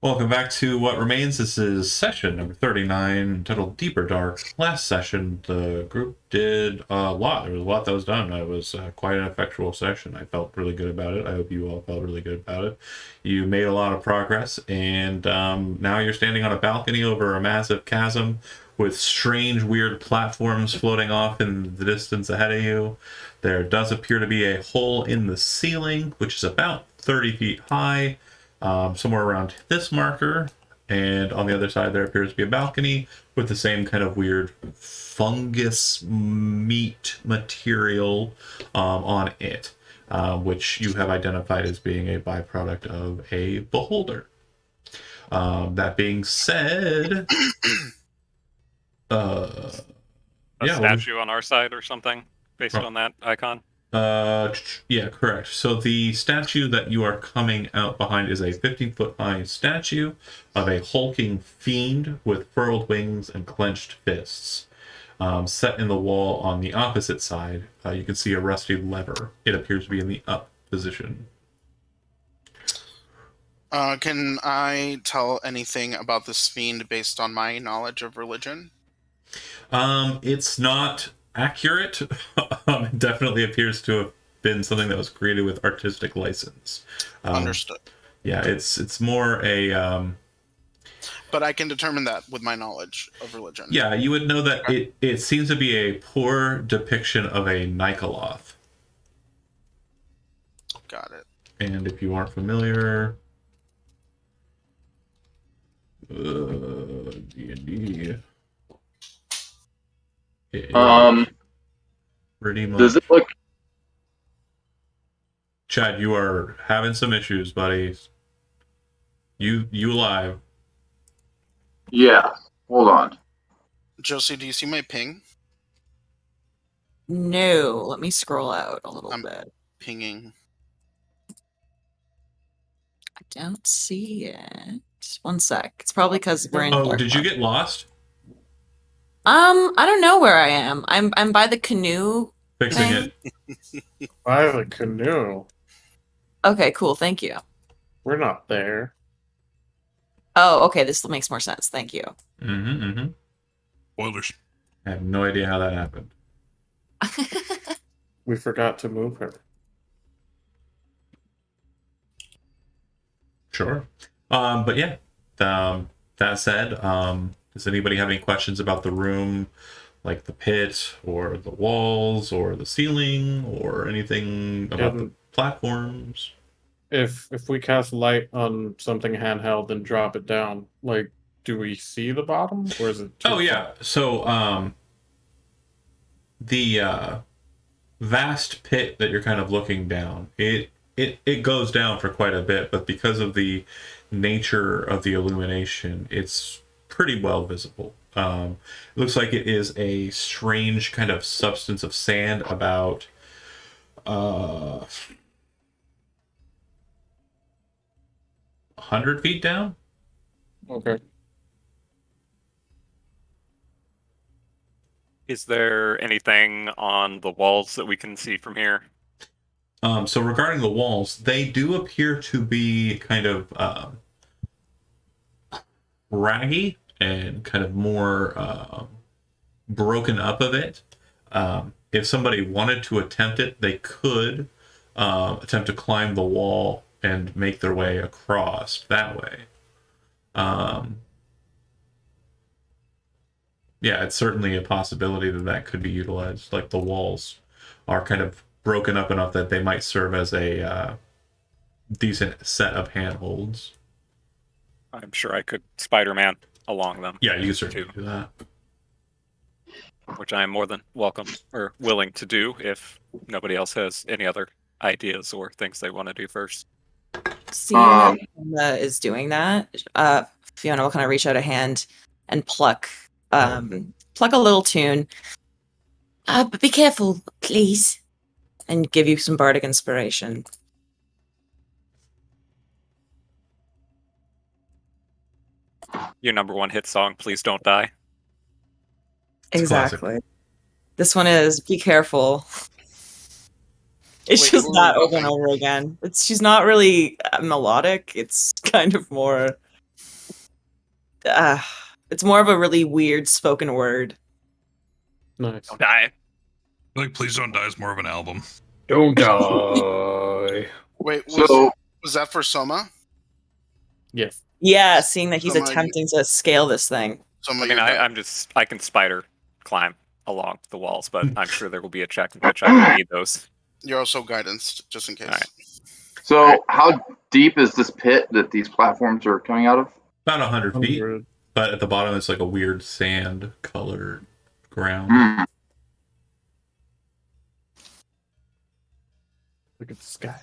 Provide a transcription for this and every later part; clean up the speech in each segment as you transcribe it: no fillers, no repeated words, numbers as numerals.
Welcome back to What Remains. This is session number 39, titled Deeper Dark. Last session, the group did a lot. There was a lot that was done. It was quite an effectual session. I felt really good about it. I hope you all felt really good about it. You made a lot of progress, and now you're standing on a balcony over a massive chasm with strange, weird platforms floating off in the distance ahead of you. There does appear to be a hole in the ceiling, which is about 30 feet high. Somewhere around this marker, and on the other side there appears to be a balcony with the same kind of weird fungus meat material on it, which you have identified as being a byproduct of a beholder. That being said, A yeah, statue on our side or something based on that icon. yeah, correct. So the statue that you are coming out behind is a 15-foot high statue of a hulking fiend with furled wings and clenched fists. Set in the wall on the opposite side, you can see a rusty lever. It appears to be in the up position. Can I tell anything about this fiend based on my knowledge of religion? It's not accurate. It definitely appears to have been something that was created with artistic license. Understood. Yeah, it's more a But I can determine that with my knowledge of religion. yeah, you would know that it seems to be a poor depiction of a Nikoloth. Got it. And if you aren't familiar, D&D. Pretty much. Does it look? Chad, you are having some issues, buddy. You alive? Yeah. Hold on. Josie, do you see my ping? No, let me scroll out a little I'm- bit. Pinging. I don't see it. One sec. It's probably because we're in. Oh, dark did you mode. get lost? I don't know where I am. I'm by the canoe. Fixing thing. it. I have a canoe. Okay, cool. Thank you. We're not there. Oh, okay. This makes more sense. Thank you. Spoilers. I have no idea how that happened. We forgot to move her. Sure. But yeah. That said, does anybody have any questions about the room, like the pit, or the walls, or the ceiling, or anything about the platforms? If we cast light on something handheld and drop it down, like, do we see the bottom, or is it? Oh yeah. So the vast pit that you're kind of looking down, it goes down for quite a bit, but because of the nature of the illumination, it's pretty well visible. It looks like it is a strange kind of substance of sand about 100 feet down. Okay. Is there anything on the walls that we can see from here? So regarding the walls, they do appear to be kind of raggy and kind of more broken up of it. If somebody wanted to attempt it, they could attempt to climb the wall and make their way across that way. Yeah, it's certainly a possibility that could be utilized. Like the walls are kind of broken up enough that they might serve as a decent set of handholds. I'm sure I could Spider-Man along them. Yeah, you can certainly do that. Which I am more than welcome or willing to do if nobody else has any other ideas or things they want to do first. Seeing that Fiona is doing that, Fiona will kind of reach out a hand and pluck a little tune. But be careful, please, and give you some bardic inspiration. Your number one hit song, Please Don't Die. Exactly. This one is be careful. It's Wait, just wait, that wait, over and okay. over again. She's not really melodic. It's kind of more it's more of a really weird spoken word. Nice. Don't die. Like, Please Don't Die is more of an album. Don't die. Wait, So was that for Soma? Yes. Yeah, seeing that he's Soma, attempting to scale this thing. Soma, I mean, you're done. I can spider climb along the walls, but I'm sure there will be a check in which I will need those. You're also guidance, just in case. All right. so how deep is this pit that these platforms are coming out of? About 100 feet, 100. but at the bottom it's like a weird sand-colored ground. Hmm. Look at the sky.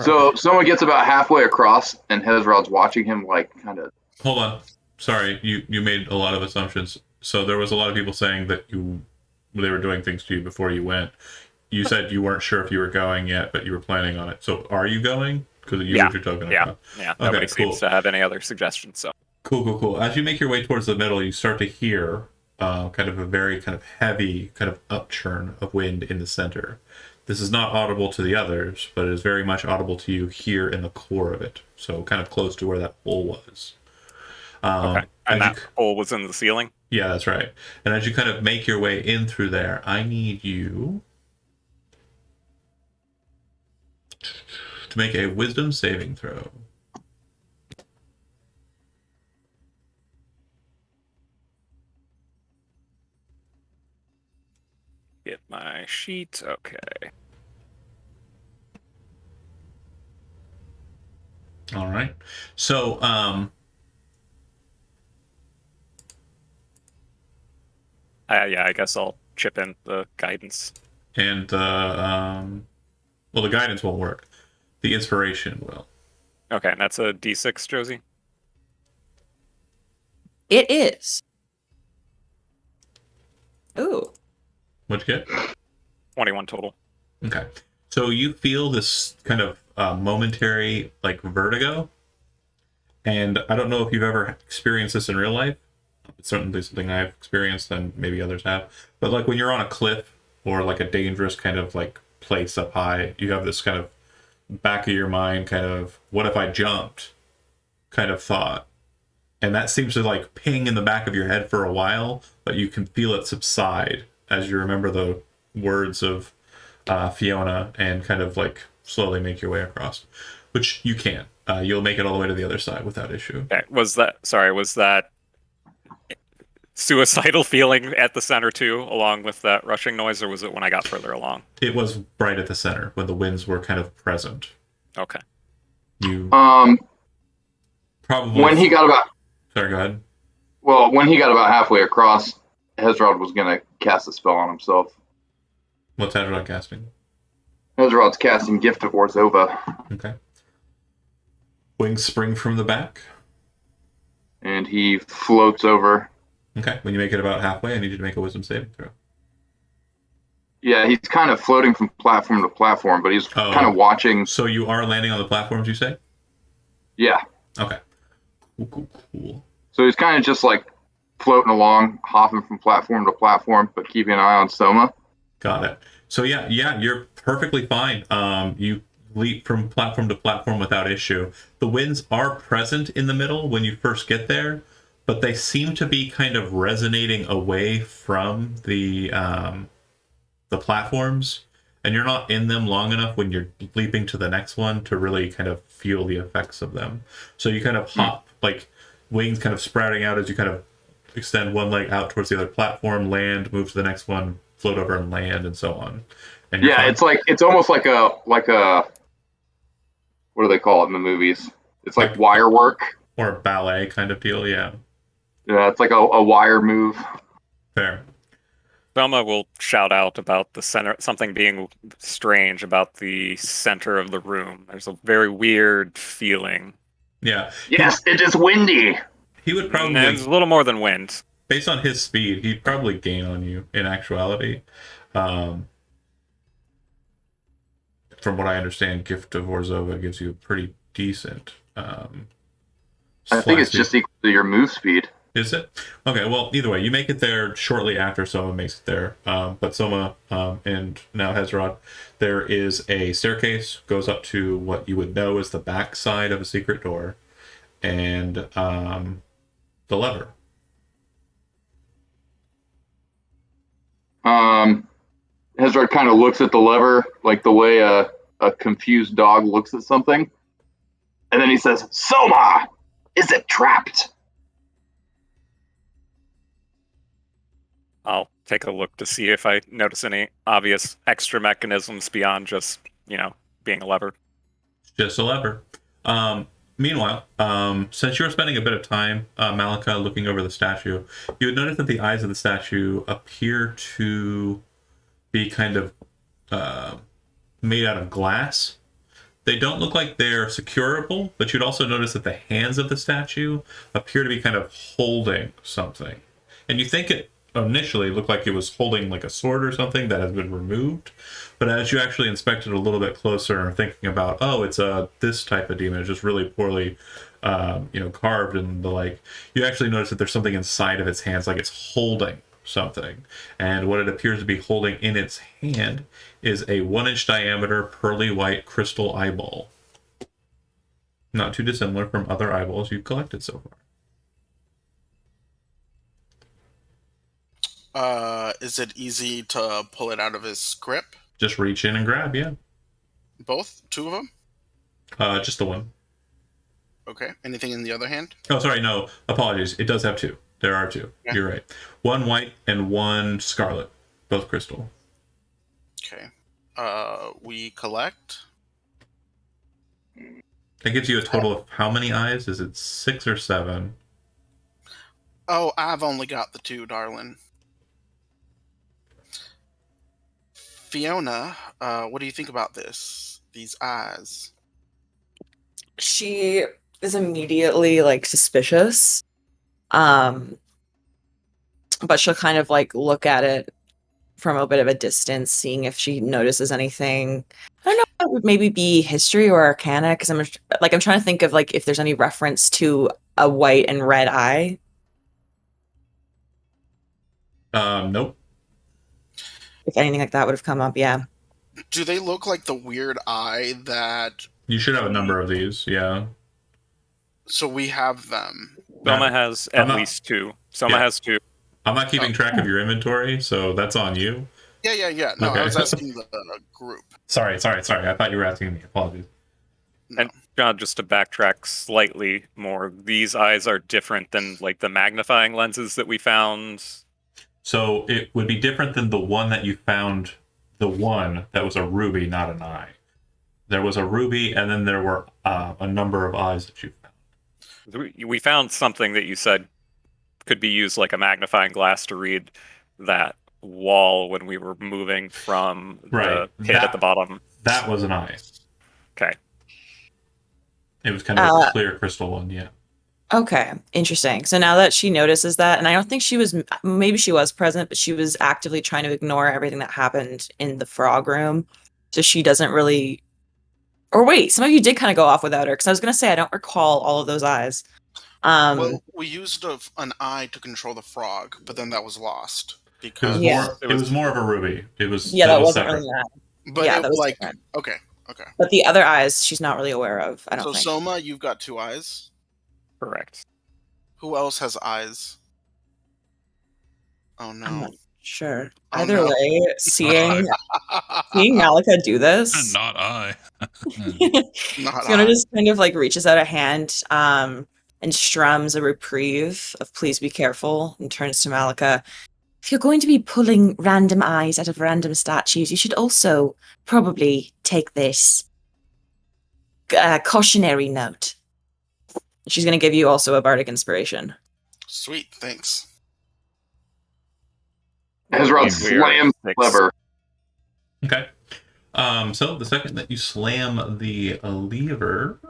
So someone gets about halfway across, and Hezrod's watching him, like, kind of. Hold on. Sorry, you made a lot of assumptions. So there was a lot of people saying that they were doing things to you before you went. You said you weren't sure if you were going yet, but you were planning on it. So are you going? Because you Yeah. what you're talking Yeah, about. yeah. Okay, Nobody cool. seems to have any other suggestions. So Cool. As you make your way towards the middle, you start to hear kind of a very kind of heavy kind of upchurn of wind in the center. This is not audible to the others, but it is very much audible to you here in the core of it. So kind of close to where that hole was. okay, and as that hole was in the ceiling. Yeah, that's right. And as you kind of make your way in through there, I need you to make a wisdom saving throw. Get my sheet. Okay. All right. So, Yeah, I guess I'll chip in the guidance. and well, the guidance won't work. The inspiration will. Okay, and that's a D6, Josie. It is. Ooh. What'd you get? 21 total. Okay. So you feel this kind of momentary like vertigo, and I don't know if you've ever experienced this in real life. It's certainly something I've experienced, and maybe others have. But like when you're on a cliff or like a dangerous kind of like place up high, you have this kind of back of your mind kind of what if I jumped kind of thought, and that seems to like ping in the back of your head for a while, but you can feel it subside as you remember the words of Fiona and kind of like slowly make your way across, which you can. You'll make it all the way to the other side without issue. Okay, was that suicidal feeling at the center too, along with that rushing noise, or was it when I got further along? It was right at the center when the winds were kind of present. Okay. You probably When he got about sorry, go ahead. when he got about halfway across, Hezrod was gonna cast a spell on himself. What's Hezrod casting? Hezrod's casting Gift of Orzova, Okay. Wings spring from the back. and he floats over. Okay. When you make it about halfway, I need you to make a wisdom saving throw. Yeah, he's kind of floating from platform to platform, but he's Oh. kind of watching. So you are landing on the platforms, you say? Yeah, Okay. Cool. so he's kind of just like floating along, hopping from platform to platform, but keeping an eye on Soma. Got it. So yeah, you're perfectly fine. You leap from platform to platform without issue. The winds are present in the middle when you first get there, but they seem to be kind of resonating away from the platforms, and you're not in them long enough when you're leaping to the next one to really kind of feel the effects of them. So you kind of hop, like wings kind of sprouting out as you kind of extend one leg out towards the other platform, land, move to the next one, float over and land, and so on. And you're Yeah, fine. it's almost like a what do they call it in the movies? It's like wire work. Or a ballet kind of deal, yeah. Yeah, it's like a wire move. Fair. Velma will shout out about the center, something being strange about the center of the room. There's a very weird feeling. Yeah. Yes, it is windy. He would probably, And it's a little more than wind. based on his speed, he'd probably gain on you in actuality. From what I understand, Gift of Orzova gives you a pretty decent I think it's speed. just equal to your move speed. Is it? Okay, well, either way, you make it there shortly after Soma makes it there. But Soma and now Hezrod, there is a staircase, goes up to what you would know is the back side of a secret door. and the lever. Hezard kind of looks at the lever like the way a confused dog looks at something. And then he says, Soma, is it trapped? I'll take a look to see if I notice any obvious extra mechanisms beyond just, being a lever. Just a lever. Meanwhile, since you're spending a bit of time, Malika, looking over the statue, you would notice that the eyes of the statue appear to be kind of made out of glass. They don't look like they're securable, but you'd also notice that the hands of the statue appear to be kind of holding something. And you think it initially looked like it was holding like a sword or something that has been removed. But as you actually inspect it a little bit closer and are thinking about, oh, it's this type of demon, it's just really poorly carved and the like, you actually notice that there's something inside of its hands, like it's holding something. And what it appears to be holding in its hand is a 1-inch diameter pearly white crystal eyeball. Not too dissimilar from other eyeballs you've collected so far. Is it easy to pull it out of his grip? Just reach in and grab, yeah. Both? 2 of them? Just the one. Okay. Anything in the other hand? Oh, sorry, no. Apologies. It does have 2. There are 2. Yeah. You're right. 1 white and 1 scarlet. Both crystal. Okay. We collect. That gives you a total of how many eyes? Is it 6 or 7? Oh, I've only got the 2, darling. Fiona, what do you think about this? These eyes. She is immediately suspicious. But she'll kind of look at it from a bit of a distance, seeing if she notices anything. I don't know if it would maybe be history or arcana, because I'm trying to think of if there's any reference to a white and red eye. Nope. If anything like that would have come up, yeah. Do they look like the weird eye that... You should have a number of these, yeah. So we have them. Soma has at least 2. Soma has 2. I'm not keeping track of your inventory, so that's on you. Yeah. No, okay. I was asking the group. Sorry. I thought you were asking me. Apologies. No. And John, just to backtrack slightly more, these eyes are different than the magnifying lenses that we found. So it would be different than the one that you found, the one that was a ruby, not an eye. There was a ruby, and then there were a number of eyes that you found. We found something that you said could be used like a magnifying glass to read that wall when we were moving from the pit at the bottom. That was an eye. Okay. It was kind of a clear crystal one, yeah. Okay, interesting. So now that she notices that, and I don't think maybe she was present, but she was actively trying to ignore everything that happened in the frog room. So she doesn't really... Or wait, some of you did kind of go off without her, because I was going to say I don't recall all of those eyes. Well, we used an eye to control the frog, but then that was lost. Because it was more of a ruby. It was... Yeah, that wasn't really that. But yeah, that was different. Okay. But the other eyes, she's not really aware of, I don't think. So Soma, you've got 2 eyes? Correct. Who else has eyes? Oh no. I'm not sure. Either way, seeing Malika do this. Not I. Fiona just kind of reaches out a hand and strums a reprieve of please be careful and turns to Malika. If you're going to be pulling random eyes out of random statues, you should also probably take this cautionary note. She's going to give you also a Bardic Inspiration. Sweet, thanks. Ezra slams the lever. Okay. So the second that you slam the lever...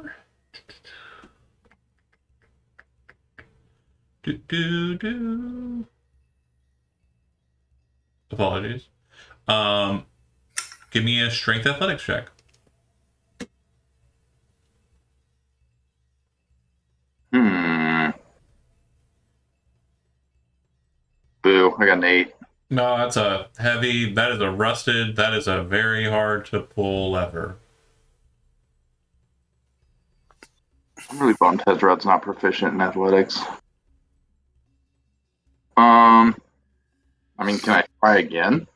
Apologies. Give me a strength athletics check. Boo, I got an 8. No, that's a heavy, that is a rusted, that is a very hard to pull lever. I'm really bummed Hezrod's not proficient in athletics. I mean, can I try again?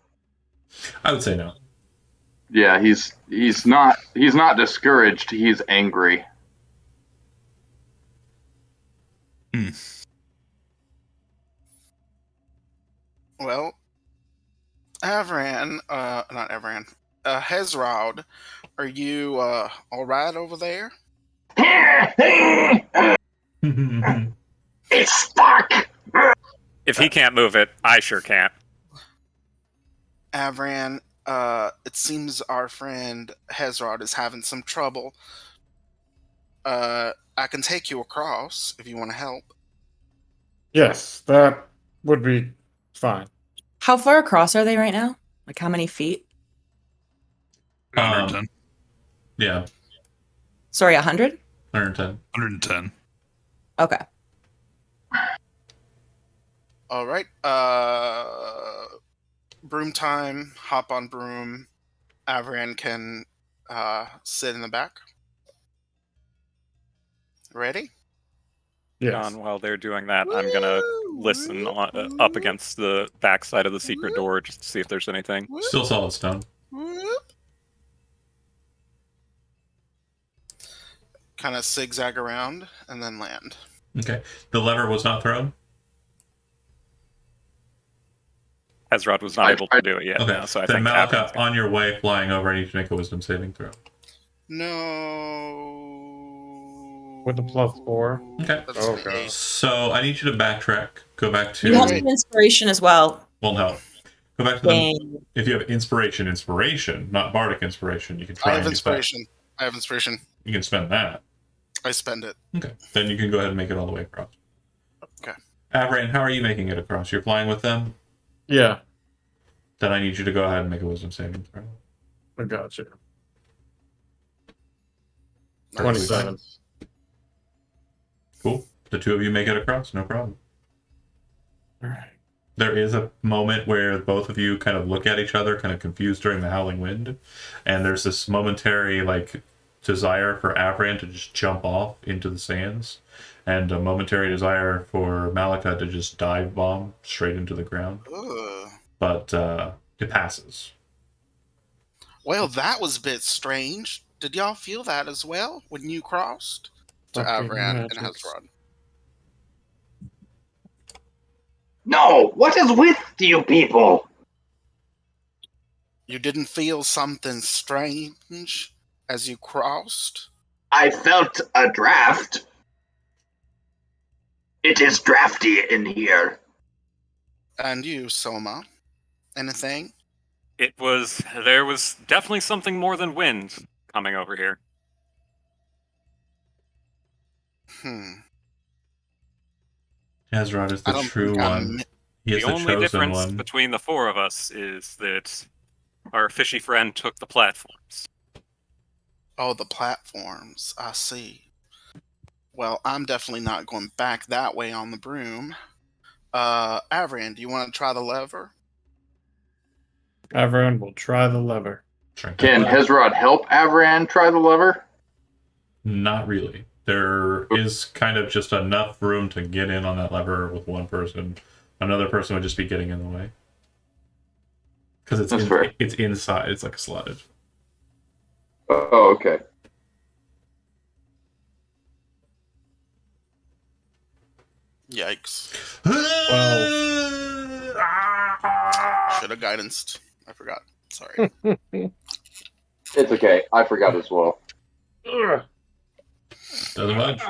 I would say no. Yeah, he's not discouraged. He's angry. Well, Avran, not Avran, Hezrod, are you all right over there? It's stuck. If he can't move it, I sure can't. Avran, it seems our friend Hezrod is having some trouble. I can take you across if you want to help. Yes, that would be fine. How far across are they right now? Like how many feet? 110. Yeah, Sorry, 100? 110. 110. Okay. All right. Broom time. Hop on broom. Avran can sit in the back. Ready? Yes. John, while they're doing that, I'm gonna listen up against the backside of the secret door just to see if there's anything. Still solid stone. Kind of zigzag around and then land. Okay. The lever was not thrown? Hezrod was not able to do it yet. Okay. Now, so I Then think Malika, Avran's gonna- on your way flying over, I need you to make a wisdom saving throw. No. With the +4? Okay. That's Oh, an God. 8. So I need you to backtrack. Go back to... You have some inspiration as well. Won't help. Go back to the... Dang. If you have inspiration, not bardic inspiration, you can try I have and use that. inspiration. I have inspiration. You can spend that. I spend it. Okay. Then you can go ahead and make it all the way across. Okay. Avrain, how are you making it across? You're flying with them? Yeah, Then I need you to go ahead and make a wisdom saving throw. I got you. Nice. 27. Cool. The two of you make it across, no problem. Alright. There is a moment where both of you kind of look at each other, kind of confused during the howling wind, and there's this momentary desire for Avran to just jump off into the sands, and a momentary desire for Malika to just dive bomb straight into the ground. Ugh. But it passes. Well, that was a bit strange. Did y'all feel that as well when you crossed to Fucking Avran and magics. Hezrod? No, what is with you people? You didn't feel something strange as you crossed? I felt a draft. It is drafty in here. And you, Soma? Anything? There was definitely something more than wind coming over here. Ezrod is I the don't true think one. He is The the only chosen difference one. between the four of us is that our fishy friend took the platforms. Oh, the platforms. I see. Well, I'm definitely not going back that way on the broom. Avran, do you want to try the lever? Everyone will try the lever. Can Hezrod help Avran try the lever? Not really. There is kind of just enough room to get in on that lever with one person. Another person would just be getting in the way. Because it's inside. It's like slotted. Oh, okay. Yikes. Should have guidanced. I forgot. Sorry. It's okay. I forgot as well. Doesn't much.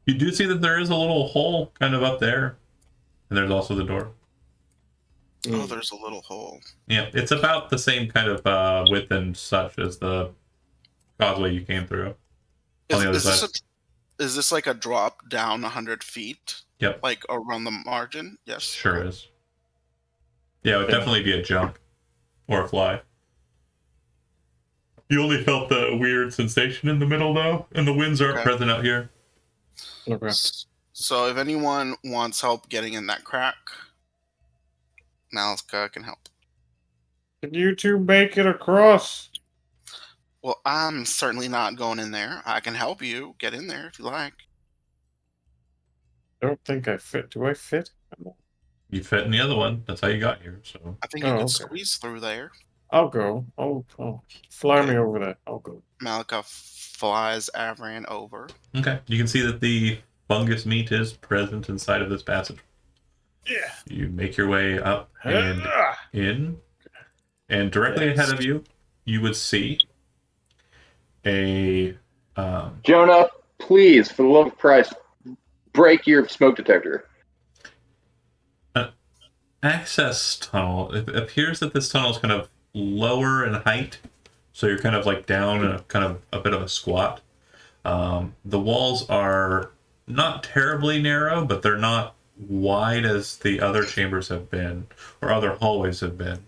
You do see that there is a little hole kind of up there. And there's also the door. Oh, there's a little hole. Yeah, it's about the same kind of width and such as the causeway you came through. On the other side. Is this like a drop down 100 feet? Yep. Like around the margin? Yes. Sure is. Yeah, it would definitely be a jump. Or a fly. You only felt the weird sensation in the middle, though, and the winds aren't present out here. Okay. So if anyone wants help getting in that crack, Malika can help. Can you two make it across? Well, I'm certainly not going in there. I can help you get in there if you like. I don't think I fit. Do I fit? You fit in the other one. That's how you got here. So I think you Oh, could okay. squeeze through there. I'll go. Oh, fly Okay. me over there. I'll go. Malika flies Avran over. okay, you can see that the fungus meat is present inside of this passage. Yeah. You make your way up and in, and directly Yes. ahead of you, you would see a Jonah, please, for the love of Christ, break your smoke detector. access tunnel. It appears that this tunnel is kind of lower in height, so you're kind of like down in a kind of a bit of a squat. The walls are not terribly narrow, but they're not wide as the other chambers have been, or other hallways have been.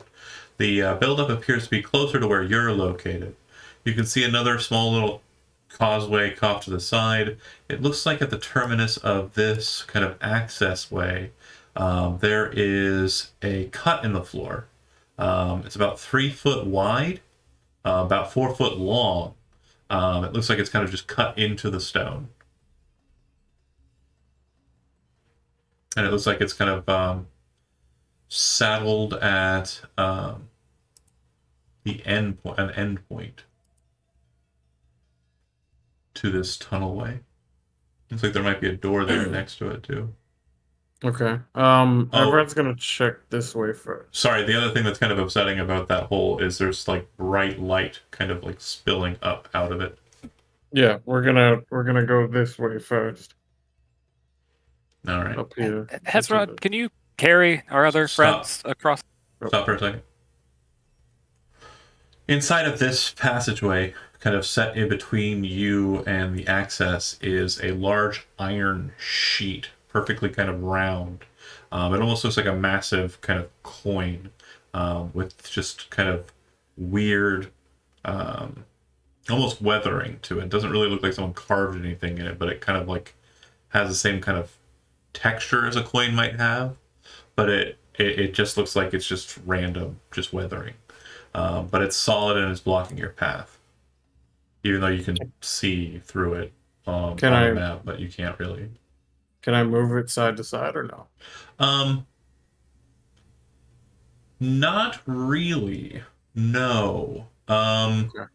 The buildup appears to be closer to where you're located. You can see another small little causeway off to the side. It looks like at the terminus of this kind of access way, there is a cut in the floor. It's about 3 foot wide, about 4 foot long. It looks like it's kind of just cut into the stone. And it looks like it's kind of saddled at the an end point to this tunnelway. Looks like there might be a door there next to it too. Okay. Everyone's gonna check this way first. Sorry, the other thing that's kind of upsetting about that hole is there's like bright light kind of like spilling up out of it. Yeah, we're gonna go this way first. All right. Up here. Hezrod, can you carry our other Stop. friends across? Stop for a second. Inside of this passageway, kind of set in between you and the access, is a large iron sheet, perfectly kind of round. It almost looks like a massive kind of coin with just kind of weird, almost weathering to it. It doesn't really look like someone carved anything in it, but it kind of like has the same kind of texture as a coin might have, but it just looks like it's just random, just weathering. But it's solid and it's blocking your path, even though you can see through it on the map, but you can't really. Can I move it side to side or no? Not really. No. Okay.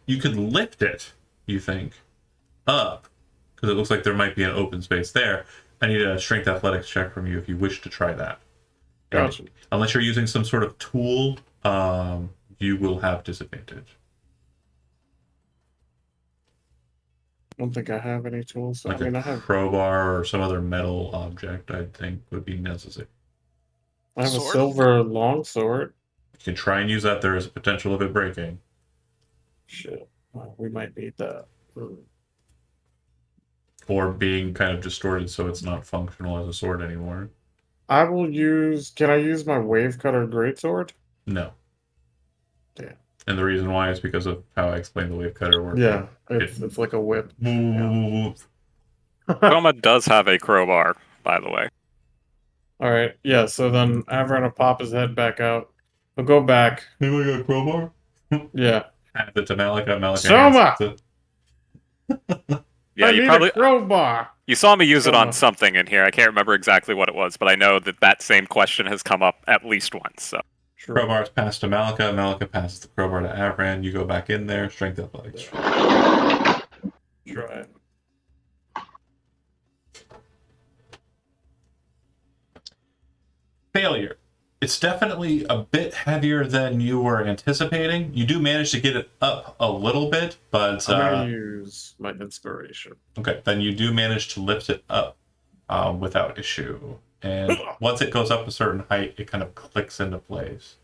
You could lift it, you think, up, because it looks like there might be an open space there. I need a strength athletics check from you if you wish to try that. Gotcha. And unless you're using some sort of tool, you will have disadvantage. I don't think I have any tools. Like I a have crowbar or some other metal object, I think, would be necessary. a Sword? silver longsword. You can try and use that. There is a potential of it breaking. Shit. Well, we might need that. Or being kind of distorted so it's not functional as a sword anymore. I will use. Can I use my wave cutter greatsword? No. Yeah. And the reason why is because of how I explained the wave cutter works. Yeah, it's like a whip. Roma does have a crowbar, by the way. All right. Yeah. So then Avron will pop his head back out. He'll go back. Anybody got a crowbar? Yeah. Hand it to Malika. Malika Soma! hands it. Yeah, I you need probably a crowbar. you saw me use it on Soma. something in here. I can't remember exactly what it was, but I know that same question has come up at least once. So True. Crowbar is passed to Malika. Malika passes the crowbar to Avran. You go back in there. Strength athletics. Try it. Failure. It's definitely a bit heavier than you were anticipating. You do manage to get it up a little bit, but I'm gonna use my inspiration. okay, then you do manage to lift it up without issue. And once it goes up a certain height, it kind of clicks into place.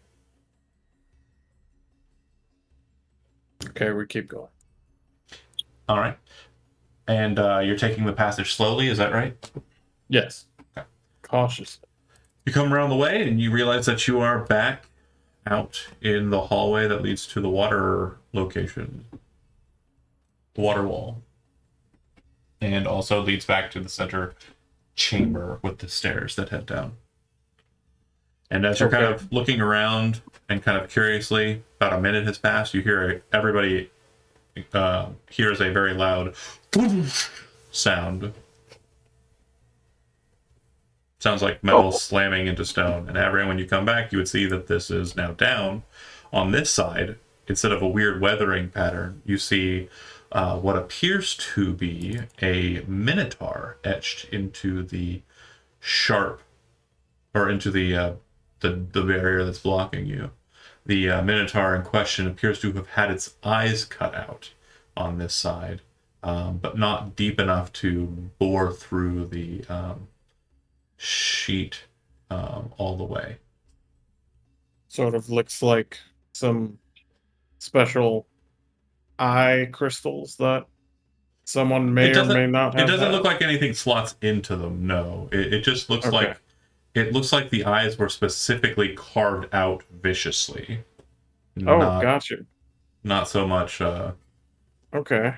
Okay, we keep going. All right. And you're taking the passage slowly, is that right? Yes. Okay. Cautiously. You come around the way and you realize that you are back out in the hallway that leads to the water location. The water wall. And also leads back to the center chamber with the stairs that head down. And as you're kind of looking around and kind of curiously, about a minute has passed. You hear everybody hears a very loud sound. Sounds like metal slamming into stone. And Avran, when you come back, you would see that this is now down. On this side, instead of a weird weathering pattern, you see what appears to be a minotaur etched into the sharp, or into the barrier that's blocking you. The minotaur in question appears to have had its eyes cut out on this side, but not deep enough to bore through the sheet all the way. Sort of looks like some special eye crystals that someone may or may not have. It doesn't had. look like anything slots into them. No, it just looks Okay. like it looks like the eyes were specifically carved out viciously. Oh, Not, gotcha. not so much. Okay. Yeah,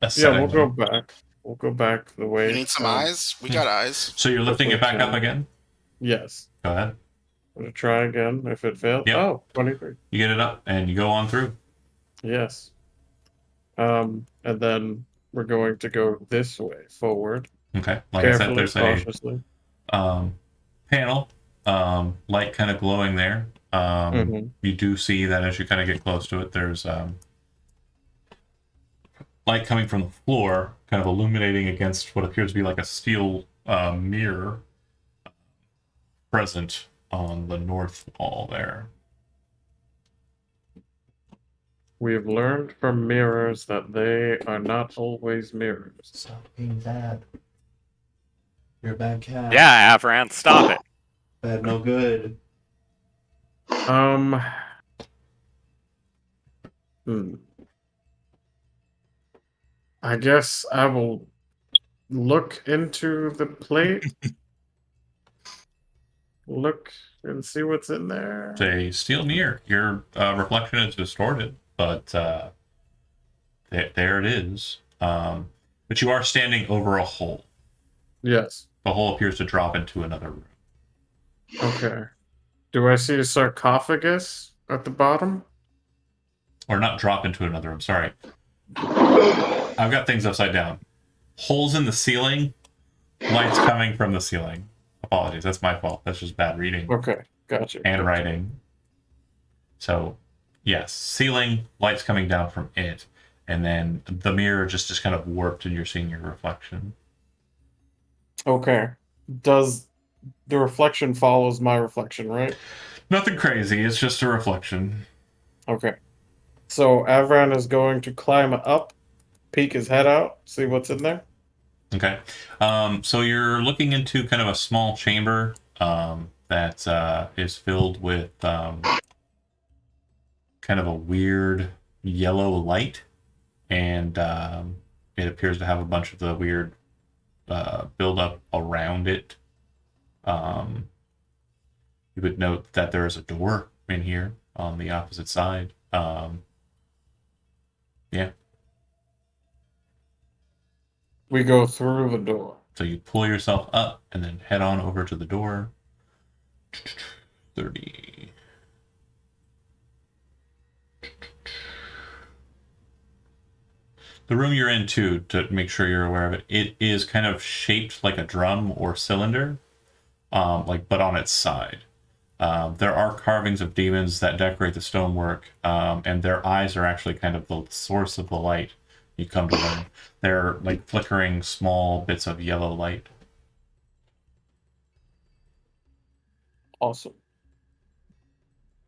we'll aesthetically. go back. We'll go back the way. You need some eyes? We got eyes. So you're lifting it back up again? Yes. Go ahead. I'm gonna try again if it fails. Yep. Oh, 23. You get it up and you go on through. Yes. And then we're going to go this way forward. Okay. Like I said, Carefully, there's cautiously. a panel, light kind of glowing there. You do see that as you kind of get close to it, there's light coming from the floor, kind of illuminating against what appears to be like a steel mirror present on the north wall there. We have learned from mirrors that they are not always mirrors. Stop being bad. You're a bad cat. Yeah, Avran, stop it. Bad, no good. I guess I will look into the plate. Look and see what's in there. It's a steel mirror. Your reflection is distorted, but there it is. But you are standing over a hole. Yes. The hole appears to drop into another room. Okay. Do I see a sarcophagus at the bottom? Or not drop into another room, sorry. I've got things upside down. Holes in the ceiling, lights coming from the ceiling. Apologies, that's my fault. That's just bad reading Okay, gotcha. and writing. So, yes, ceiling, lights coming down from it, and then the mirror just is kind of warped and you're seeing your reflection. Okay. Does the reflection follows my reflection, right? Nothing crazy, it's just a reflection. Okay. So Avran is going to climb up, peek his head out, see what's in there. Okay. So you're looking into kind of a small chamber that is filled with kind of a weird yellow light, and it appears to have a bunch of the weird buildup around it. You would note that there is a door in here on the opposite side. Yeah. We go through the door. So you pull yourself up and then head on over to the door. 30. The room you're in, too, to make sure you're aware of it, it is kind of shaped like a drum or cylinder, but on its side. There are carvings of demons that decorate the stonework, and their eyes are actually kind of the source of the light. You come to them. They're like flickering small bits of yellow light. Awesome.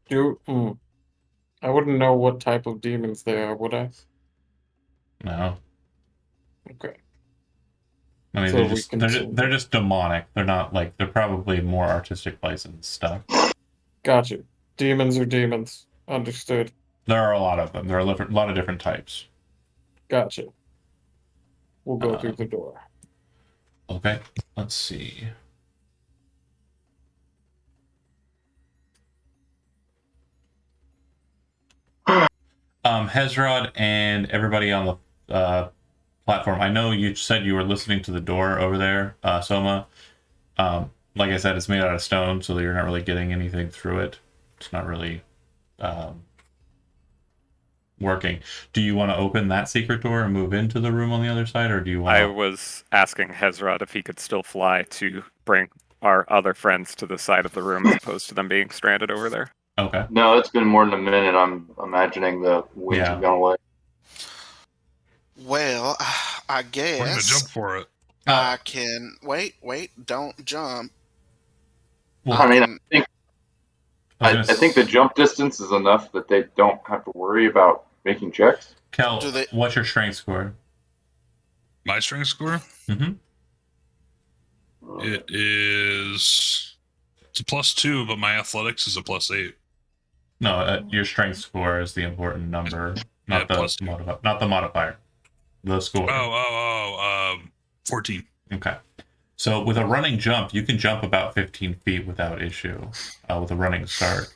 I wouldn't know what type of demons they are, would I? No. Okay. I mean, So they're just demonic. They're not like, they're probably more artistic license stuff. Gotcha. Demons are demons. Understood. There are a lot of them. There are a lot of different types. Gotcha. We'll go through the door. Okay, let's see. Hezrod and everybody on the platform. I know you said you were listening to the door over there, Soma. Like I said, it's made out of stone, so you're not really getting anything through it. It's not really working. Do you want to open that secret door and move into the room on the other side, or do you want I was asking Hezrod if he could still fly to bring our other friends to the side of the room as opposed to them being stranded over there. Okay. No, it's been more than a minute. I'm imagining the winds have gone away. Well, I We're gonna guess jump for it. I can wait. Don't jump. Well, I mean, can- I think the jump distance is enough that they don't have to worry about making checks. Kel, Do they- what's your strength score? My strength score? Mm-hmm. It is. It's a +2, but my athletics is a +8. No, your strength score is the important number, not Yeah, the +2. not the modifier. The score. 14. Okay. So with a running jump, you can jump about 15 feet without issue with a running start.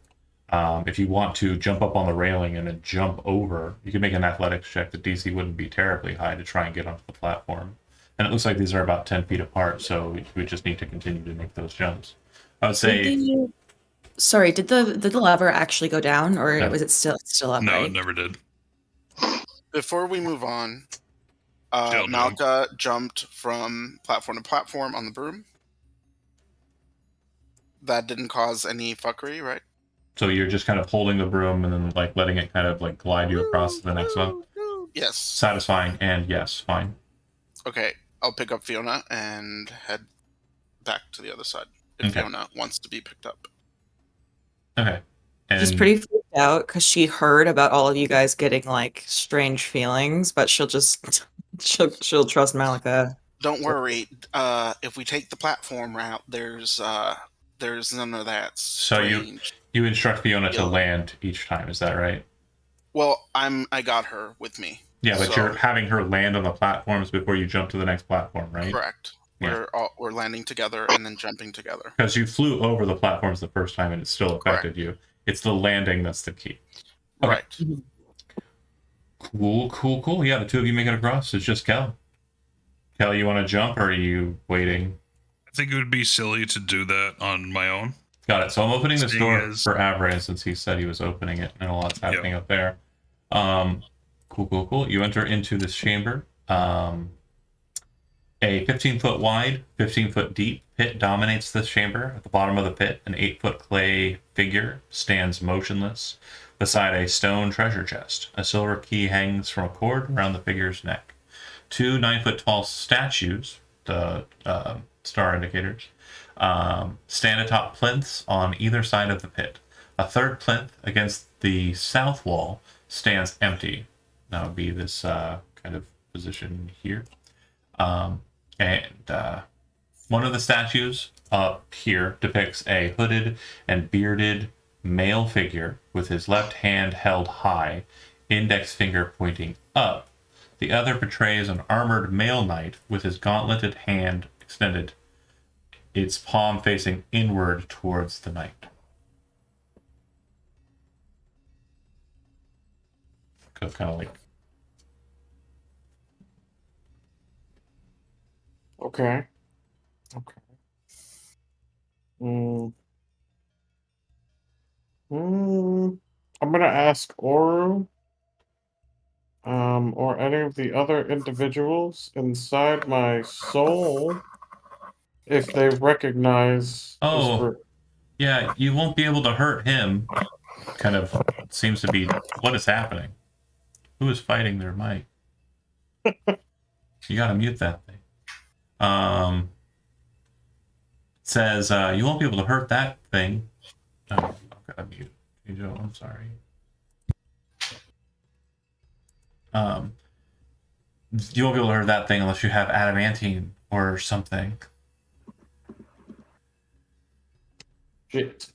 If you want to jump up on the railing and then jump over, you can make an athletics check. The DC wouldn't be terribly high to try and get onto the platform. And it looks like these are about 10 feet apart, so you would just need to continue to make those jumps. I would say... Did the lever actually go down, or No. was it still up? No, right? it never did. Before we move on, Jail dog. Malka jumped from platform to platform on the broom. That didn't cause any fuckery, right? So you're just kind of holding the broom and then like letting it kind of like glide you across to the next one? Yes. Satisfying and yes, fine. Okay, I'll pick up Fiona and head back to the other side if Okay. Fiona wants to be picked up. Okay. And She's pretty freaked out because she heard about all of you guys getting like strange feelings, but she'll just she'll trust Malika. Don't worry. If we take the platform route, there's none of that So strange. you instruct Fiona to Yeah. land each time, is that right? Well, I got her with me. Yeah, but So- you're having her land on the platforms before you jump to the next platform, right? Correct. Yeah. We're landing together and then jumping together. Because you flew over the platforms the first time and it still affected you. It's the landing that's the key. Okay. Right. Cool. Yeah, the two of you make it across. It's just Kel. Kel, you want to jump or are you waiting? I think it would be silly to do that on my own. Got it. So I'm opening this Seeing door as- for Avran since he said he was opening it and a lot's happening up there. Cool. You enter into this chamber. A 15-foot wide, 15-foot deep pit dominates this chamber. At the bottom of the pit, an 8-foot clay figure stands motionless beside a stone treasure chest. A silver key hangs from a cord around the figure's neck. Two 9-foot tall statues, the star indicators, stand atop plinths on either side of the pit. A third plinth against the south wall stands empty. That would be this kind of position here. One of the statues up here depicts a hooded and bearded male figure with his left hand held high, index finger pointing up. The other portrays an armored male knight with his gauntleted hand extended, its palm facing inward towards the knight. Kind of like... Okay. I'm gonna ask Oru, or any of the other individuals inside my soul if they recognize this group. Yeah, you won't be able to hurt him. Kind of seems to be what is happening. Who is fighting their mic? You gotta mute that thing. Says you won't be able to hurt that thing. Oh, I've got to mute. I'm sorry. You won't be able to hurt that thing unless you have adamantine or something. Shit.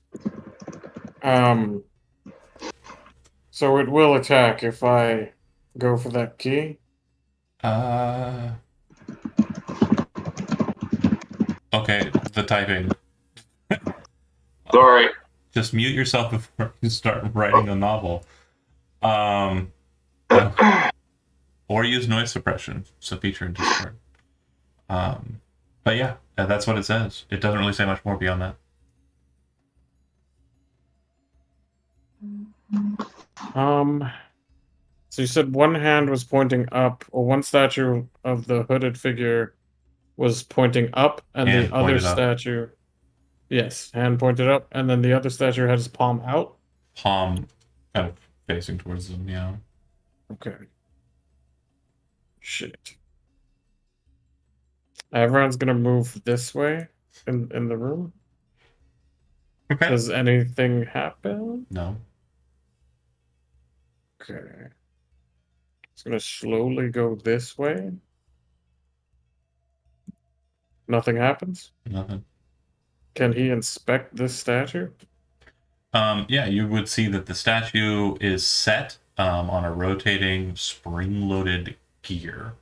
So it will attack if I go for that key? Okay, the typing. Sorry. Just mute yourself before you start writing a novel. Or use noise suppression. It's a feature in Discord. But yeah, that's what it says. It doesn't really say much more beyond that. So you said one hand was pointing up, or one statue of the hooded figure was pointing up, and Hand the other pointed up. statue, yes, hand pointed up, and then the other statue had his palm out. Palm kind of facing towards them, yeah. Okay. Shit. Everyone's gonna move this way in the room. Okay. Does anything happen? No. Okay. It's gonna slowly go this way. Nothing happens? Nothing. Can he inspect this statue? Yeah, you would see that the statue is set on a rotating spring-loaded gear.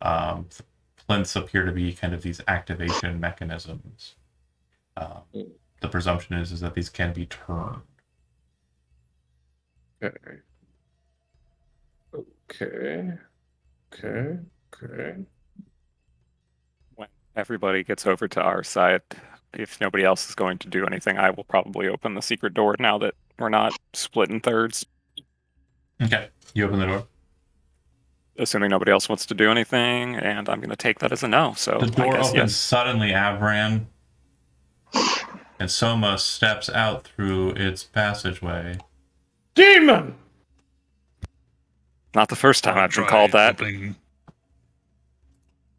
Plinths appear to be kind of these activation mechanisms. The presumption is that these can be turned. Okay. Okay. Okay. Okay. When everybody gets over to our side, if nobody else is going to do anything, I will probably open the secret door now that we're not split in thirds. Okay, you open the door. Assuming nobody else wants to do anything, and I'm going to take that as a no. So The door I guess opens yes. suddenly, Avran, and Soma steps out through its passageway. Demon! Not the first time Wanna I've been try called that.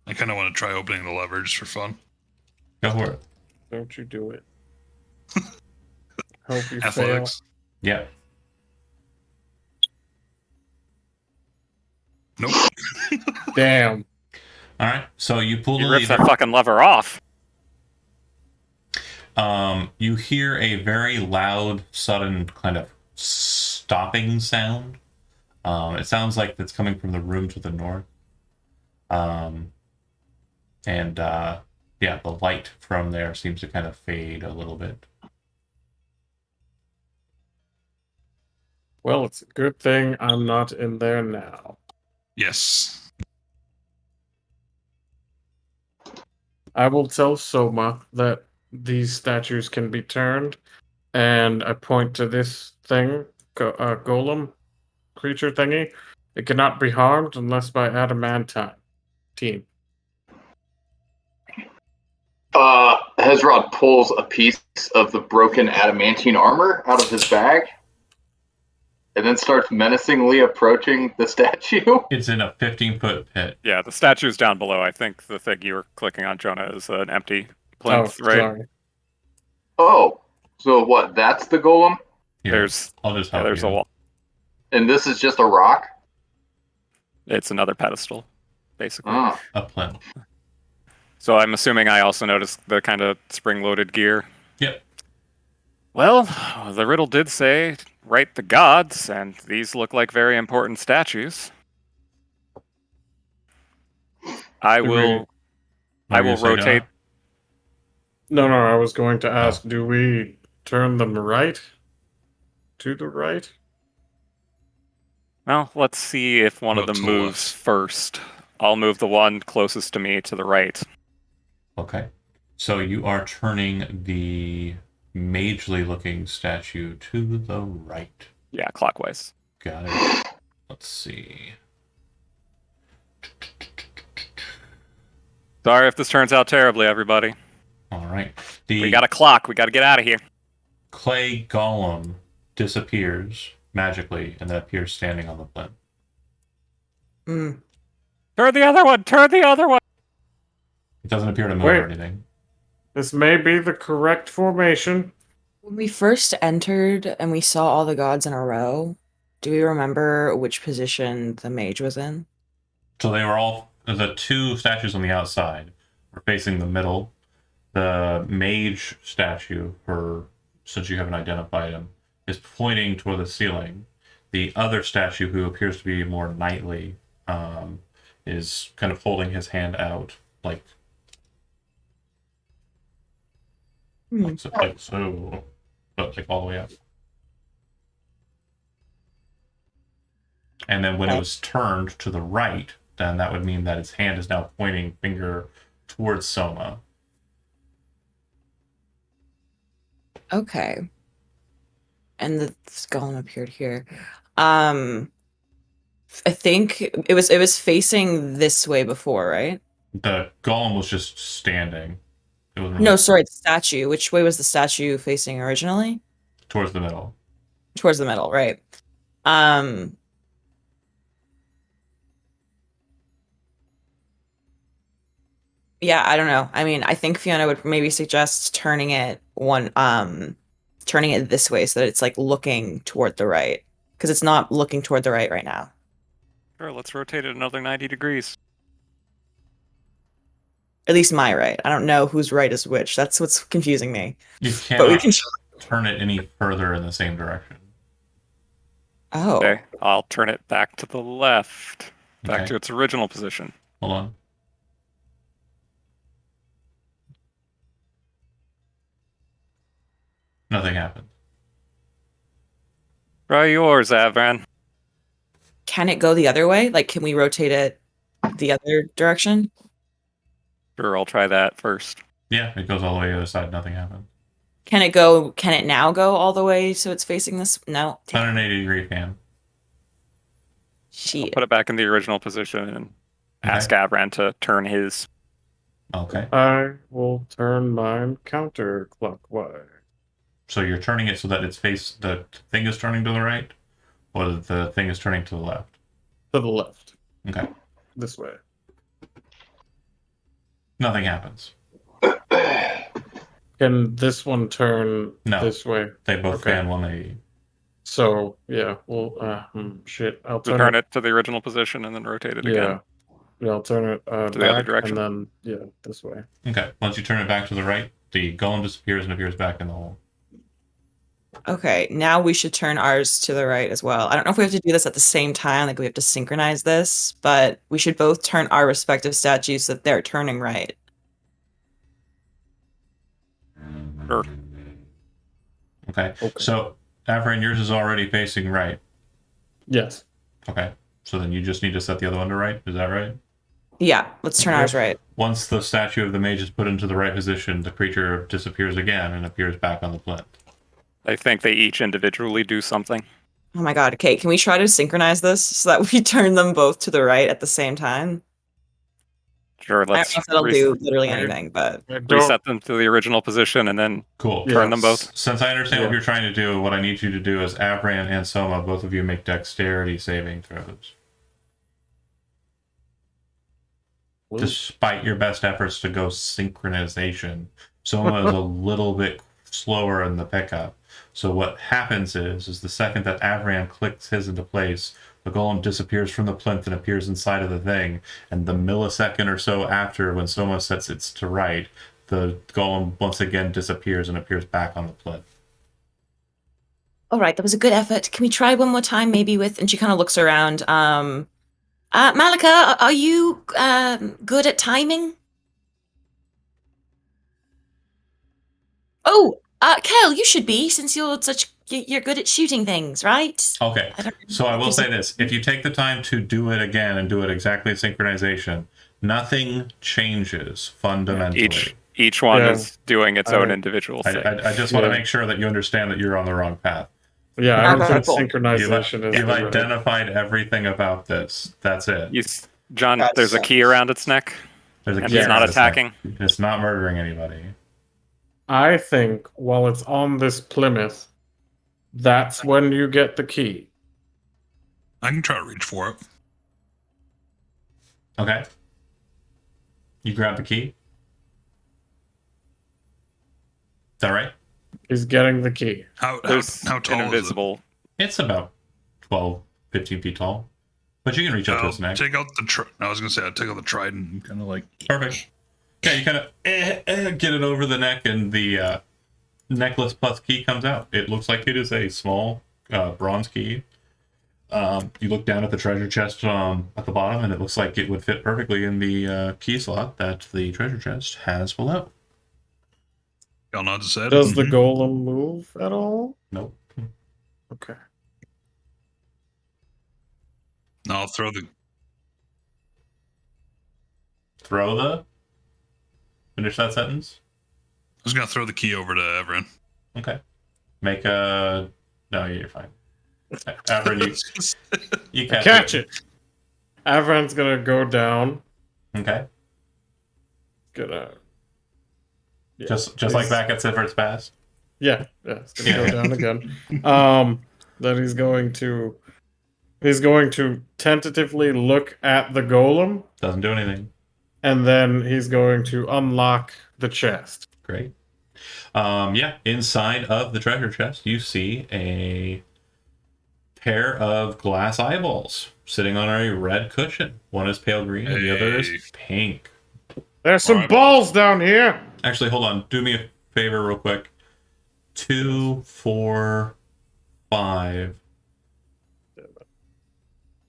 I kind of want to try opening the lever just for fun. Go for it. Don't you do it. Hope you fail. Athletics. Yeah. Nope. Damn. All right. So you pull You the ripped lever. that fucking lever off. You hear a very loud, sudden kind of stopping sound. It sounds like it's coming from the room to the north. Yeah, the light from there seems to kind of fade a little bit. Well, it's a good thing I'm not in there now. Yes. I will tell Soma that these statues can be turned, and I point to this thing, golem creature thingy. It cannot be harmed unless by adamantine. Hezrod pulls a piece of the broken adamantine armor out of his bag and then starts menacingly approaching the statue. It's in a 15-foot pit. Yeah, the statue's down below. I think the thing you were clicking on, Jonah, is an empty plinth, right? Sorry. Oh, so what? That's the golem? Here, There's I'll just help there's you. a wall. And this is just a rock? It's another pedestal, basically. Ah. A plinth. So I'm assuming I also noticed the kind of spring-loaded gear. Yep. Well, the riddle did say, "Write the gods," and these look like very important statues. I will rotate. No, I was going to ask, do we turn them right? To the right? Well, let's see if one of Go them to the moves left. first. I'll move the one closest to me to the right. Okay. So you are turning the magely looking statue to the right. Yeah, clockwise. Got it. Let's see. Sorry if this turns out terribly, everybody. All right. We got a clock. We got to get out of here. Clay golem disappears magically and then appears standing on the plinth. Turn the other one. Turn the other one. It doesn't appear to move Wait. or anything. This may be the correct formation. When we first entered and we saw all the gods in a row, do we remember which position the mage was in? So they were all, the two statues on the outside were facing the middle. The mage statue, since you haven't identified him, is pointing toward the ceiling. The other statue, who appears to be more knightly, is kind of holding his hand out, like so, but like all the way up. And then when it was turned to the right, then that would mean that its hand is now pointing finger towards Soma. Okay. and the golem appeared here. I think it was facing this way before, right? The golem was just standing. It wasn't No, really sorry, the statue. Which way was the statue facing originally? towards the middle. Towards the middle, right? Um, yeah, I don't know. I mean, I think Fiona would maybe suggest turning it this way so that it's like looking toward the right, because it's not looking toward the right now. Sure, let's rotate it another 90 degrees. At least my right. I don't know whose right is which. That's what's confusing me. You But we cannot can. turn it any further in the same direction. Oh, Okay, I'll turn it back to the left, back Okay. to its original position. Hold on. Nothing happened. Try yours, Avran. can it go the other way? Like, can we rotate it the other direction? Sure, I'll try that first. Yeah, it goes all the way to the other side. Nothing happened. Can it go? Can it now go all the way so it's facing this? No. Damn. 180-degree fan. Shit. Put it back in the original position and ask Avran to turn his. Okay. I will turn mine counterclockwise. So you're turning it so that the thing is turning to the right, or the thing is turning to the left. To the left. Okay. This way. Nothing happens. Can this one turn No. this way? They both Okay. fan 180. So yeah, well, shit. I'll Turn it to the original position and then rotate it again. Yeah, I'll turn it the other back direction. and then this way. Okay. Once you turn it back to the right, the golem disappears and appears back in the hole. Okay, now we should turn ours to the right as well. I don't know if we have to do this at the same time, like we have to synchronize this, but we should both turn our respective statues so that they're turning right. Sure. Okay. Okay. So, Avran, yours is already facing right. Yes. Okay. So then you just need to set the other one to right. Is that right? Yeah, let's turn ours right. Once the statue of the mage is put into the right position, the creature disappears again and appears back on the plinth. I think they each individually do something. Oh my god, okay, can we try to synchronize this so that we turn them both to the right at the same time? Sure, I don't know let's if that'll do literally anything, but I don't- reset them to the original position and then Cool. Yeah. turn them both. Since I understand what Yeah. you're trying to do, what I need you to do is Avran and Soma, both of you make dexterity saving throws. Well, Despite your best efforts to go synchronization, Soma is a little bit slower in the pickup. So what happens is the second that Avran clicks his into place, the golem disappears from the plinth and appears inside of the thing. And the millisecond or so after, when Soma sets it to right, the golem once again disappears and appears back on the plinth. all right, that was a good effort. Can we try one more time, maybe with? And she kind of looks around. Malika, are you good at timing? Oh, Kel, you should be, since you're good at shooting things, right? Okay, so I will say this. If you take the time to do it again and do it exactly in synchronization, nothing changes fundamentally. Each one Yeah. is doing its own individual thing. I just want to Yeah. make sure that you understand that you're on the wrong path. Yeah, I don't Okay, think cool. synchronization is You've the right- identified everything about this. That's it. John, That's- there's a key around its neck, There's a and key it's not around this thing. attacking. It's not murdering anybody. I think while it's on this Plymouth, that's when you get the key. I can try to reach for it. Okay. You grab the key. Is that right? He's getting the key. How There's tall an is it? invisible. It's about 12, 15 feet tall. But you can reach up to I'll its neck. take out the. I was gonna say I'd take out the trident and kind of like. Perfect. Yeah, you kind of get it over the neck, and the necklace plus key comes out. It looks like it is a small bronze key. You look down at the treasure chest at the bottom, and it looks like it would fit perfectly in the key slot that the treasure chest has below. Y'all nods his head. Does the Mhm. golem move at all? Nope. Okay. No, I'll throw the. Throw the. Finish that sentence. I was gonna throw the key over to Everin. Okay. Make a No, you're fine. Avron, you Catch it. Avron's gonna go down. Okay. Gonna. Yeah, Just like back at Siffert's Pass. Yeah, it's gonna go down again. Then he's going to tentatively look at the golem, Doesn't do anything. and then he's going to unlock the chest. Great. Yeah, inside of the treasure chest, you see a pair of glass eyeballs sitting on a red cushion. One is pale green, and the other is pink. There's some balls down here. Actually, hold on. Do me a favor, real quick. 2, 4, 5,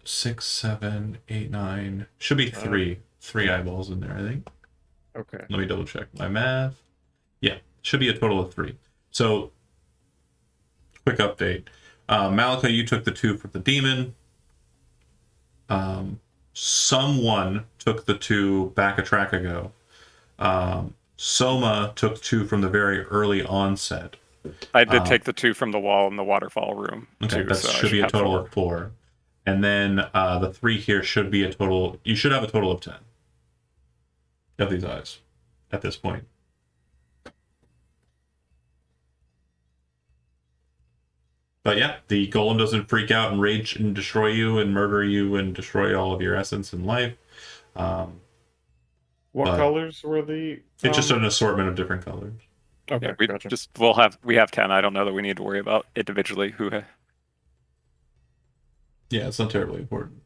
6, 7, 8, 9. Should be 3. 3 eyeballs in there, I think. Okay. Let me double check my math. Yeah, should be a total of 3. So, quick update. Malika, you took the 2 from the demon. Someone took the 2 back a track ago. Soma took 2 from the very early onset. I did take the 2 from the wall in the waterfall room. Okay, too, that so should be a have total 4. of 4. And then the 3 here should be a total. You should have a total of 10 of these eyes at this point. But yeah, the golem doesn't freak out and rage and destroy you and murder you and destroy all of your essence in life. What colors were the? It's just an assortment of different colors. Okay, we gotcha. we have 10. I don't know that we need to worry about individually who. Yeah, it's not terribly important.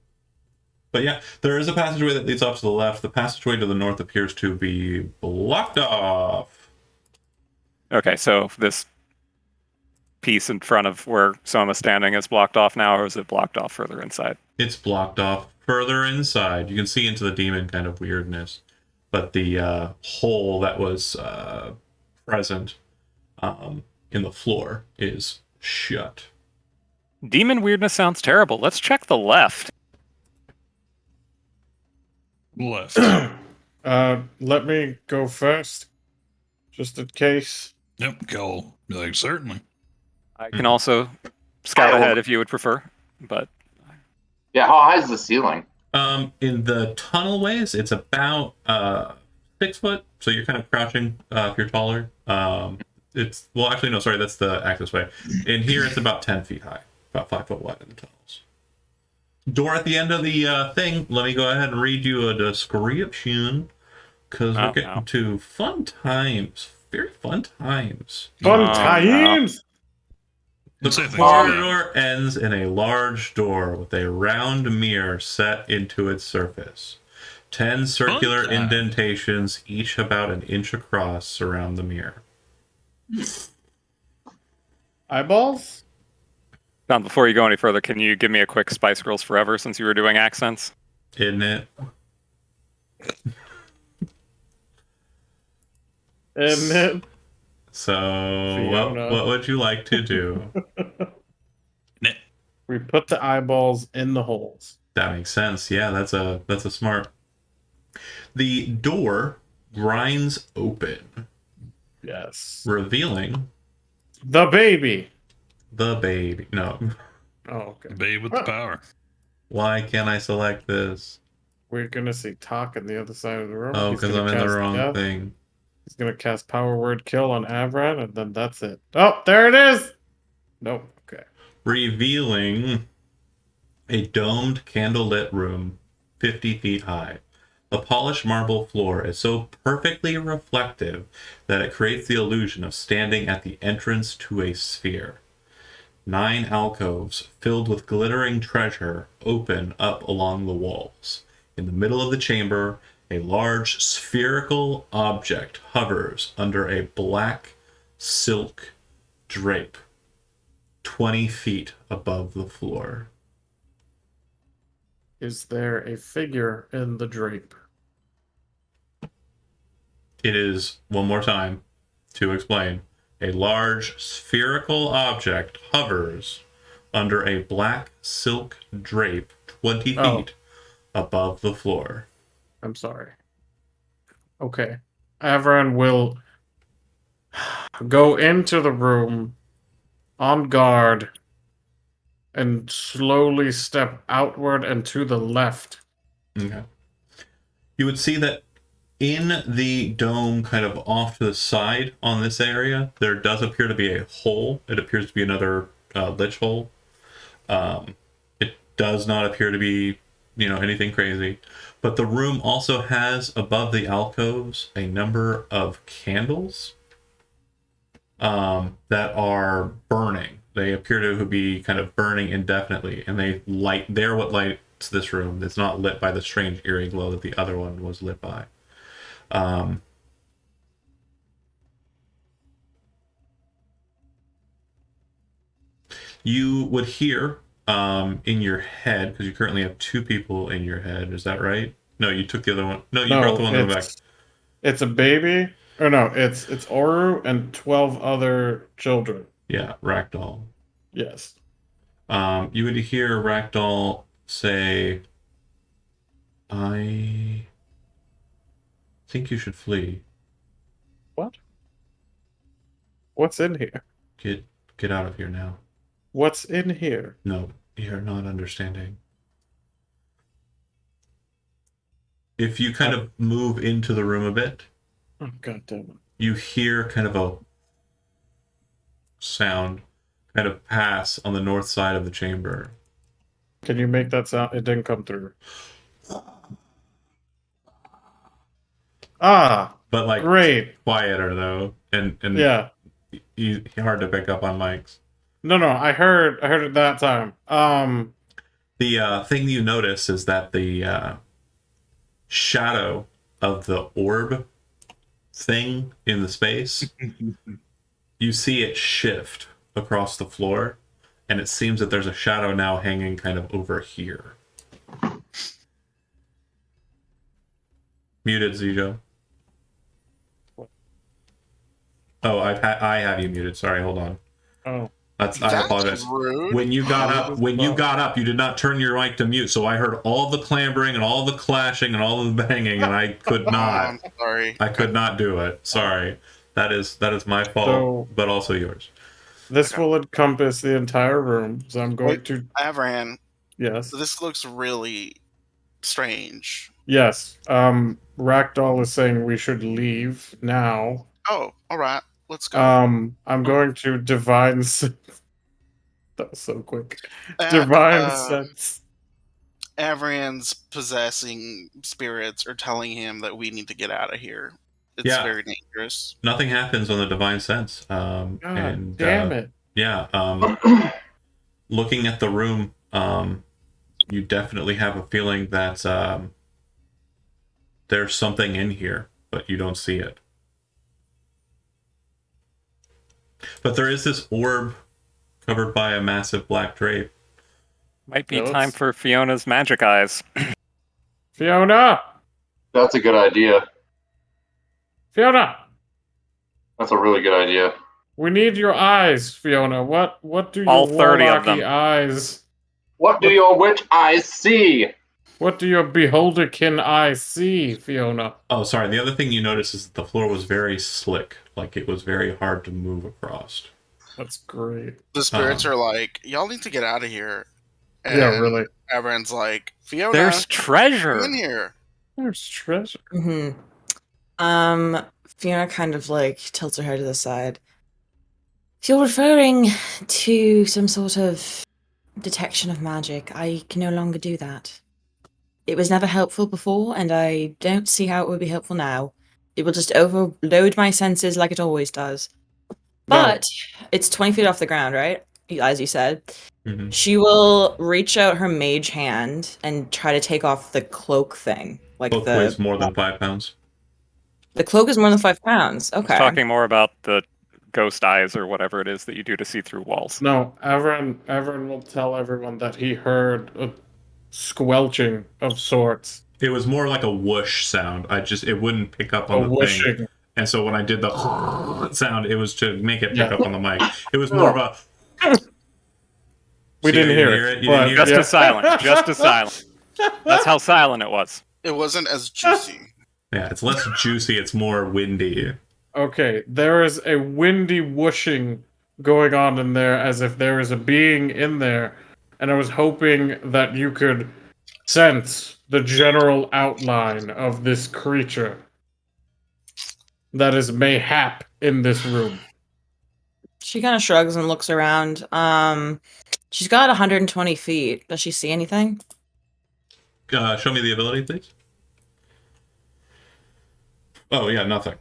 But yeah, there is a passageway that leads off to the left. The passageway to the north appears to be blocked off. Okay, so this piece in front of where Soma's standing is blocked off now, or is it blocked off further inside? It's blocked off further inside. You can see into the demon kind of weirdness, but the hole that was present in the floor is shut. Demon weirdness sounds terrible. Let's check the left. Left. Let me go first, just in case. Yep, go. Like, certainly. I can also scout ahead if you would prefer, but Yeah, how high is the ceiling? In the tunnel ways, it's about 6 foot, so you're kind of crouching if you're taller. It's actually no, sorry, that's the access way. In here, it's about 10 feet high, about 5 foot wide in the tunnels. Door at the end of the thing. Let me go ahead and read you a description because we're getting to fun times, very fun times. Fun times. The corridor ends in a large door with a round mirror set into its surface. 10 circular indentations, each about an inch across, surround the mirror. Eyeballs? Don, before you go any further, can you give me a quick Spice Girls Forever since you were doing accents? Isn't it? Isn't it? So, what would you like to do? We put the eyeballs in the holes. That makes sense. Yeah, that's a smart. The door grinds open. Yes. Revealing the baby. The baby. No. Oh, okay. Babe with the power. Why can't I select this? We're gonna see talk on the other side of the room. Oh, because I'm in the wrong thing. He's gonna cast Power Word Kill on Avran, and then that's it. Oh, there it is! Nope. Okay. Revealing a domed, candlelit room 50 feet high. The polished marble floor is so perfectly reflective that it creates the illusion of standing at the entrance to a sphere. 9 alcoves filled with glittering treasure open up along the walls. In the middle of the chamber, a large spherical object hovers under a black silk drape 20 feet above the floor. Is there a figure in the drape? It is, one more time, to explain, a large spherical object hovers under a black silk drape 20 feet above the floor. I'm sorry. Okay. Avran will go into the room on guard and slowly step outward and to the left. Okay. You would see that in the dome, kind of off to the side on this area, there does appear to be a hole. It appears to be another lich hole. It does not appear to be, anything crazy. But the room also has, above the alcoves, a number of candles that are burning. They appear to be kind of burning indefinitely, and they're what lights this room. It's not lit by the strange eerie glow that the other one was lit by. You would hear in your head, because you currently have 2 people in your head, is that right? No, you took the other one. No, you brought the one back. It's a baby. Or no, it's Oru and 12 other children. Yeah, Ragdoll. Yes. You would hear Ragdoll say, I think you should flee. What? What's in here? Get out of here now. What's in here? No, you're not understanding. If you kind of move into the room a bit, Oh, God damn it. you hear kind of a sound kind of pass on the north side of the chamber. Can you make that sound? It didn't come through. Ah, But like great. quieter though, and Yeah. hard to pick up on mics. No, I heard it that time. The thing you notice is that the shadow of the orb thing in the space, you see it shift across the floor, and it seems that there's a shadow now hanging kind of over here. Muted, Zijo. Oh, I have you muted. Sorry, hold on. Oh. I That's apologize. rude. When you got up, you did not turn your mic to mute, so I heard all the clambering and all the clashing and all the banging, and I could Oh, not. I'm sorry. I could not do it. Sorry. That is my fault, So- but also yours. This will encompass the entire room, so I'm going Wait. to... Avran, Yes. this looks really strange. Yes. Ragdoll is saying we should leave now. Oh, all right. Let's go. I'm going to divine sense. That was so quick. Divine sense. Avran's possessing spirits are telling him that we need to get out of here. It's Yeah. very dangerous. Nothing happens on the divine sense. God And damn it. yeah, looking at the room, you definitely have a feeling that there's something in here, but you don't see it. But there is this orb covered by a massive black drape. Might be Yeah, let's- time for Fiona's magic eyes. Fiona! That's a good idea. Fiona! That's a really good idea. We need your eyes, Fiona. What do your All 30 of warlocky them. eyes... What do your witch eyes see? What do your beholderkin eyes see, Fiona? Oh, sorry. The other thing you notice is that the floor was very slick. Like, it was very hard to move across. That's great. The spirits are like, y'all need to get out of here. And Yeah, really. Avran's like, Fiona, There's treasure. come in here. There's treasure. Fiona kind of like tilts her head to the side. If you're referring to some sort of detection of magic, I can no longer do that. It was never helpful before, and I don't see how it would be helpful now. It will just overload my senses like it always does. But it's 20 feet off the ground, right? As you said. Mm-hmm. She will reach out her mage hand and try to take off the cloak thing. Like Both weighs more than 5 pounds. The cloak is more than 5 pounds. Okay. Talking more about the ghost eyes or whatever it is that you do to see through walls. No, Avran will tell everyone that he heard a squelching of sorts. It was more like a whoosh sound. It wouldn't pick up A on the whooshing. thing. And so when I did the sound, it was to make it pick up on the mic. It was more of a... We So you didn't hear it. You didn't hear Just it? as silent. Just as silent. That's how silent it was. It wasn't as juicy. Yeah, it's less juicy. It's more windy. Okay, there is a windy whooshing going on in there as if there is a being in there. and I was hoping that you could sense the general outline of this creature that is mayhap in this room. She kind of shrugs and looks around. She's got 120 feet. Does she see anything? Show me the ability, please. Oh, yeah, nothing.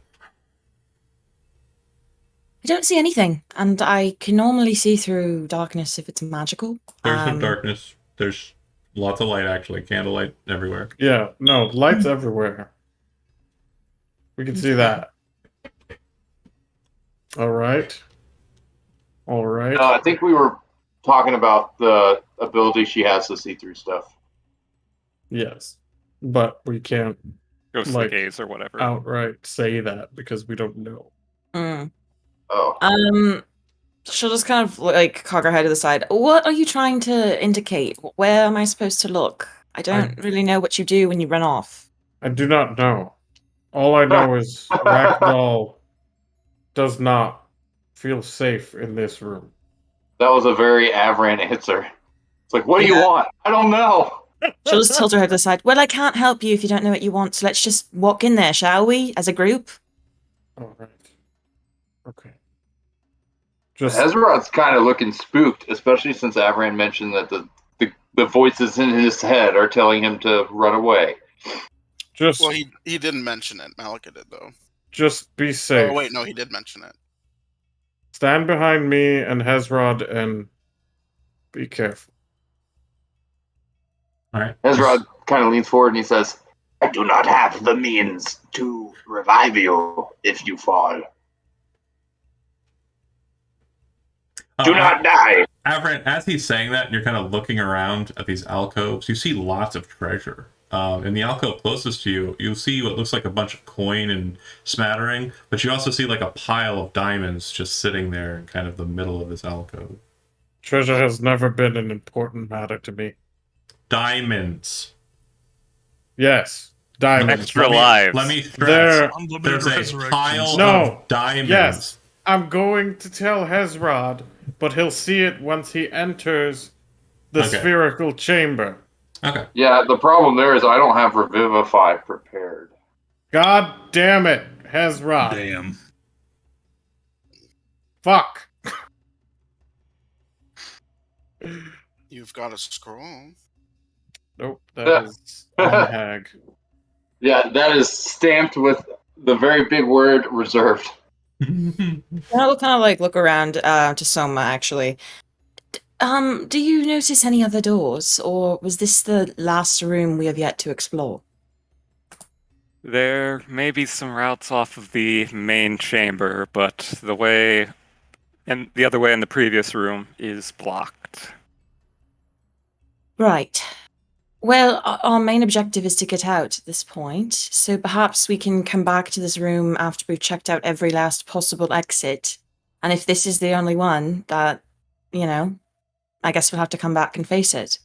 I don't see anything, and I can normally see through darkness if it's magical. There's no darkness. There's lots of light, actually. Candlelight everywhere. Yeah, no, lights everywhere. We can see that. All right. All right. I think we were talking about the ability she has to see through stuff. Yes, but we can't Ghostly like, gaze or whatever. outright say that because we don't know. Mm. Oh. She'll just kind of like cock her head to the side. What are you trying to indicate? Where am I supposed to look? I don't really know what you do when you run off. I do not know. All I know is Ragdoll does not feel safe in this room. That was a very Avran answer. It's like, what do you want? I don't know. She'll just tilt her head to the side. Well, I can't help you if you don't know what you want, so let's just walk in there, shall we? As a group? All right. Okay. Just Hezrod's kind of looking spooked, especially since Avran mentioned that the voices in his head are telling him to run away. just Well, he didn't mention it. Malika did, though. just be safe. Oh, wait, no, he did mention it. Stand behind me and Hezrod and be careful. All right. Hezrod kind of leans forward and he says, I do not have the means to revive you if you fall. Do not die. Avran, as he's saying that, and you're kind of looking around at these alcoves, you see lots of treasure. In the alcove closest to you, you'll see what looks like a bunch of coin and smattering, but you also see like a pile of diamonds just sitting there in kind of the middle of this alcove. Treasure has never been an important matter to me. Diamonds. Yes, diamonds. Extra lives. Let me stress. Unlimited There's a resurrection. pile No. of diamonds. Yes, I'm going to tell Hezrod, but he'll see it once he enters the Okay. spherical chamber. Okay. Yeah, the problem there is I don't have Revivify prepared. God damn it, Hezrod. Damn. Fuck. You've got a scroll. Nope, that is on Hag. Yeah, that is stamped with the very big word reserved. I'll kind of like look around to Soma actually. Do you notice any other doors, or was this the last room we have yet to explore? There may be some routes off of the main chamber, but the way and the other way in the previous room is blocked. Right. Well, our main objective is to get out at this point, so perhaps we can come back to this room after we've checked out every last possible exit. And if this is the only one, that, you know, I guess we'll have to come back and face it.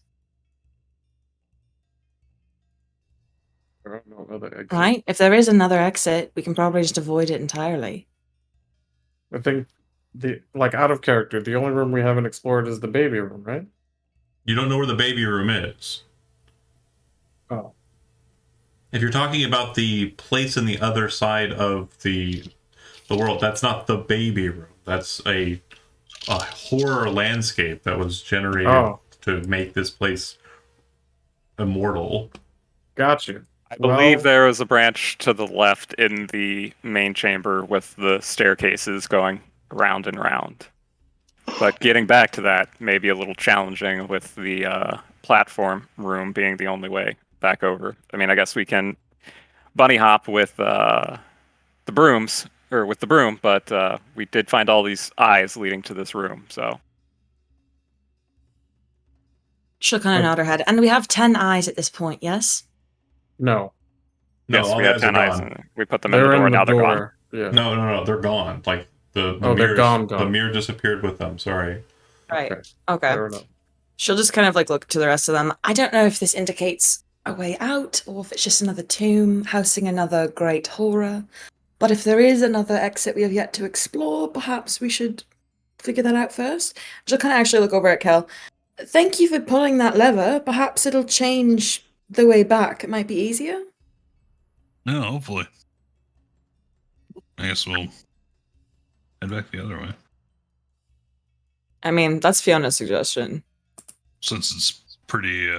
There are no other exits. Right? If there is another exit, we can probably just avoid it entirely. I think out of character, the only room we haven't explored is the baby room, right? You don't know where the baby room is. Oh. If you're talking about the place in the other side of the world, that's not the baby room. That's a horror landscape that was generated to make this place immortal. Gotcha. I believe there is a branch to the left in the main chamber with the staircases going round and round. But getting back to that may be a little challenging with the platform room being the only way back over. I mean, I guess we can bunny hop with the brooms, or with the broom, but we did find all these eyes leading to this room, so. She'll kind of nod her head. And we have 10 eyes at this point, yes? No. No, Yes, all we the had eyes 10 are eyes, gone. and we put them in They're the door, in the now they're gone. door. Yeah. No, they're gone. Like the Oh, they're mirrors, gone. The mirror disappeared with them. Sorry. Right. Okay. Okay. Fair enough. She'll just kind of like look to the rest of them. I don't know if this indicates a way out or if it's just another tomb housing another great horror. But if there is another exit we have yet to explore, perhaps we should figure that out first. She'll kind of actually look over at Kel. Thank you for pulling that lever. Perhaps it'll change the way back. It might be easier. No, hopefully. I guess we'll head back the other way. I mean, that's Fiona's suggestion, Since it's pretty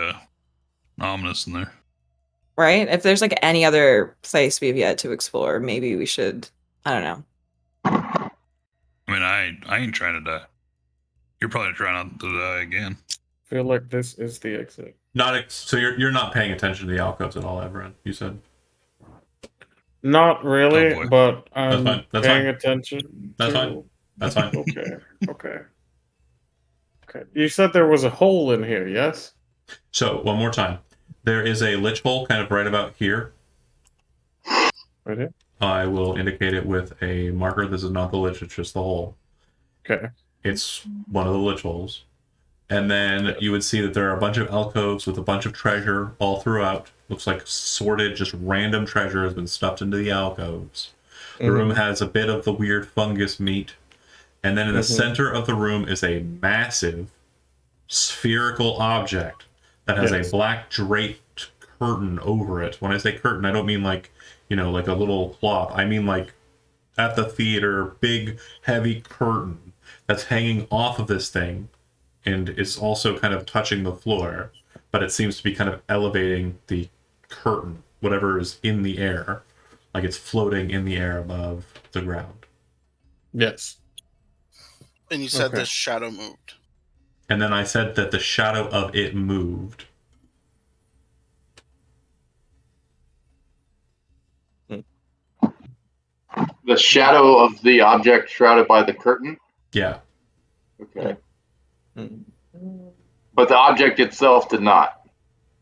ominous in there. right? If there's like any other place we've yet to explore, maybe we should. I don't know. I mean, I ain't trying to die. You're probably trying not to die again. Feel like this is the exit. So you're not paying attention to the alcoves at all, Everett, you said? Not really, Oh, boy. but I'm fine. That's paying fine. attention. That's to- fine. That's fine. Okay. You said there was a hole in here, yes? So, one more time. There is a lich hole kind of right about here. Right here? I will indicate it with a marker. This is not the lich, it's just the hole. Okay. It's one of the lich holes. And then you would see that there are a bunch of alcoves with a bunch of treasure all throughout. Looks like sorted, just random treasure has been stuffed into the alcoves. The room has a bit of the weird fungus meat. And then in the center of the room is a massive spherical object that has a black draped curtain over it. When I say curtain, I don't mean like, like a little cloth. I mean like at the theater, big, heavy curtain that's hanging off of this thing. And it's also kind of touching the floor, but it seems to be kind of elevating the curtain, whatever is in the air, like it's floating in the air above the ground. Yes. And you said Okay. the shadow moved. And then I said that the shadow of it moved. The shadow of the object shrouded by the curtain. Yeah. Okay. Mm. But the object itself did not.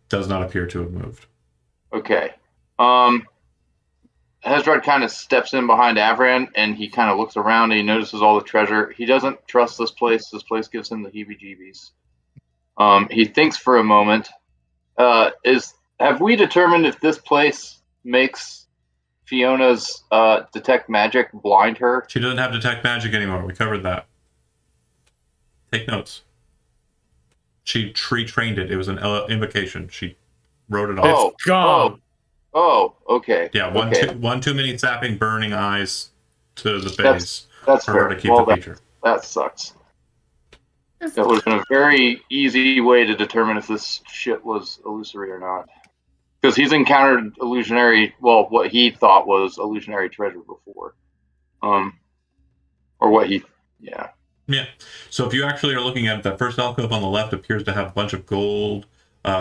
Does not appear to have moved. Okay. Hezrod kind of steps in behind Avran and he kind of looks around and he notices all the treasure. He doesn't trust this place. This place gives him the heebie-jeebies. He thinks for a moment. Have we determined if this place makes Fiona's detect magic blind her? She doesn't have detect magic anymore. We covered that. Take notes. She trained it. It was an invocation. She wrote it off. It's gone. Oh, okay. Yeah, one too many zapping, burning eyes to the face That's for fair. her to keep Well, the feature. that sucks. That would have been a very easy way to determine if this shit was illusory or not. Because he's encountered what he thought was illusionary treasure before. Yeah. Yeah. So if you actually are looking at it, that first alcove on the left appears to have a bunch of gold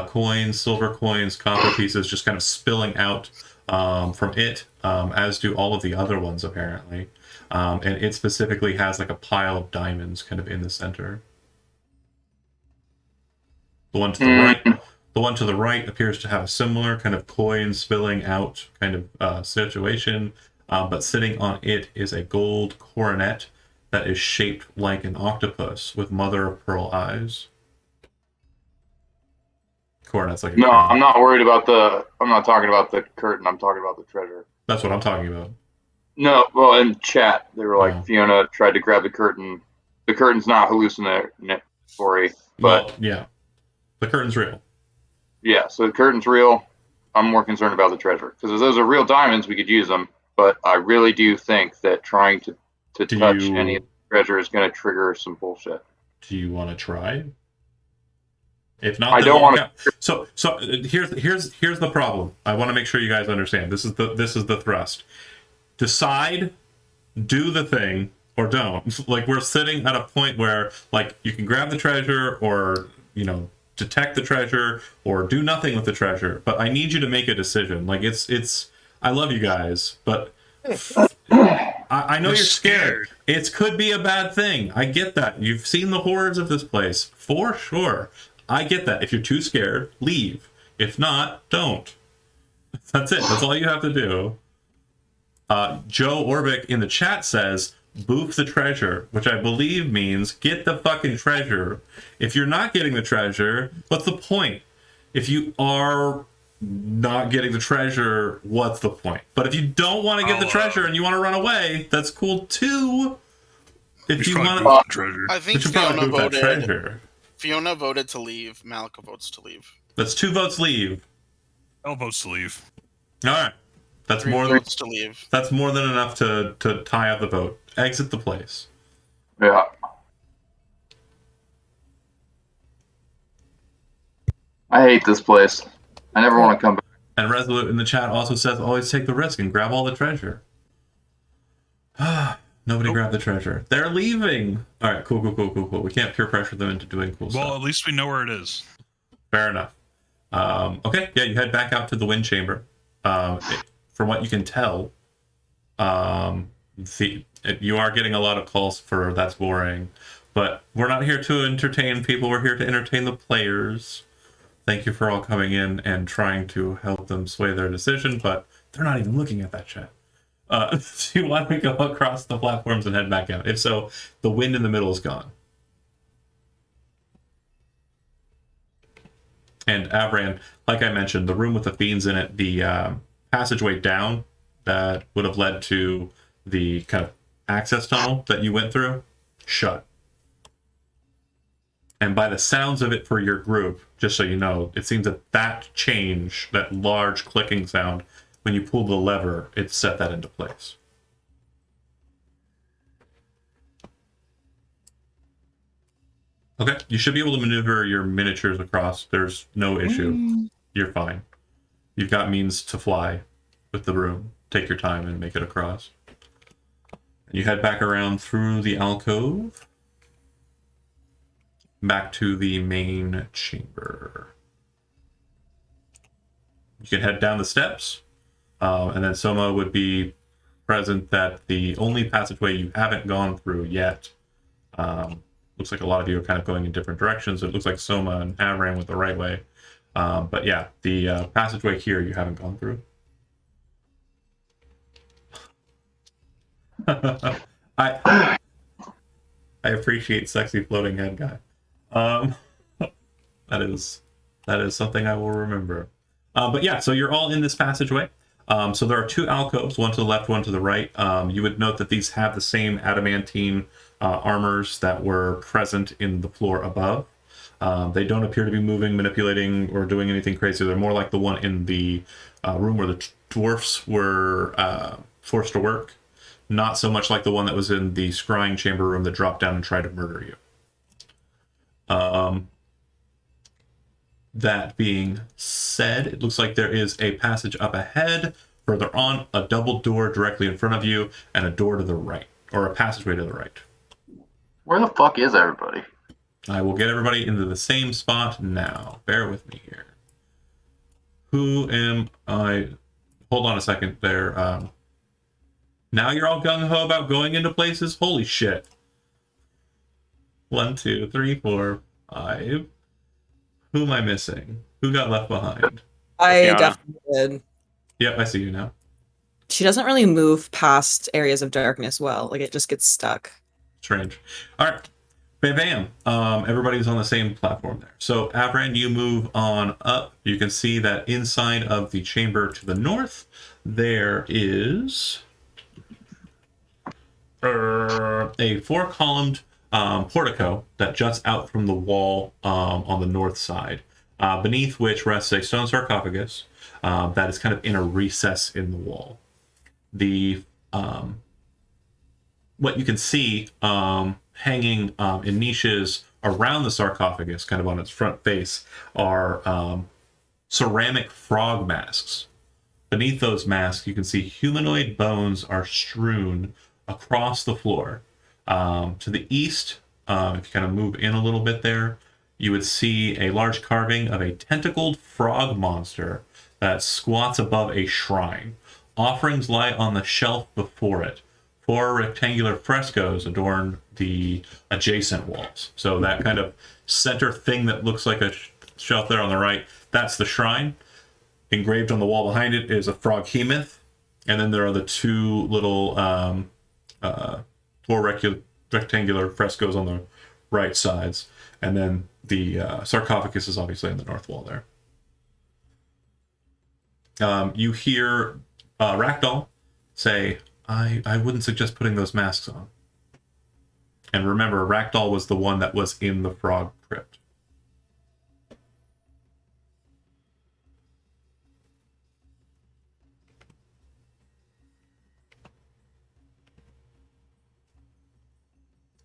coins, silver coins, copper pieces just kind of spilling out from it, as do all of the other ones apparently. And it specifically has like a pile of diamonds kind of in the center. The one to the right appears to have a similar kind of coin spilling out kind of situation, but sitting on it is a gold coronet that is shaped like an octopus with mother of pearl eyes. Coronet's like a No, crown. I'm not worried about I'm not talking about the curtain. I'm talking about the treasure. That's what I'm talking about. No, well, in chat, they were like, Oh. Fiona tried to grab the curtain. The curtain's not hallucinatory, but Well, yeah. The curtain's real. yeah, so the curtain's real. I'm more concerned about the treasure. Because if those are real diamonds, we could use them. But I really do think that trying to touch any of the treasure is going to trigger some bullshit. Do you want to try? If not, I then don't we'll want to. So here's the problem. I want to make sure you guys understand. This is the thrust. Decide, do the thing, or don't. Like, we're sitting at a point where, like, you can grab the treasure, or detect the treasure, or do nothing with the treasure. But I need you to make a decision. Like, it's. I love you guys, but I know you're scared. It could be a bad thing. I get that. You've seen the horrors of this place for sure. I get that. If you're too scared, leave. If not, don't. That's it. That's all you have to do. Joe Orbic in the chat says, boof the treasure, which I believe means get the fucking treasure. If you're not getting the treasure, what's the point? If you are not getting the treasure, what's the point? But if you don't want to get the treasure and you want to run away, that's cool too. If you want the treasure. I think you should probably Fiona move that voted. treasure. Fiona voted to leave. Malika votes to leave. That's 2 votes leave. All votes to leave. All right. That's 3 more than votes to leave. that's more than enough to tie up the vote. Exit the place. Yeah. I hate this place. I never want to come back. And Resolute in the chat also says, always take the risk and grab all the treasure. Nobody grabbed the treasure. They're leaving. All right, cool. We can't peer pressure them into doing cool stuff. Well, at least we know where it is. Fair enough. Okay, yeah, you head back out to the wind chamber. From what you can tell, you are getting a lot of calls for that's boring. But we're not here to entertain people. We're here to entertain the players. Thank you for all coming in and trying to help them sway their decision, but they're not even looking at that chat. Do you want to go across the platforms and head back out? If so, the wind in the middle is gone. And Avran, like I mentioned, the room with the fiends in it, the passageway down that would have led to the kind of access tunnel that you went through, shut. And by the sounds of it for your group, just so you know, it seems that change, that large clicking sound, when you pull the lever, it set that into place. Okay, you should be able to maneuver your miniatures across. There's no issue. You're fine. You've got means to fly with the room. Take your time and make it across. And you head back around through the alcove. Back to the main chamber. You can head down the steps, and then Soma would be present that the only passageway you haven't gone through yet, looks like a lot of you are kind of going in different directions. It looks like Soma and Avran went the right way. But yeah, the passageway here you haven't gone through. I appreciate sexy floating head guy. That is something I will remember. But yeah, so you're all in this passageway. So there are 2 alcoves, one to the left, one to the right. You would note that these have the same adamantine armors that were present in the floor above. They don't appear to be moving, manipulating, or doing anything crazy. They're more like the one in the room where the dwarfs were forced to work. Not so much like the one that was in the scrying chamber room that dropped down and tried to murder you. That being said, it looks like there is a passage up ahead, further on, a double door directly in front of you, and a door to the right, or a passageway to the right. Where the fuck is everybody? I will get everybody into the same spot now. Bear with me here. Who am I? Hold on a second there. Now you're all gung-ho about going into places? Holy shit. 1, 2, 3, 4, 5. Who am I missing? Who got left behind? I Fiona. definitely did. Yep, I see you now. She doesn't really move past areas of darkness well. Like, it just gets stuck. Strange. All right. Bam, bam. Everybody's on the same platform there. So, Avran, you move on up. You can see that inside of the chamber to the north, there is a 4-columned portico that juts out from the wall on the north side, beneath which rests a stone sarcophagus that is kind of in a recess in the wall. The what you can see hanging in niches around the sarcophagus, kind of on its front face, are ceramic frog masks. Beneath those masks, you can see humanoid bones are strewn across the floor. To the east, if you kind of move in a little bit there, you would see a large carving of a tentacled frog monster that squats above a shrine. Offerings lie on the shelf before it. 4 rectangular frescoes adorn the adjacent walls. So that kind of center thing that looks like a shelf there on the right, that's the shrine. Engraved on the wall behind it is a frog hemoth. And then there are the 2 little 4 rectangular frescoes on the right sides. And then the sarcophagus is obviously on the north wall there. You hear Rakdal say, I wouldn't suggest putting those masks on. And remember, Rakdal was the one that was in the frog crypt.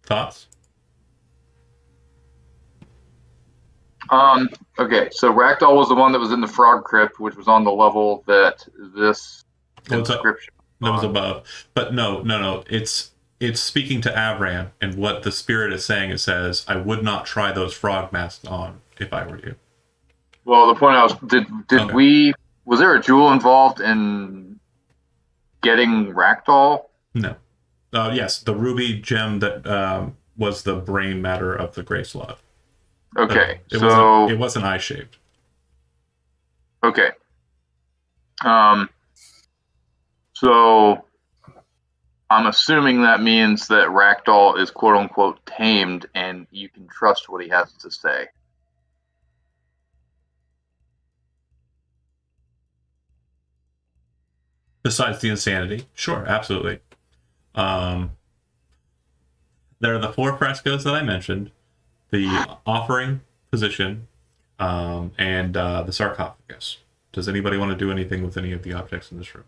Thoughts? Okay, so Ragdoll was the one that was in the frog crypt, which was on the level that this inscription That was on. above. But no. It's speaking to Avran, and what the spirit is saying, it says, I would not try those frog masks on if I were you. Well, the point I was, did Okay. was there a jewel involved in getting Ragdoll? No. Yes, the ruby gem that was the brain matter of the Gray Slot. Okay, It so wasn't eye shaped. okay, so I'm assuming that means that Ragdoll is quote unquote tamed, and you can trust what he has to say. Besides the insanity, sure, absolutely. There are the 4 frescoes that I mentioned, the offering position, and the sarcophagus. Does anybody want to do anything with any of the objects in this room?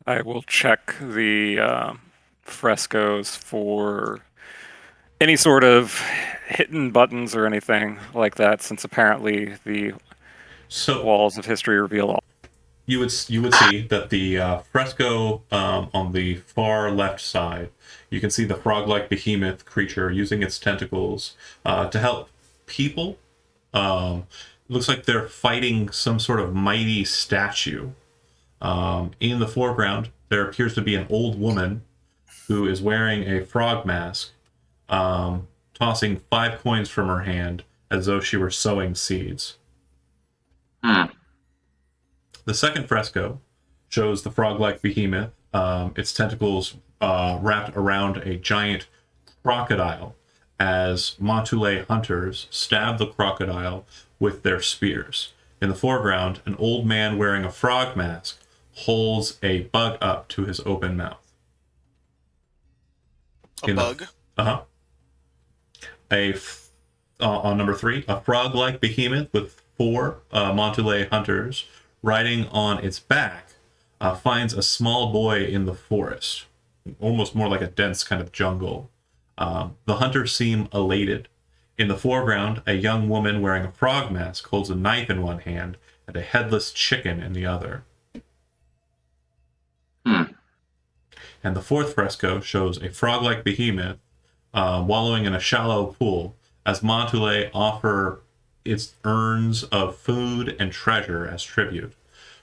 I will check the frescoes for any sort of hidden buttons or anything like that, since apparently the walls of history reveal all. You would see that the fresco on the far left side, you can see the frog-like behemoth creature using its tentacles to help people. Looks like they're fighting some sort of mighty statue. In the foreground, there appears to be an old woman who is wearing a frog mask, tossing 5 coins from her hand as though she were sowing seeds. The second fresco shows the frog-like behemoth, its tentacles wrapped around a giant crocodile as Montoulet hunters stab the crocodile with their spears. In the foreground, an old man wearing a frog mask holds a bug up to his open mouth. A bug? On number 3, a frog-like behemoth with 4 Montoulet hunters riding on its back finds a small boy in the forest, almost more like a dense kind of jungle. The hunters seem elated. In the foreground, a young woman wearing a frog mask holds a knife in one hand and a headless chicken in the other. And the fourth fresco shows a frog-like behemoth wallowing in a shallow pool as Montoulet offer its urns of food and treasure as tribute.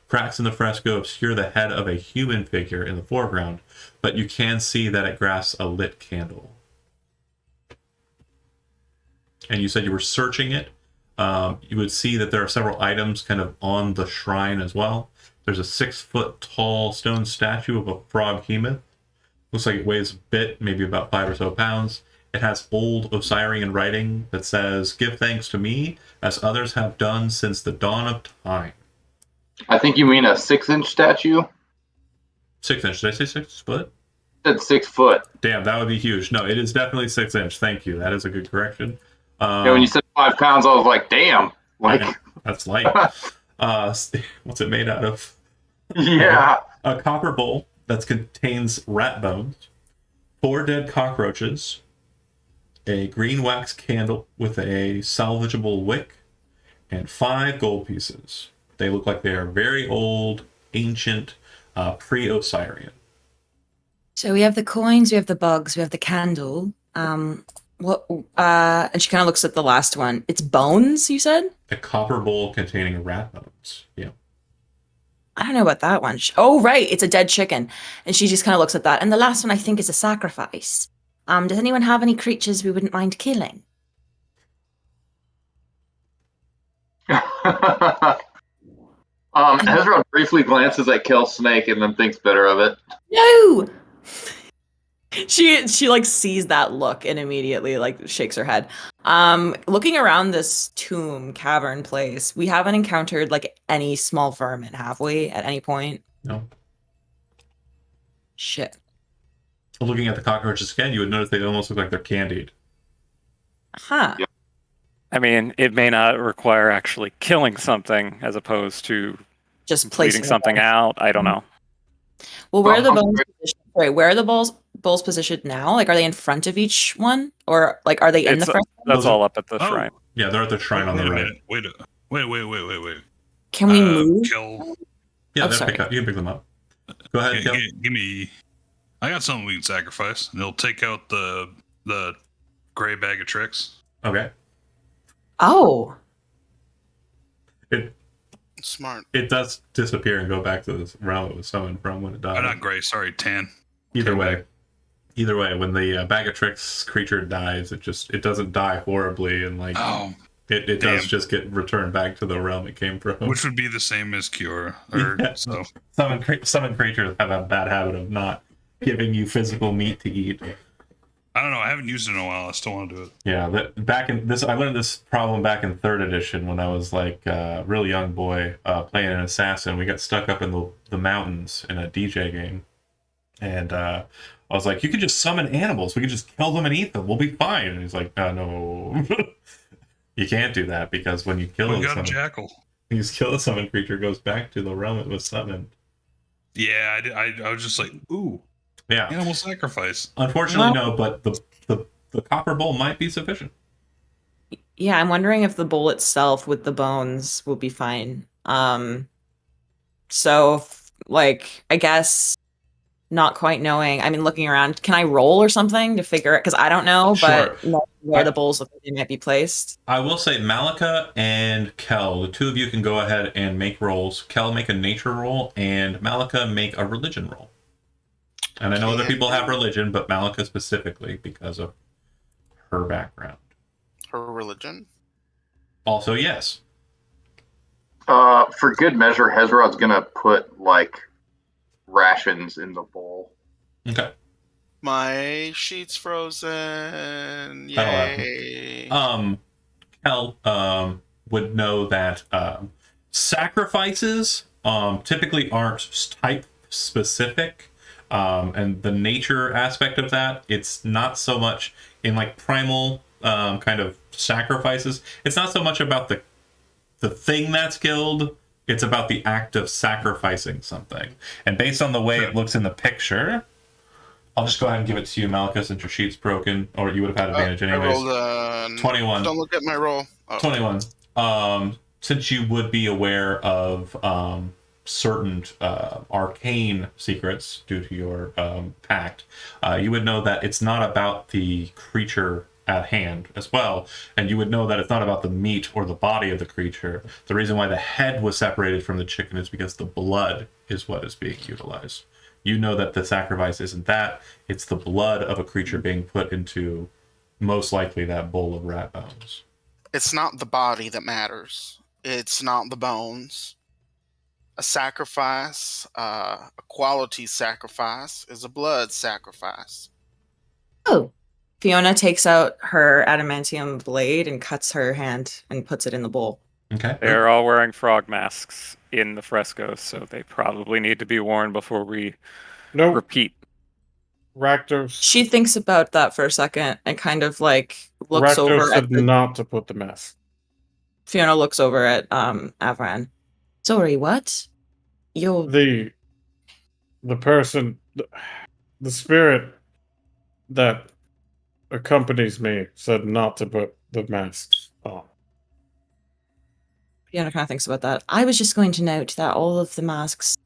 Cracks in the fresco obscure the head of a human figure in the foreground, but you can see that it grasps a lit candle. And you said you were searching it. You would see that there are several items kind of on the shrine as well. There's a 6-foot tall stone statue of a frog behemoth. Looks like it weighs a bit, maybe about 5 or so pounds. It has old Osirian writing that says, "Give thanks to me, as others have done since the dawn of time." I think you mean a 6-inch statue? 6 inch. Did I say 6 foot? I said 6 foot. Damn, that would be huge. No, it is definitely 6 inch. Thank you. That is a good correction. Yeah, when you said 5 pounds, I was like, damn. Like, that's light. What's it made out of? Yeah. A copper bowl that contains rat bones, 4 dead cockroaches, a green wax candle with a salvageable wick, and 5 gold pieces. They look like they are very old, ancient, pre-Osirian. So we have the coins, we have the bugs, we have the candle. What? And she kind of looks at the last one. It's bones, you said? A copper bowl containing rat bones. Yeah. I don't know about that one. Oh, right. It's a dead chicken. And she just kind of looks at that. And the last one, I think, is a sacrifice. Does anyone have any creatures we wouldn't mind killing? Ezra briefly glances at Kel Snake and then thinks better of it. No! She like sees that look and immediately like shakes her head. Looking around this tomb cavern place, we haven't encountered like any small vermin, have we, at any point? No. Shit. Looking at the cockroaches again, you would notice they almost look like they're candied. Huh. Yep. I mean, it may not require actually killing something as opposed to Just bleeding placing something out. I don't know. Well, where are the bones? Sorry, where are the bowls positioned now? Like, are they in front of each one, or like are they in the It's- first? That's Those are- all up at the Oh. shrine. Yeah, they're at the shrine on the right. Wait. Can we move? Kel, Yeah, Oh, they'll sorry. pick up. You can pick them up. Go ahead, Kel. give me. I got something we can sacrifice. And they'll take out the gray bag of tricks. Okay. Oh, Smart. It does disappear and go back to the realm it was summoned from when it died. Not gray. Sorry, tan. Either Okay. way, when the bag of tricks creature dies, it doesn't die horribly, and like Oh, it does damn. just get returned back to the realm it came from. which would be the same as Cure. Yeah. So Summon creatures have a bad habit of not giving you physical meat to eat. I don't know. I haven't used it in a while. I still want to do it. Yeah, I learned this problem back in 3rd edition when I was like a really young boy playing an assassin. We got stuck up in the mountains in a DJ game, and I was like, "You could just summon animals. We could just kill them and eat them. We'll be fine." And he's like, "No, you can't do that because when you kill We got a someone, jackal. you kill a summoned creature, it goes back to the realm it was summoned." Yeah, I was just like, ooh, Yeah, animal sacrifice. unfortunately, no, but the copper bowl might be sufficient. yeah. I'm wondering if the bowl itself with the bones will be fine. So like, I guess not quite knowing. I mean, looking around, can I roll or something to figure it? Because I don't know, but Sure. know where the bowls look like they might be placed. I will say Malika and Kel, the two of you can go ahead and make rolls. Kel, make a nature roll, and Malika, make a religion roll. And I know other people have religion, but Malika specifically because of her background. Her religion. Also, yes. For good measure, Hezrod's gonna put like rations in the bowl. Okay. My sheet's frozen. That'll happen. Yay. Kel would know that sacrifices typically aren't type specific. And the nature aspect of that, it's not so much in like primal kind of sacrifices. It's not so much about the thing that's killed. It's about the act of sacrificing something. And based on the way it looks in the picture, I'll just go ahead and give it to you, Malika, since your sheet's broken, or you would have had advantage I anyways. rolled 21. Don't look at my roll. Oh. 21. Since you would be aware of certain arcane secrets due to your pact, you would know that it's not about the creature at hand as well, and you would know that it's not about the meat or the body of the creature. The reason why the head was separated from the chicken is because the blood is what is being utilized. You know that the sacrifice isn't that, it's the blood of a creature being put into most likely that bowl of rat bones. It's not the body that matters. It's not the bones. A sacrifice, a quality sacrifice, is a blood sacrifice. Oh, Fiona takes out her adamantium blade and cuts her hand and puts it in the bowl. Okay. They're all wearing frog masks in the frescoes, so they probably need to be worn before we No, repeat. Rakdos. She thinks about that for a second and kind of like looks Rakdos over at said the, not to put the mask. Fiona looks over at Avran. Sorry, what? You're The person, the spirit that accompanies me said not to put the masks on. Fiona kind of thinks about that. I was just going to note that all of the masks,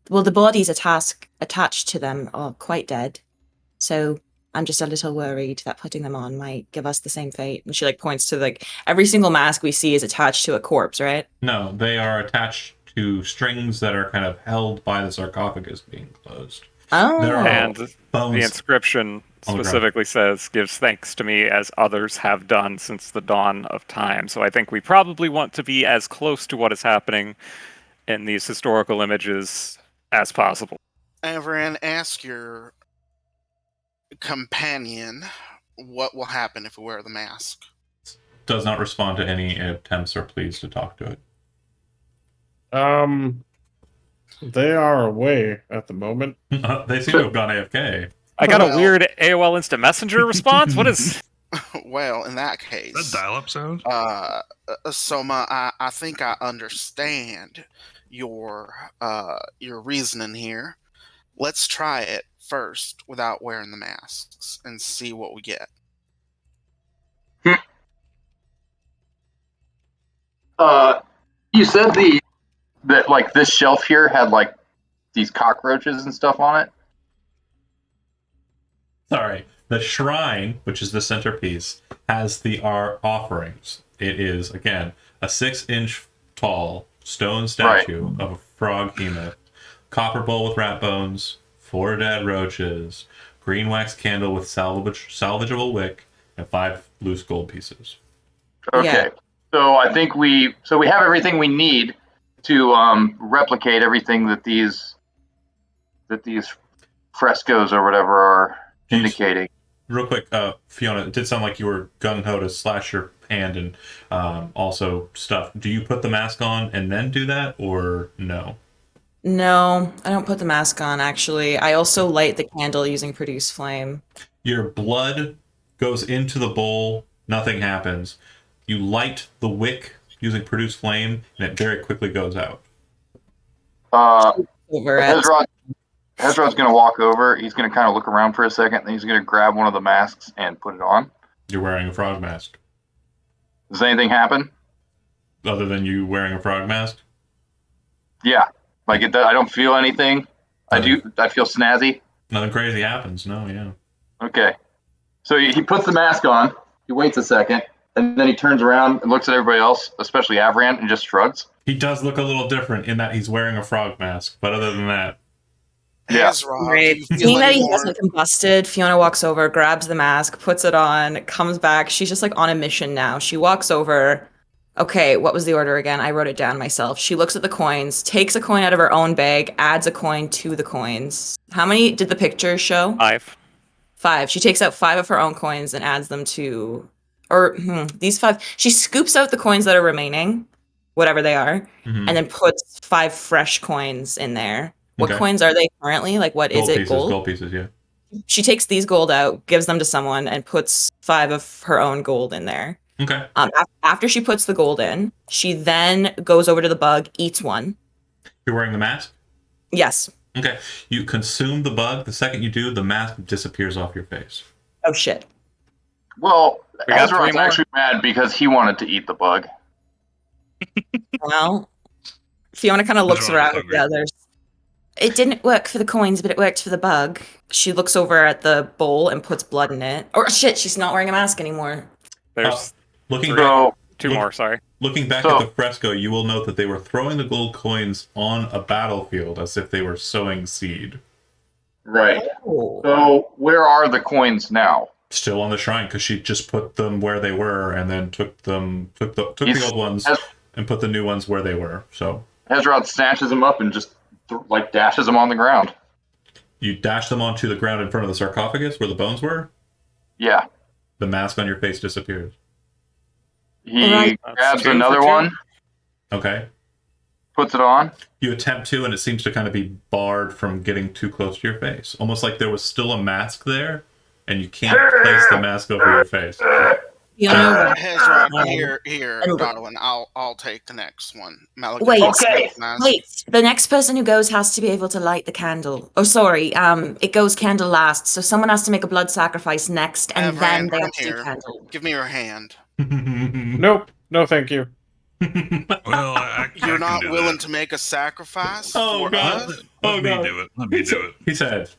well, the bodies attached to them are quite dead. So I'm just a little worried that putting them on might give us the same fate. And she like points to like every single mask we see is attached to a corpse, right? No, they are attached to strings that are kind of held by the sarcophagus being closed. Oh, There are And bones. the inscription on the ground. specifically says, gives thanks to me as others have done since the dawn of time. So I think we probably want to be as close to what is happening in these historical images as possible. Avran, ask your companion what will happen if we wear the mask. Does not respond to any attempts or pleas to talk to it. They are away at the moment. They seem to have gone AFK. I got a Well- weird AOL Instant Messenger response. What is? Well, in that That case, dial-up sound? Soma, I think I understand your reasoning here. Let's try it first without wearing the masks and see what we get. You said that like this shelf here had like these cockroaches and stuff on it. Sorry. The shrine, which is the centerpiece, has the offerings. It is, again, a 6-inch tall stone statue of a frog behemoth, copper bowl with rat bones, 4 dead roaches, green wax candle with salvageable wick, and 5 loose gold pieces. Okay. Yeah. So I think we have everything we need to replicate everything that these frescoes or whatever are indicating. Real quick, Fiona, it did sound like you were gung-ho to slash your hand and also stuff. Do you put the mask on and then do that, or no? No, I don't put the mask on, actually. I also light the candle using Produce Flame. Your blood goes into the bowl, nothing happens. You light the wick using Produce Flame, and it very quickly goes out. Over it. Hezrod's going to walk over. He's going to kind of look around for a second, then he's going to grab one of the masks and put it on. You're wearing a frog mask. Does anything happen? Other than you wearing a frog mask? Yeah. Like I don't feel anything. I feel snazzy. Nothing crazy happens, no, yeah. Okay. So he puts the mask on. He waits a second, and then he turns around and looks at everybody else, especially Avran, and just shrugs. He does look a little different in that he's wearing a frog mask, but other than that... Yeah. Hezrod, Great. do you feel Seeing that he any more- hasn't combusted, Fiona walks over, grabs the mask, puts it on, comes back. She's just like on a mission now. She walks over. Okay, what was the order again? I wrote it down myself. She looks at the coins, takes a coin out of her own bag, adds a coin to the coins. How many did the picture show? 5. 5. She takes out 5 of her own coins and adds them to, these 5. She scoops out the coins that are remaining, whatever they are, Mhm. and then puts 5 fresh coins in there. What Okay. coins are they currently? Like, what is it? pieces, Gold? Gold pieces, yeah. She takes these gold out, gives them to someone, and puts 5 of her own gold in there. Okay. After she puts the gold in, she then goes over to the bug, eats one. You're wearing the mask? Yes. Okay. You consume the bug. The second you do, the mask disappears off your face. Oh, shit. Well, We got 3 Hezrod's more. actually mad because he wanted to eat the bug. Well, Fiona kind of looks Hezrod's around at hungry. the others. It didn't work for the coins, but it worked for the bug. She looks over at the bowl and puts blood in it. Or shit, she's not wearing a mask anymore. There's Looking back, So 2 more, sorry. looking back So- at the fresco, you will note that they were throwing the gold coins on a battlefield as if they were sowing seed. right. Oh. So where are the coins now? Still on the shrine because she just put them where they were and then took the old ones Hez- and put the new ones where they were. So Hezrod snatches them up and just dashes them on the ground. you dash them onto the ground in front of the sarcophagus where the bones were. Yeah. The mask on your face disappears. He Alright. grabs That's 2 another for 2. one, Okay. puts it on. You attempt to, and it seems to kind of be barred from getting too close to your face. Almost like there was still a mask there, and you can't place the mask over your face. Fiona, Hezrod, here, and- darling. I'll take the next one. Malachi Wait. takes the Okay. next mask. wait. The next person who goes has to be able to light the candle. Oh, sorry. It goes candle last, so someone has to make a blood sacrifice next, and Evran, then they come have to do here. candle. Give me your hand. Nope. No, thank you. Well, I You're can not do willing that. to make a sacrifice Oh, for God. us? Let me God. do it. Let me do it. He said,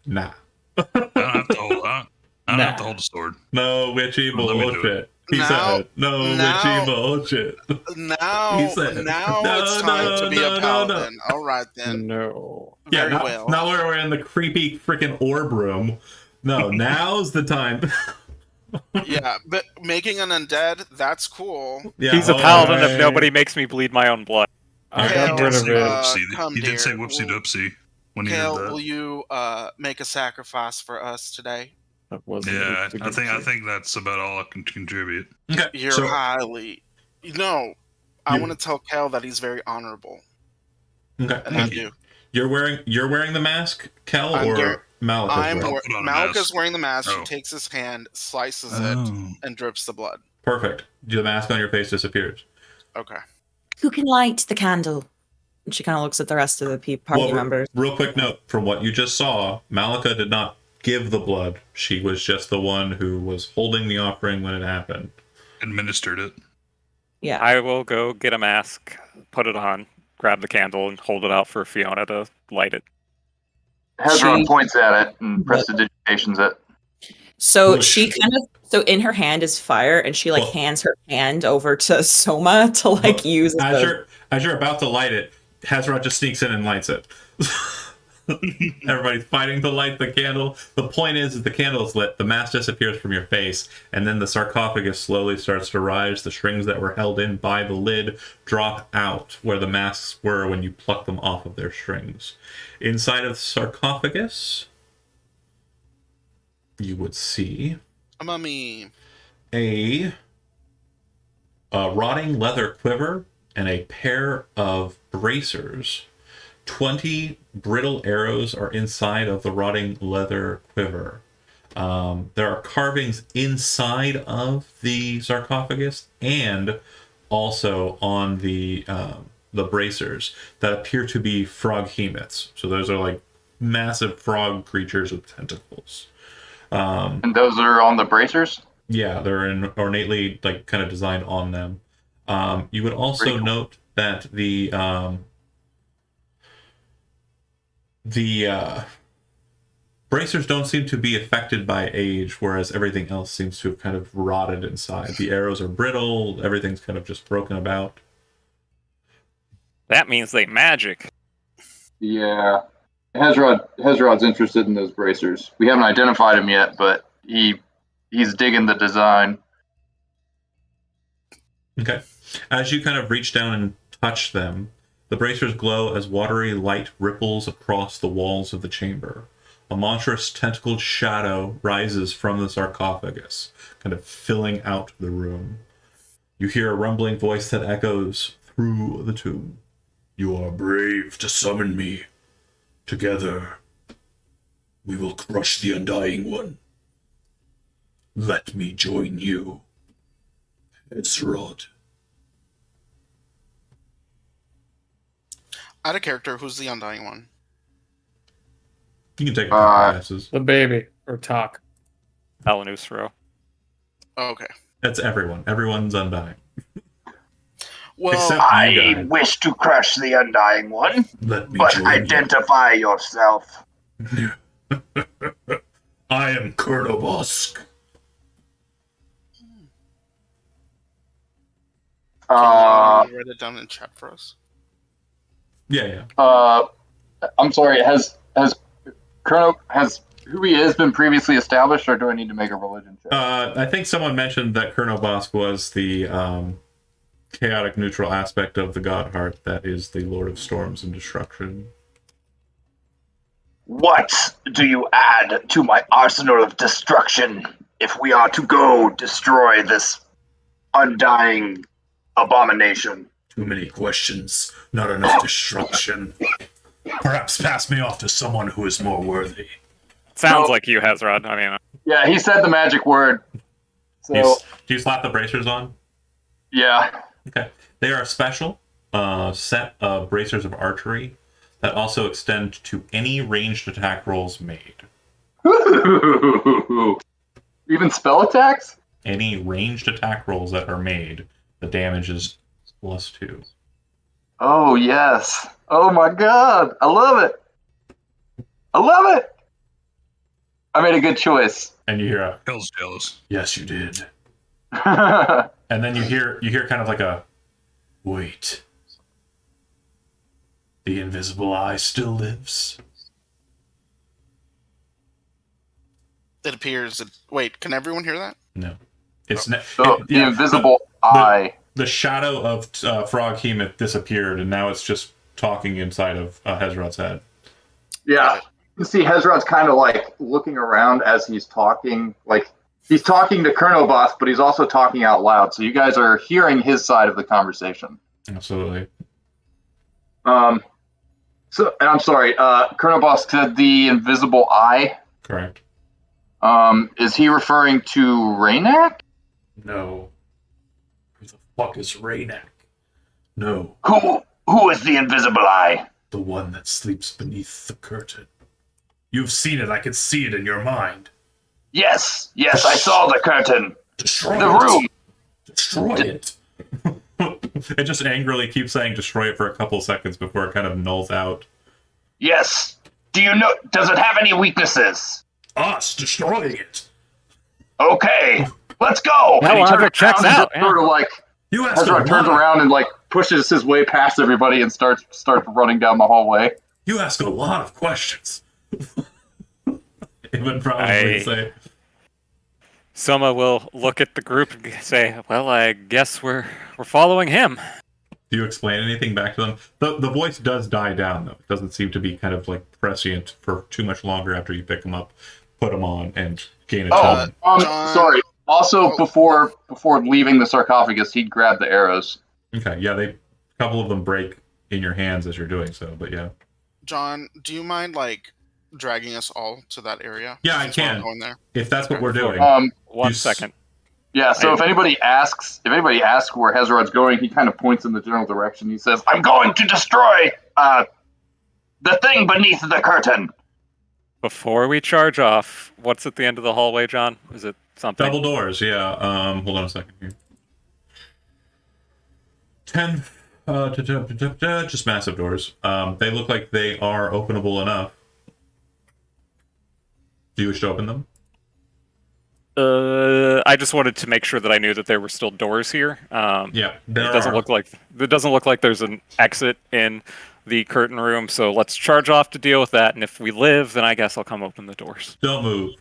nah. I don't have to hold. I don't have to hold a sword. No witchy Well, let me do bullshit. He Now- said, no now- witchy bullshit. Now, He said, now "No, it's time no, to be no, a no, no." paladin. All right then. No. Yeah, Very now, well. now we're in the creepy freaking orb room. No, now's the time. Yeah, but making an undead, that's cool. Yeah, He's a all paladin if right. nobody makes me bleed my own blood. I Kale, got rid of Say it. whoopsie. come, He did say dear. whoopsie doopsie when he Kale, did will that. you make a sacrifice for us today? That wasn't Yeah, a I good think thing. that's about all I can contribute. Okay, You're so highly. No, I You- want to tell Kale that he's very honorable, okay, and I do. you're wearing the mask, Kel, I'm or wearing- Malika's I'm wearing? I'll put on a Malika's mask. wearing the mask. Oh. She takes his hand, slices it, Oh. and drips the blood. Perfect. The mask on your face disappears. Okay. Who can light the candle? And she kind of looks at the rest of the party members. Real quick note from what you just saw, Malika did not give the blood. She was just the one who was holding the offering when it happened. Administered it. Yeah. I will go get a mask, put it on, grab the candle, and hold it out for Fiona to light it. Hezron points at it and prestidigitations it. So Push. she kind of, so in her hand is fire, and she like hands her hand over to Soma to like use as you're about to light it, Hezron just sneaks in and lights it. Everybody's fighting to light the candle. The point is the candle is lit, the mask disappears from your face, and then the sarcophagus slowly starts to rise. The strings that were held in by the lid drop out where the masks were when you pluck them off of their strings. Inside of the sarcophagus, you would see A mummy. a rotting leather quiver and a pair of bracers. 20 brittle arrows are inside of the rotting leather quiver. There are carvings inside of the sarcophagus and also on the bracers that appear to be froghemoths. So those are like massive frog creatures with tentacles. And those are on the bracers? Yeah, they're ornately like kind of designed on them. You would also note that the bracers don't seem to be affected by age, whereas everything else seems to have kind of rotted inside. The arrows are brittle, everything's kind of just broken about. That means they magic. Yeah. Hezrod's interested in those bracers. We haven't identified him yet, but he's digging the design. Okay. As you kind of reach down and touch them, the bracers glow as watery light ripples across the walls of the chamber. A monstrous tentacled shadow rises from the sarcophagus, kind of filling out the room. You hear a rumbling voice that echoes through the tomb. You are brave to summon me. Together, we will crush the Undying One. Let me join you, Ezrod. Out of character, who's the Undying One? You can take a couple guesses. The baby or talk. Alanusro. Oh, okay. That's everyone. Everyone's undying. Well, Except you guys. Wish to crush the Undying One, Let me but join identify yourself. you. I am Colonel Bosk. can you write it down in chat for us? Yeah. I'm sorry. Has who he is been previously established, or do I need to make a religion check? I think someone mentioned that Colonel Bosk was the chaotic neutral aspect of the God Heart that is the Lord of Storms and Destruction. What do you add to my arsenal of destruction if we are to go destroy this undying abomination? Too many questions, not enough destruction. Perhaps pass me off to someone who is more worthy. Sounds like you, Hezrod. I mean, Yeah, he said the magic word. So, Do you slap the bracers on? yeah. Okay. They are a special set of bracers of archery that also extend to any ranged attack rolls made. Even spell attacks? Any ranged attack rolls that are made, the damage is +2. Oh, yes. Oh, my God. I love it. I love it. I made a good choice. And you hear a, Hell's jealous. yes, you did. And then you hear kind of like a, wait. The invisible eye still lives. It appears. Wait, can everyone hear that? No. It's the invisible eye. The shadow of Froghemoth disappeared, and now it's just talking inside of Hezrod's head. Yeah. You see Hezrod's kind of like looking around as he's talking. Like, he's talking to Colonel Bosk, but he's also talking out loud. So you guys are hearing his side of the conversation. Absolutely. So, and I'm sorry, Colonel Bosk said the invisible eye. Correct. Is he referring to Raynak? No. Who the fuck is Raynak? No. Who is the invisible eye? The one that sleeps beneath the curtain. You've seen it. I can see it in your mind. Yes, I saw the curtain. Destroy The it. room. Destroy it. It just angrily keeps saying destroy it for a couple seconds before it kind of nulls out. Yes. Do you know, does it have any weaknesses? Us destroying it. Okay, let's go. That And he turns logic checks around and out, just sort of like, You asked Ezra a turns lot. around and like pushes his way past everybody and starts running down the hallway. You ask a lot of questions. It would probably I- say. Soma will look at the group and say, "Well, I guess we're following him." Do you explain anything back to them? The voice does die down, though. It doesn't seem to be kind of like prescient for too much longer after you pick them up, put them on, and gain a tone. John- Sorry. Also, Oh. before leaving the sarcophagus, he'd grab the arrows. Okay, yeah, a couple of them break in your hands as you're doing so, but yeah. John, do you mind like dragging us all to that area? Yeah, I Since we're can. Going there. If that's what we're doing. One You second. Yeah, so if anybody asks where Hezrod's going, he kind of points in the general direction. He says, "I'm going to destroy the thing beneath the curtain." Before we charge off, what's at the end of the hallway, John? Is it something? Double doors, yeah. Hold on a second here. 10, just massive doors. They look like they are openable enough. Do you wish to open them? I just wanted to make sure that I knew that there were still doors here. Yeah, It there doesn't are. look like there's an exit in the curtain room. So let's charge off to deal with that. And if we live, then I guess I'll come open the doors. Don't move.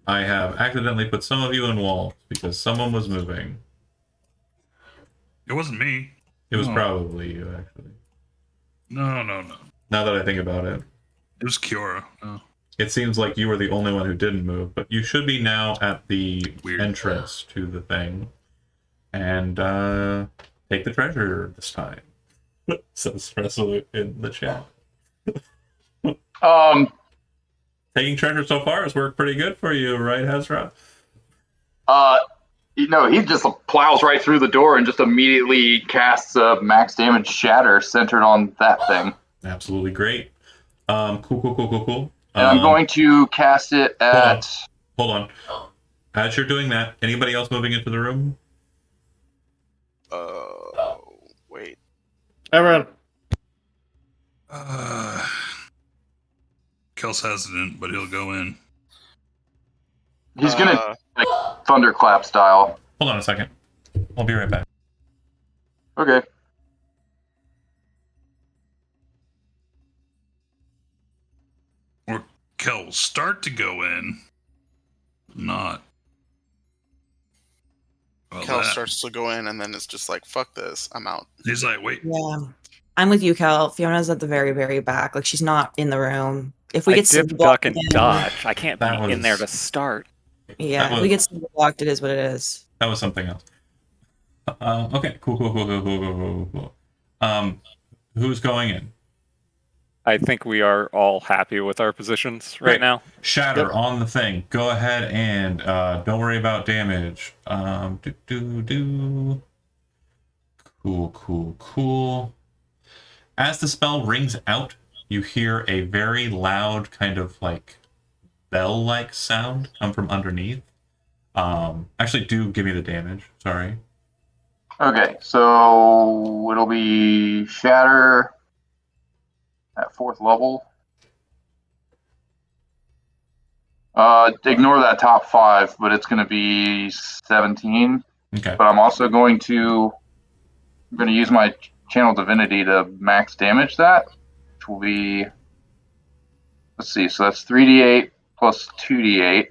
I have accidentally put some of you in walls because someone was moving. It wasn't me. It was Oh. probably you, actually. No. Now that I think about it. It was Kiora. Oh. It seems like you were the only one who didn't move, but you should be now at the Weird. entrance to the thing. And take the treasure this time. Says Resolute in the chat. Taking treasure so far has worked pretty good for you, right, Hezra? He just plows right through the door and just immediately casts a max damage shatter centered on that thing. Absolutely great. Cool. And I'm going to cast it at... Hold on. As you're doing that, anybody else moving into the room? Wait. Everyone. Kel's hesitant, but he'll go in. He's going to, thunderclap style. Hold on a second. I'll be right back. Okay. Or Kel will start to go in. Not. Well, Kel that. starts to go in, and then it's just like, "Fuck this, I'm out." He's like, wait. Yeah. I'm with you, Cal. Fiona's at the very, very back. Like, she's not in the room. If we I get dip, single duck, and blocked in- dodge. I can't be That in there was- to start. Yeah, That if we get single blocked, it is what it is. That was something else. Okay, cool. Who's going in? I think we are all happy with our positions right Great. now. Shatter Yep. on the thing. Go ahead and don't worry about damage. Cool. As the spell rings out, you hear a very loud kind of like bell-like sound come from underneath. Actually, do give me the damage. Sorry. Okay, so it'll be shatter at 4th level. Ignore that top 5, but it's going to be 17. Okay. But I'm also going to use my channel divinity to max damage that, which will be, let's see, so that's 3d8 plus 2d8.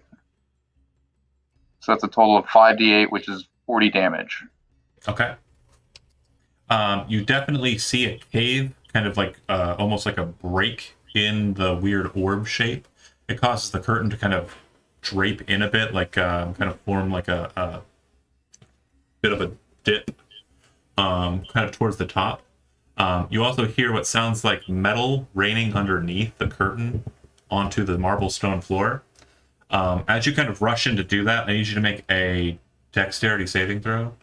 So that's a total of 5d8, which is 40 damage. Okay. You definitely see a cave, kind of like almost like a break in the weird orb shape. It causes the curtain to kind of drape in a bit, like kind of form like a bit of a dip, kind of towards the top. You also hear what sounds like metal raining underneath the curtain onto the marble stone floor. As you kind of rush in to do that, I need you to make a dexterity saving throw.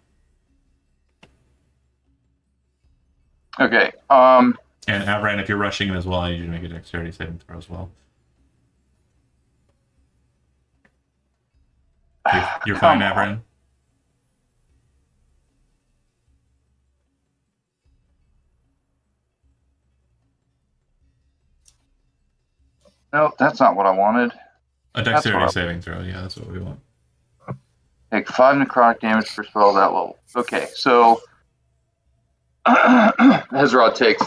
Okay. And Avran, if you're rushing in as well, I need you to make a dexterity saving throw as well. You're fine, Avran. No, that's not what I wanted. A dexterity saving throw. Yeah, that's what we want. Take 5 necrotic damage per spell at that level. Okay, so Hezrod takes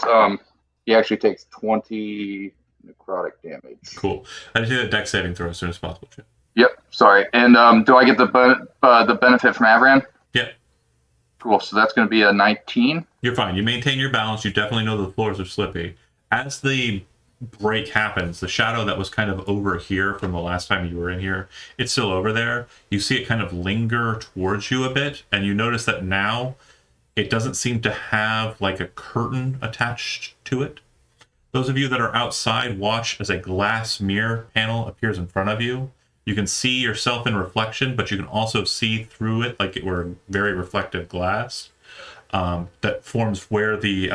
he actually takes 20 necrotic damage. Cool. I just do that dex saving throw as soon as possible, Chip. Yep, sorry. And do I get the benefit from Avran? Yep. Cool, so that's going to be a 19. You're fine. You maintain your balance. You definitely know the floors are slippy. As the break happens, the shadow that was kind of over here from the last time you were in here, it's still over there. You see it kind of linger towards you a bit, and you notice that now it doesn't seem to have like a curtain attached to it. Those of you that are outside watch as a glass mirror panel appears in front of you. You can see yourself in reflection, but you can also see through it like it were very reflective glass that forms where the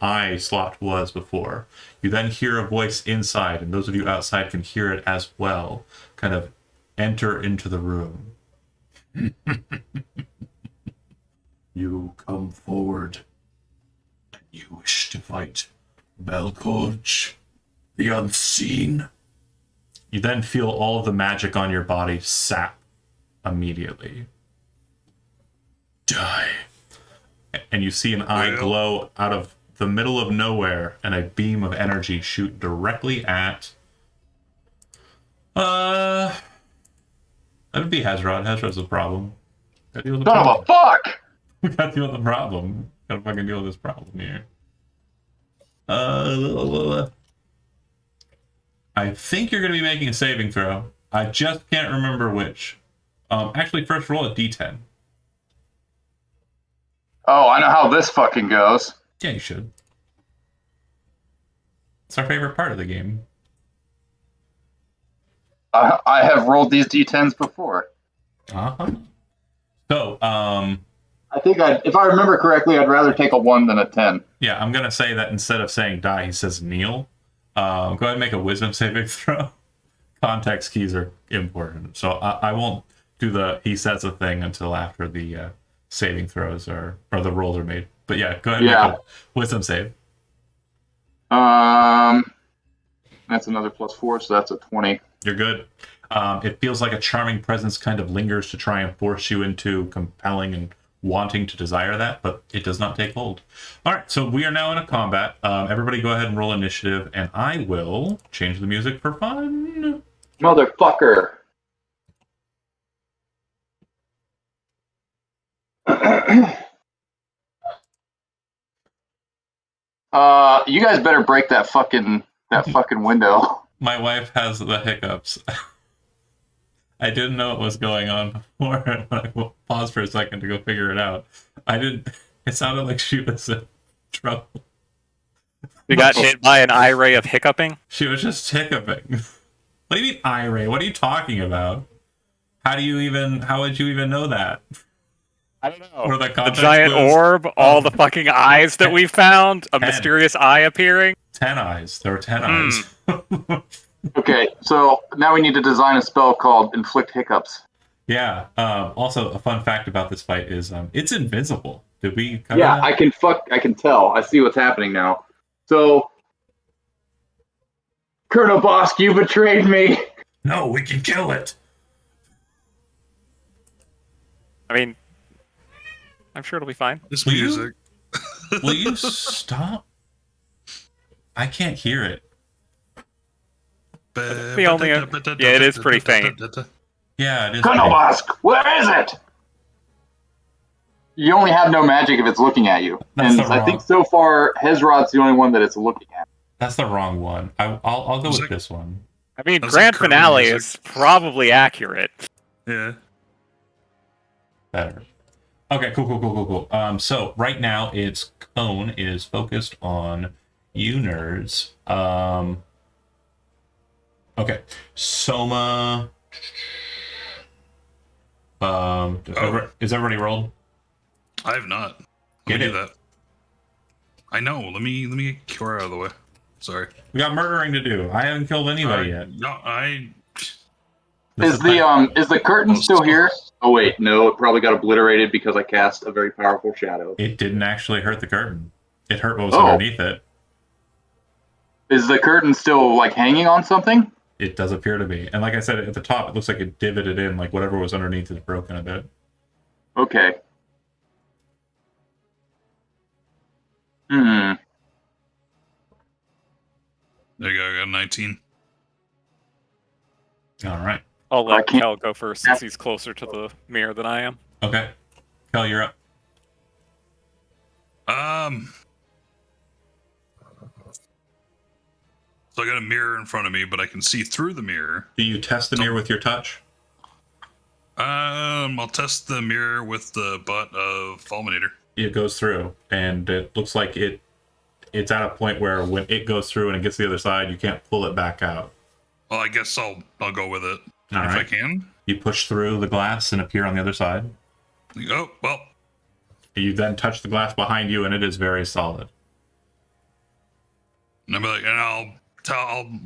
eye slot was before. You then hear a voice inside, and those of you outside can hear it as well, kind of enter into the room. You come forward. You wish to fight Belcorge, the unseen. You then feel all of the magic on your body sap immediately. Die. And you see an eye glow out of the middle of nowhere, and a beam of energy shoot directly at... that would be Hezrod. Hezrod's the problem. Gotta deal with the Son problem. of a fuck! We gotta deal with the problem. Gotta fucking deal with this problem here. I think you're gonna be making a saving throw. I just can't remember which. Actually, first roll a d10. Oh, I know how this fucking goes. Yeah, you should. It's our favorite part of the game. I have rolled these d10s before. Uh-huh. So, I think if I remember correctly, I'd rather take a 1 than a 10. yeah, I'm gonna say that instead of saying die, he says kneel. Go ahead and make a wisdom saving throw. Context keys are important, so I won't do the he says a thing until after the saving throws or the rolls are made. But yeah, go ahead and make a wisdom save. That's another +4, so that's a 20. You're good. It feels like a charming presence kind of lingers to try and force you into compelling and wanting to desire that, but it does not take hold. All right, so we are now in a combat. Everybody go ahead and roll initiative, and I will change the music for fun. Motherfucker. You guys better break that fucking window. My wife has the hiccups. I didn't know what was going on before, and when I paused for a second to go figure it out, it sounded like she was in trouble. We got hit by an eye ray of hiccuping. She was just hiccuping. What do you mean eye ray? What are you talking about? How would you even know that? I don't know. Or the giant orb, all the fucking eyes that we found, a 10. mysterious eye appearing. 10 eyes. There were 10 eyes. Okay, so now we need to design a spell called Inflict Hiccups. Yeah. Also, a fun fact about this fight is it's invisible. Did we cover Yeah, that? I can tell. I see what's happening now. So, Colonel Bosk, you betrayed me. No, we can kill it. I mean, I'm sure it'll be fine. This Will you? music. Will you stop? I can't hear it. The only- yeah, it is pretty faint. Yeah, it is. Colonel Bosk, where is it? You only have no magic if it's looking at you. That's And the I wrong- think so far, Hezrod's the only one that it's looking at. That's the wrong one. I'll go Was with it- this one. I mean, That's grand like current finale music. is probably accurate. Yeah. Better. Okay, cool. So right now its cone is focused on you nerds. Okay. Soma. Is everybody rolled? I have not. Get Let me it. do that. I know. Let me get Kiora out of the way. Sorry. We got murdering to do. I haven't killed anybody yet. No, This Is the curtain still here? Oh wait, no, it probably got obliterated because I cast a very powerful shadow. It didn't actually hurt the curtain. It hurt what was Oh. underneath it. Is the curtain still like hanging on something? It does appear to be. And like I said, at the top, it looks like it divoted in, like whatever was underneath is broken a bit. Okay. Hmm. there you go. I got a 19. All right. I'll I let can't- Kel go first since he's closer to the mirror than I am. Okay. Kel, you're up. So I got a mirror in front of me, but I can see through the mirror. Do you test the mirror with your touch? I'll test the mirror with the butt of Fulminator. It goes through, and it looks like it's at a point where when it goes through and it gets to the other side, you can't pull it back out. Well, I guess I'll go with it All if right. I can. You push through the glass and appear on the other side. Oh well. You then touch the glass behind you, and it is very solid. And I'll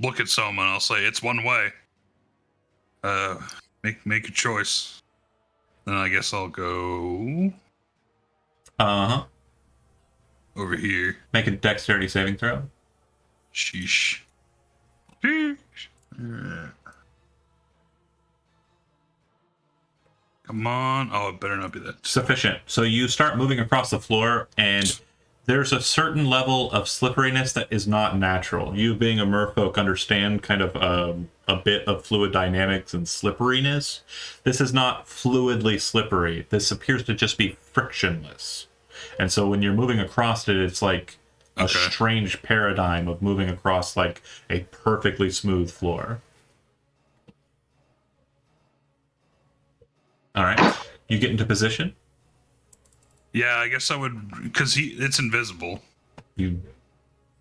look at someone. I'll say it's one way. Make a choice. Then I guess I'll go Uh-huh. over here. Make a dexterity saving throw. Sheesh. Sheesh. Come on. Oh, it better not be that. Sufficient. So you start moving across the floor, and there's a certain level of slipperiness that is not natural. You, being a merfolk, understand kind of a bit of fluid dynamics and slipperiness. This is not fluidly slippery. This appears to just be frictionless. And so when you're moving across it, it's like a strange paradigm of moving across like a perfectly smooth floor. All right. You get into position. Yeah, I guess I would, because it's invisible. You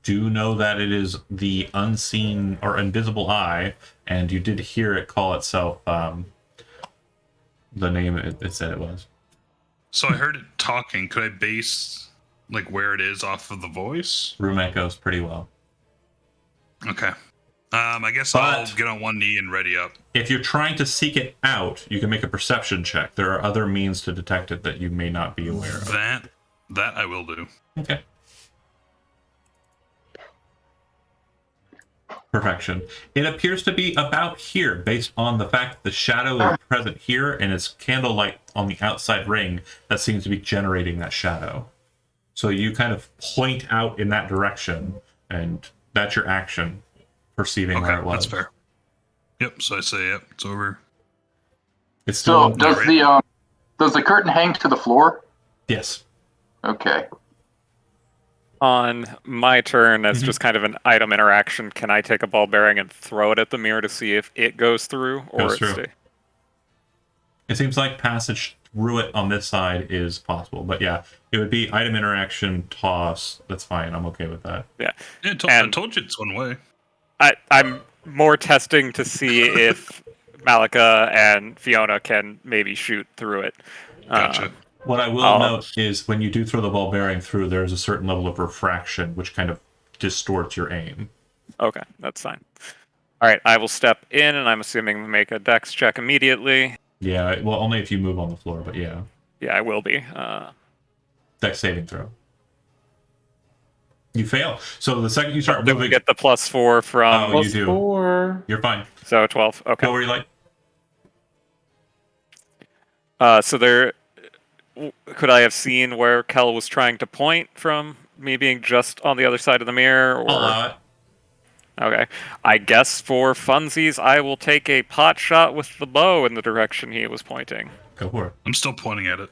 do know that it is the unseen or invisible eye, and you did hear it call itself the name it said it was. So I heard it talking. Could I base like where it is off of the voice? Room echoes pretty well. Okay. I guess But- I'll get on one knee and ready up. If you're trying to seek it out, you can make a perception check. There are other means to detect it that you may not be aware of. That I will do. Okay. Perfection. It appears to be about here, based on the fact that the shadow is present here, and it's candlelight on the outside ring that seems to be generating that shadow. So you kind of point out in that direction, and that's your action, perceiving where Okay, it was. that's fair. Yep. So I say, yep, it's over. It's still So does the curtain hang to the floor? yes. Okay. On my turn, as Mhm. just kind of an item interaction, can I take a ball bearing and throw it at the mirror to see if it goes through or Goes it through. stay? It seems like passage through it on this side is possible, but yeah, it would be item interaction toss. That's fine. I'm okay with that. Yeah, I And- told you it's one way. I'm more testing to see if Malika and Fiona can maybe shoot through it. Gotcha. What I will Oh. note is when you do throw the ball bearing through, there's a certain level of refraction, which kind of distorts your aim. Okay, that's fine. All right, I will step in, and I'm assuming make a dex check immediately. Yeah, well, only if you move on the floor, but yeah. Yeah, I will be. Dex saving throw. You fail. So the second you start Do we moving, get the +4 from? Oh, you do. +4. you're fine. So 12. Okay. Go where you like. So there, could I have seen where Kel was trying to point from me being just on the other side of the mirror? Or I'll allow it. okay, I guess for funsies, I will take a pot shot with the bow in the direction he was pointing. Go for it. I'm still pointing at it.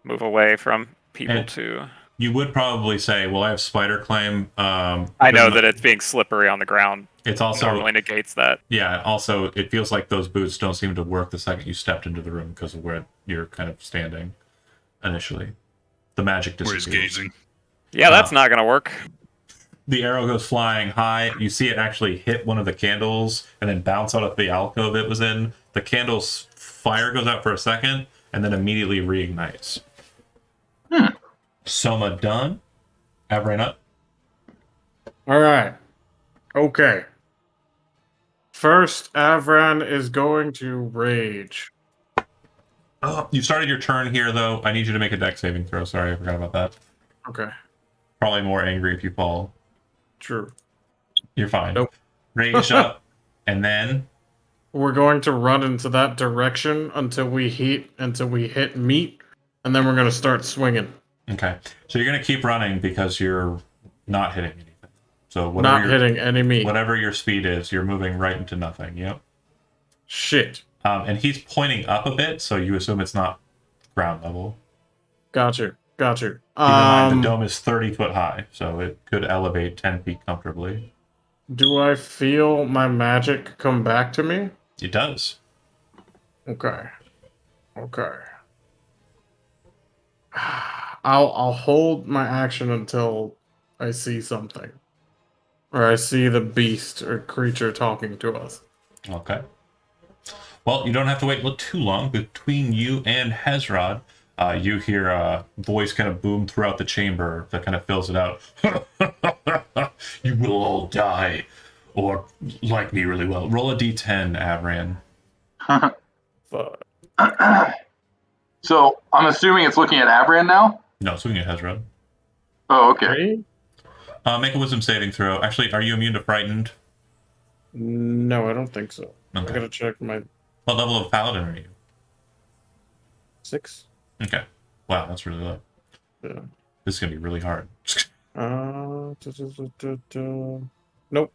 Move away from people And- to. You would probably say, well, I have spider claim. I know that it's being slippery on the ground. It's also Normally negates that. Yeah, also, it feels like those boots don't seem to work the second you stepped into the room because of where you're kind of standing initially. The magic Where he's disappears. gazing. Yeah, that's not gonna work. The arrow goes flying high. You see it actually hit one of the candles and then bounce out of the alcove it was in. The candles fire goes out for a second and then immediately reignites. Soma done. Avran up. All right. Okay. First, Avran is going to rage. Oh, you started your turn here, though. I need you to make a dex saving throw. Sorry, I forgot about that. Okay. Probably more angry if you fall. True. You're fine. Nope. Rage up, and then We're going to run into that direction until we hit meat, and then we're going to start swinging. okay. So you're gonna keep running because you're not hitting anything. So Not hitting any meat. whatever your speed is, you're moving right into nothing. Yep. Shit. And he's pointing up a bit, so you assume it's not ground level. Got you. Keep in mind, the dome is 30 foot high, so it could elevate 10 feet comfortably. Do I feel my magic come back to me? It does. Okay. I'll hold my action until I see something. Or I see the beast or creature talking to us. Okay. Well, you don't have to wait too long. Between you and Hezrod, you hear a voice kind of boom throughout the chamber that kind of fills it out. You will all die, or like me really well. Roll a d10, Avran. Fuck. So I'm assuming it's looking at Avran now. No, swing at Hezrod. Oh, okay. Three? Make a wisdom saving throw. Actually, are you immune to frightened? No, I don't think so. I Okay. gotta check my What level of paladin are you? 6. Okay. Wow, that's really low. Yeah. This is gonna be really hard. Nope.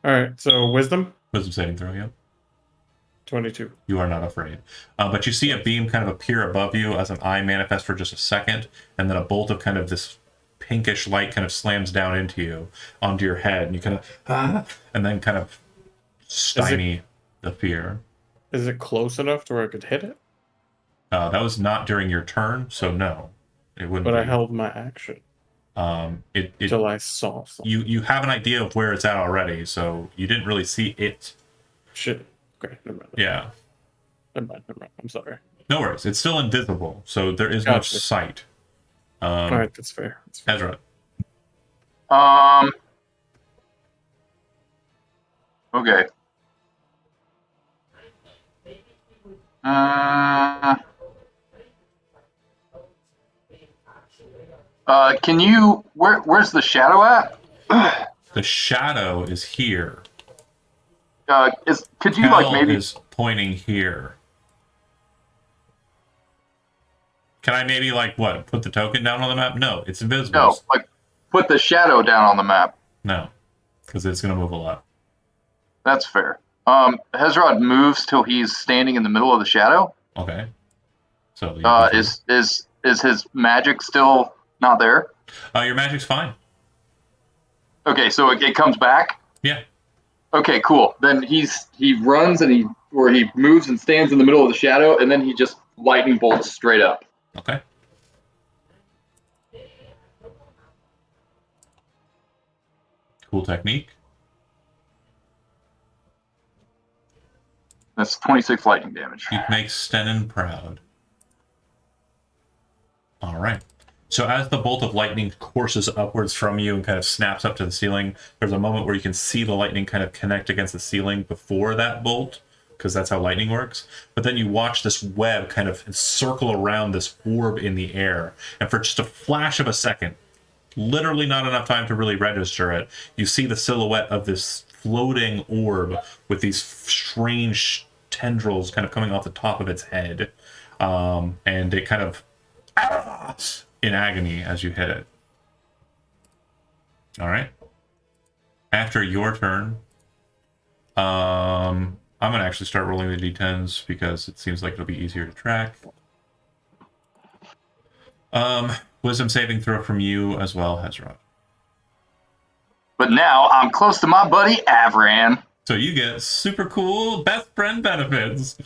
Alright, so wisdom? Wisdom saving throw, yeah. 22. You are not afraid. But you see a beam kind of appear above you as an eye manifests for just a second, and then a bolt of kind of this pinkish light kind of slams down into you, onto your head, and you kind of, and then kind of stymie the fear. Is it close enough to where I could hit it? That was not during your turn, so no. It wouldn't But I be. held my action till I saw something. You have an idea of where it's at already, so you didn't really see it. Shit. Okay, never mind. Yeah. Never mind. I'm sorry. No worries. It's still invisible, so there is no Gotcha. sight. Alright, that's fair. Ezra. Okay. Can you? Where's the shadow at? The shadow is here. Could you Cal like maybe? is pointing here. Can I maybe like what? Put the token down on the map? No, it's invisible. No, like put the shadow down on the map. No, because it's gonna move a lot. That's fair. Hezrod moves till he's standing in the middle of the shadow. Okay. So you Is his magic still not there? your magic's fine. Okay, so it comes back. Yeah. Okay, cool. Then he runs and he moves and stands in the middle of the shadow, and then he just lightning bolts straight up. Okay. Cool technique. That's 26 lightning damage. You make Stenin proud. All right. So as the bolt of lightning courses upwards from you and kind of snaps up to the ceiling, there's a moment where you can see the lightning kind of connect against the ceiling before that bolt, because that's how lightning works. But then you watch this web kind of circle around this orb in the air, and for just a flash of a second, literally not enough time to really register it, you see the silhouette of this floating orb with these strange tendrils kind of coming off the top of its head, and it kind of in agony as you hit it. All right. After your turn, I'm gonna actually start rolling the d10s because it seems like it'll be easier to track. Wisdom saving throw from you as well, Hezrod. But now I'm close to my buddy Avran. So you get super cool best friend benefits.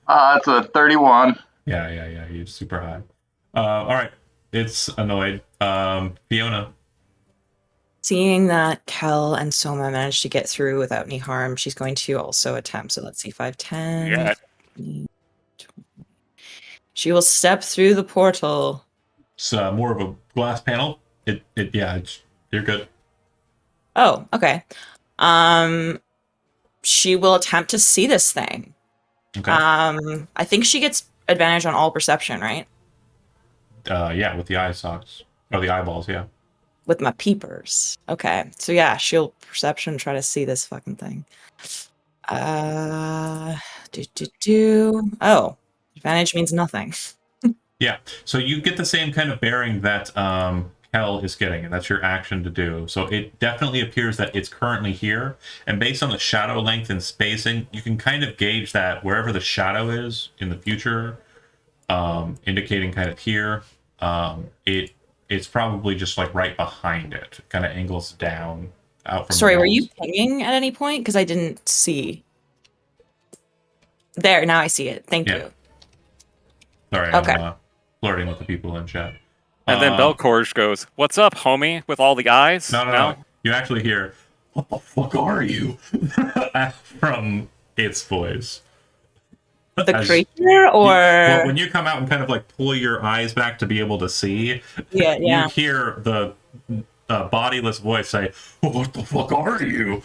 It's a 31. Yeah, you're super high. All right, it's annoyed. Fiona. Seeing that Kel and Soma managed to get through without any harm, she's going to also attempt. So let's see, 5, 10, Yeah. 20, She will step through the portal. It's more of a glass panel. You're good. Oh, okay. She will attempt to see this thing. Okay. I think she gets advantage on all perception, right? Yeah, with the eye sockets or the eyeballs. Yeah. With my peepers. Okay. So yeah, she'll perception try to see this fucking thing. Oh, advantage means nothing. Yeah. So you get the same kind of bearing that Kel is getting, and that's your action to do. So it definitely appears that it's currently here, and based on the shadow length and spacing, you can kind of gauge that wherever the shadow is in the future, indicating kind of here, it's probably just like right behind it. It kind of angles down out from. Sorry, the were you walls. pinging at any point? Because I didn't see. There, now I see it. Thank you. Sorry, Okay. I'm flirting with the people in chat. And then Belcorge goes, "What's up, homie?" With all the eyes. No. You actually hear, "What the fuck are you?" from its voice. The creature, or well, when you come out and kind of like pull your eyes back to be able to see, yeah. you hear the bodiless voice say, "What the fuck are you?"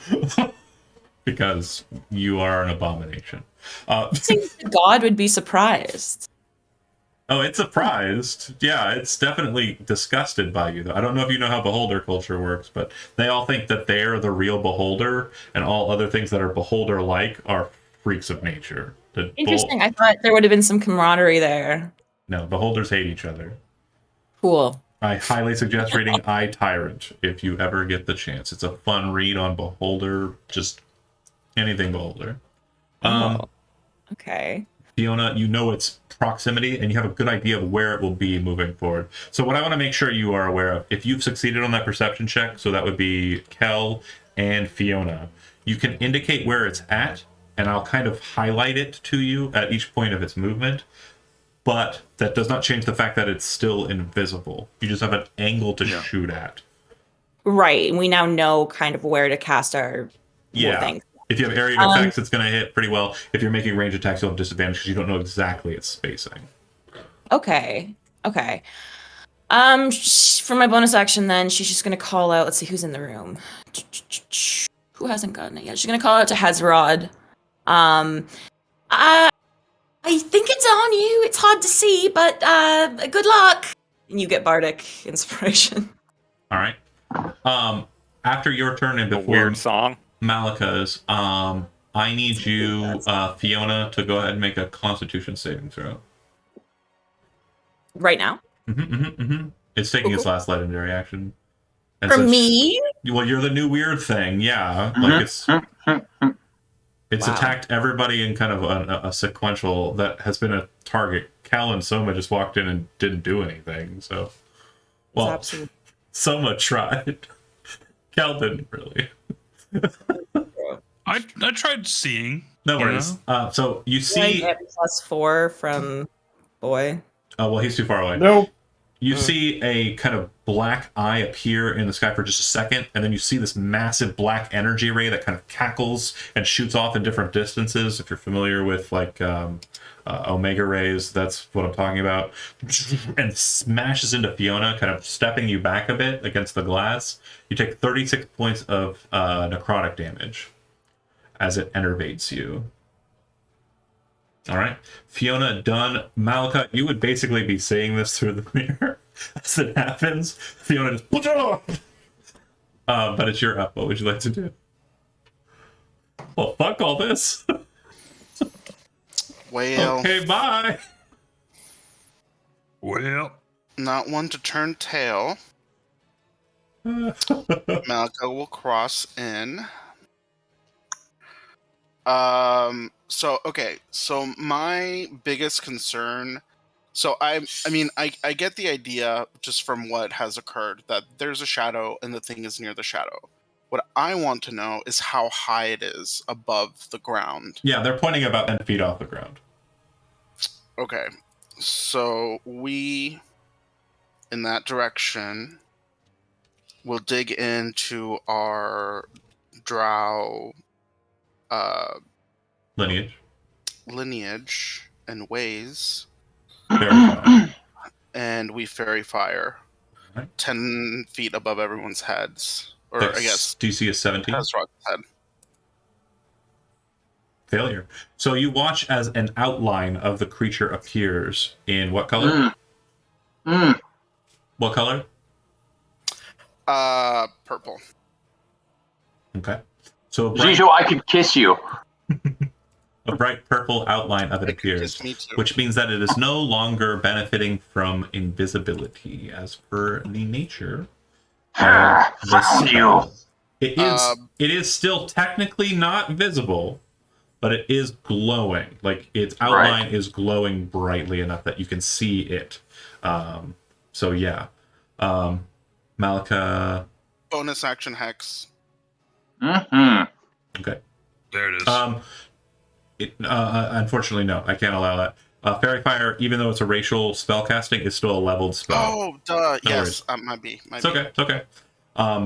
because you are an abomination. I think the god would be surprised. Oh, it's surprised. Yeah, it's definitely disgusted by you, though. I don't know if you know how beholder culture works, but they all think that they're the real beholder, and all other things that are beholder-like are freaks of nature. Interesting. I thought there would have been some camaraderie there. No, beholders hate each other. Cool. I highly suggest reading I, Tyrant if you ever get the chance. It's a fun read on beholder, just anything beholder. Okay. Fiona, you know its proximity, and you have a good idea of where it will be moving forward. So what I want to make sure you are aware of, if you've succeeded on that perception check, so that would be Kel and Fiona, you can indicate where it's at, and I'll kind of highlight it to you at each point of its movement, but that does not change the fact that it's still invisible. You just have an angle to shoot at. Right. We now know kind of where to cast our things. If you have area of effects, it's going to hit pretty well. If you're making range attacks, you'll have disadvantage because you don't know exactly its spacing. Okay. For my bonus action, then she's just gonna call out. Let's see who's in the room. Who hasn't gotten it yet? She's gonna call out to Hezrod. I think it's on you. It's hard to see, but good luck. And you get Bardic Inspiration. All right. After your turn and A before weird song. Malika's, I need you, Fiona, to go ahead and make a Constitution saving throw. Right now? It's taking its last legendary action. And For me? Well, you're the new weird thing, yeah. Like it's attacked everybody in kind of a sequential that has been a target. Cal and Soma just walked in and didn't do anything, so. Well, Soma tried. Cal didn't really. I tried seeing. No worries. So you see. I get +4 from boy. Oh, well, he's too far away. Nope. You see a kind of black eye appear in the sky for just a second, and then you see this massive black energy ray that kind of cackles and shoots off in different distances. If you're familiar with like Omega rays, that's what I'm talking about. And smashes into Fiona, kind of stepping you back a bit against the glass. You take 36 points of necrotic damage as it enervates you. All right, Fiona done. Malika, you would basically be seeing this through the mirror as it happens. Fiona just puts it on. But it's your up. What would you like to do? Well, fuck all this. Well, okay, bye. Well, not one to turn tail. Malika will cross in. So my biggest concern. So I get the idea just from what has occurred that there's a shadow and the thing is near the shadow. What I want to know is how high it is above the ground. Yeah, they're pointing about 10 feet off the ground. Okay, so we, in that direction, will dig into our drow lineage and ways Fairy fire. And we fairy fire. Right. 10 feet above everyone's heads. Or I guess DC is 17. Hezrod's head. Failure. So you watch as an outline of the creature appears in what color? What color? Purple. Okay. So Jijo, I could kiss you. a bright purple outline of it appears, Me too. which means that it is no longer benefiting from invisibility as per the nature of the Found you. spell. It is still technically not visible, but it is glowing. Like its outline is glowing brightly enough that you can see it. So yeah. Malika. Bonus action hex. Okay. There it is. Unfortunately, no, I can't allow that. Fairy Fire, even though it's a racial spell casting, is still a leveled spell. Oh, duh. No yes, worries. might be. It's okay. It's okay.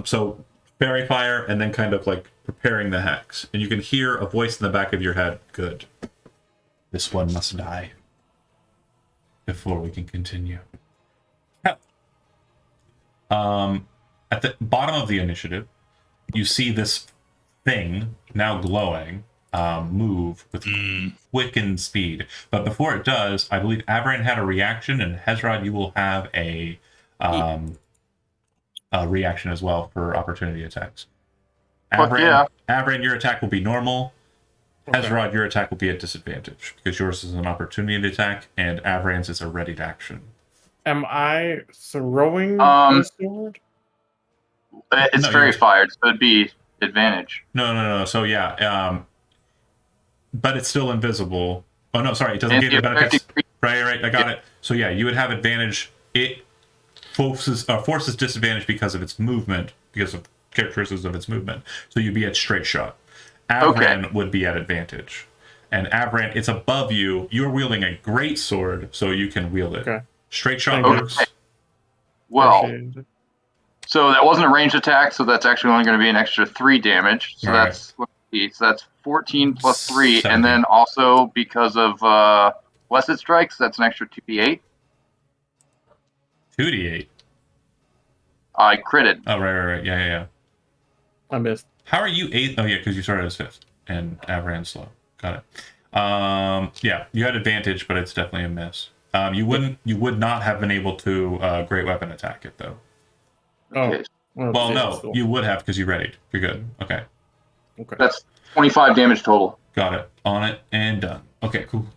So Fairy Fire, and then kind of like preparing the hex, and you can hear a voice in the back of your head. Good. This one must die before we can continue. At the bottom of the initiative, you see this thing now glowing move with quickened speed. But before it does, I believe Avran had a reaction, and Hezrod, you will have a reaction as well for opportunity attacks. Avran, your attack will be normal. Okay. Hezrod, your attack will be at disadvantage because yours is an opportunity attack, and Avran's is a readied action. Am I throwing the sword? It's fairy fired, so it'd be advantage. No. So yeah, but it's still invisible. Oh no, sorry, it doesn't give you benefits. Right. I got it. So yeah, you would have advantage. It forces disadvantage because of its movement, because of characteristics of its movement. So you'd be at straight shot. Avran would be at advantage, and Avran, it's above you. You're wielding a great sword, so you can wield it. Okay. Straight shot Thank you. works. Well, Appreciate it. so that wasn't a ranged attack, so that's actually only going to be an extra 3 damage. So Right. that's 14 plus 3, 17. and then also because of Blessed Strikes, that's an extra 2d8. 2d8. I critted. Oh right. Yeah. I missed. How are you 8th? Oh yeah, because you started as 5th, and Avran's slow. Got it. Yeah, you had advantage, but it's definitely a miss. You would not have been able to great weapon attack it though. Oh, Okay. Well, no, you would have because you readied. You're good. Okay, That's 25 damage total. got it. On it and done. Okay, cool.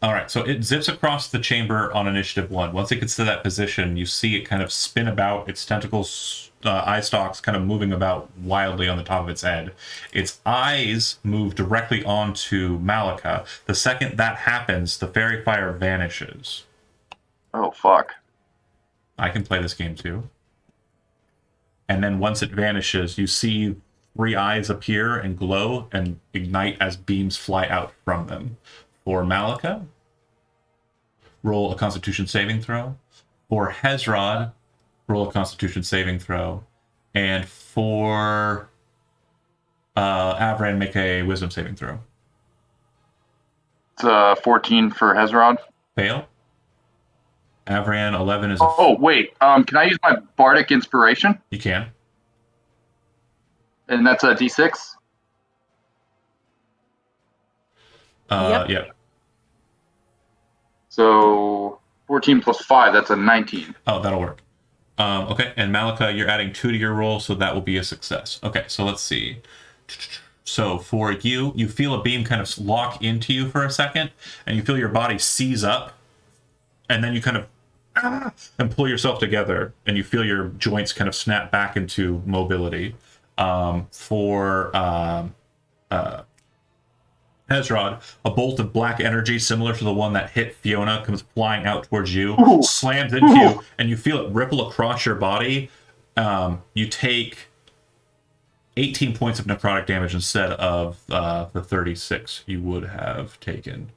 All right, so it zips across the chamber on initiative 1. Once it gets to that position, you see it kind of spin about, its tentacles, eye stalks kind of moving about wildly on the top of its head. Its eyes move directly onto Malika. The second that happens, the fairy fire vanishes. Oh, fuck. I can play this game too. And then once it vanishes, you see 3 eyes appear and glow and ignite as beams fly out from them. For Malika, roll a Constitution saving throw. For Hezrod, roll a Constitution saving throw. And for Avran, make a Wisdom saving throw. It's 14 for Hezrod. Fail. Avran, 11 is Oh, wait. Can I use my Bardic Inspiration? You can. And that's a d6? Yep. Yeah. So 14 plus 5, that's a 19. Oh, that'll work. Okay, and Malika, you're adding 2 to your roll, so that will be a success. Okay, so let's see. So for you, you feel a beam kind of lock into you for a second, and you feel your body seize up, and then you kind of and pull yourself together, and you feel your joints kind of snap back into mobility. For Hezrod, a bolt of black energy similar to the one that hit Fiona comes flying out towards you, slams into you, and you feel it ripple across your body. You take 18 points of necrotic damage instead of the 36 you would have taken.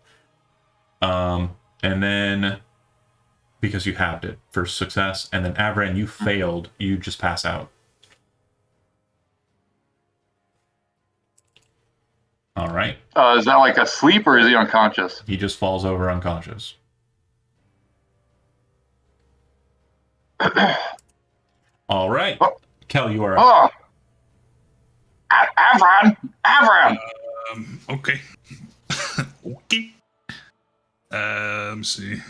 And then, because you halved it for success, and then Avran, you failed, you just pass out. All right. Is that like a sleep, or is he unconscious? He just falls over unconscious. All right. Oh. Kel, you are up. Oh, Avron. Okay. Okay. Let me see.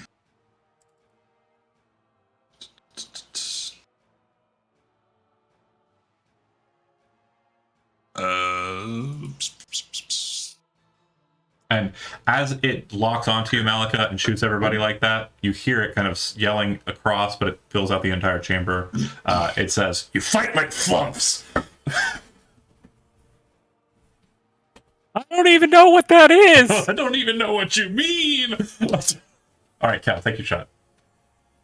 And as it locks onto you, Malika, and shoots everybody like that, you hear it kind of yelling across, but it fills out the entire chamber. It says, "You fight like flumps." I don't even know what that is. I don't even know what you mean. All right, Cal, take your shot.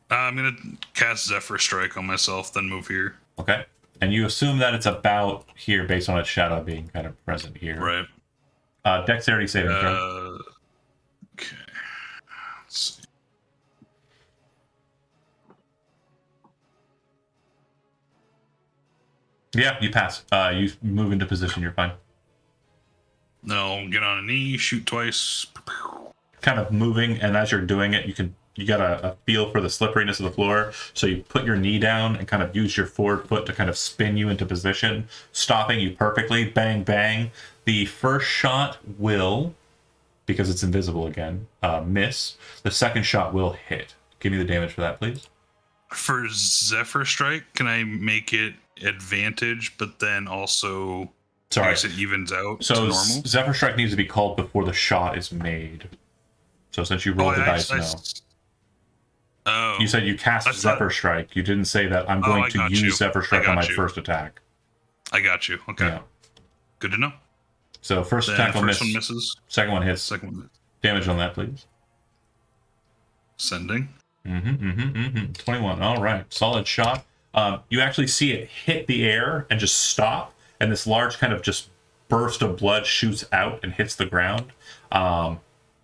I'm gonna cast Zephyr Strike on myself, then move here. Okay. And you assume that it's about here based on its shadow being kind of present here. Right. Dexterity saving throw. Okay. Let's see. Yeah, you pass. You move into position, you're fine. No, get on a knee, shoot twice. Kind of moving, and as you're doing it, you got a feel for the slipperiness of the floor, so you put your knee down and kind of use your forward foot to kind of spin you into position, stopping you perfectly. Bang, bang. The first shot will, because it's invisible again, miss. The second shot will hit. Give me the damage for that, please. For Zephyr Strike, can I make it advantage, but then also I guess it evens out So to normal? Zephyr Strike needs to be called before the shot is made. So since you rolled the dice, no. Oh. You said you cast Zephyr Strike. You didn't say that I'm going to use Zephyr Strike on my first attack. I got you. Okay. Yeah. Good to know. So first attack will miss. First one misses. Second one hits. Second one. Damage on that, please. Sending. 21. All right. Solid shot. You actually see it hit the air and just stop, and this large kind of just burst of blood shoots out and hits the ground.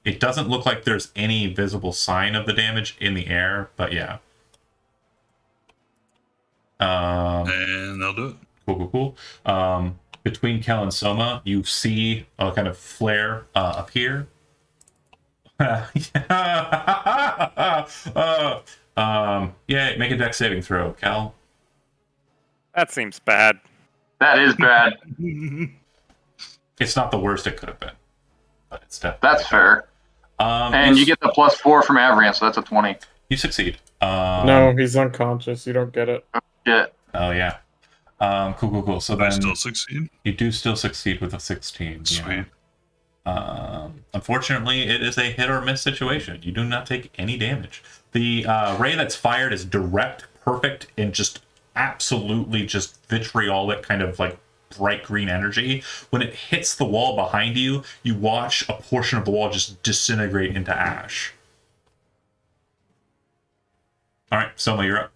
It doesn't look like there's any visible sign of the damage in the air, but yeah. And they'll do it. Cool. Between Kel and Soma, you see a kind of flare appear. Yeah, make a dex saving throw, Cal. That seems bad. That is bad. It's not the worst it could have been, but it's definitely. That's fair. And you get the +4 from Avrian, so that's a 20. You succeed. No, he's unconscious. You don't get it. Shit. Oh yeah. Cool. So I then still succeed. you do still succeed with a 16. Sweet. Yeah. Unfortunately, it is a hit or miss situation. You do not take any damage. The ray that's fired is direct, perfect, and just absolutely just vitriolic, kind of like bright green energy. When it hits the wall behind you, you watch a portion of the wall just disintegrate into ash. All right, Soma, you're up.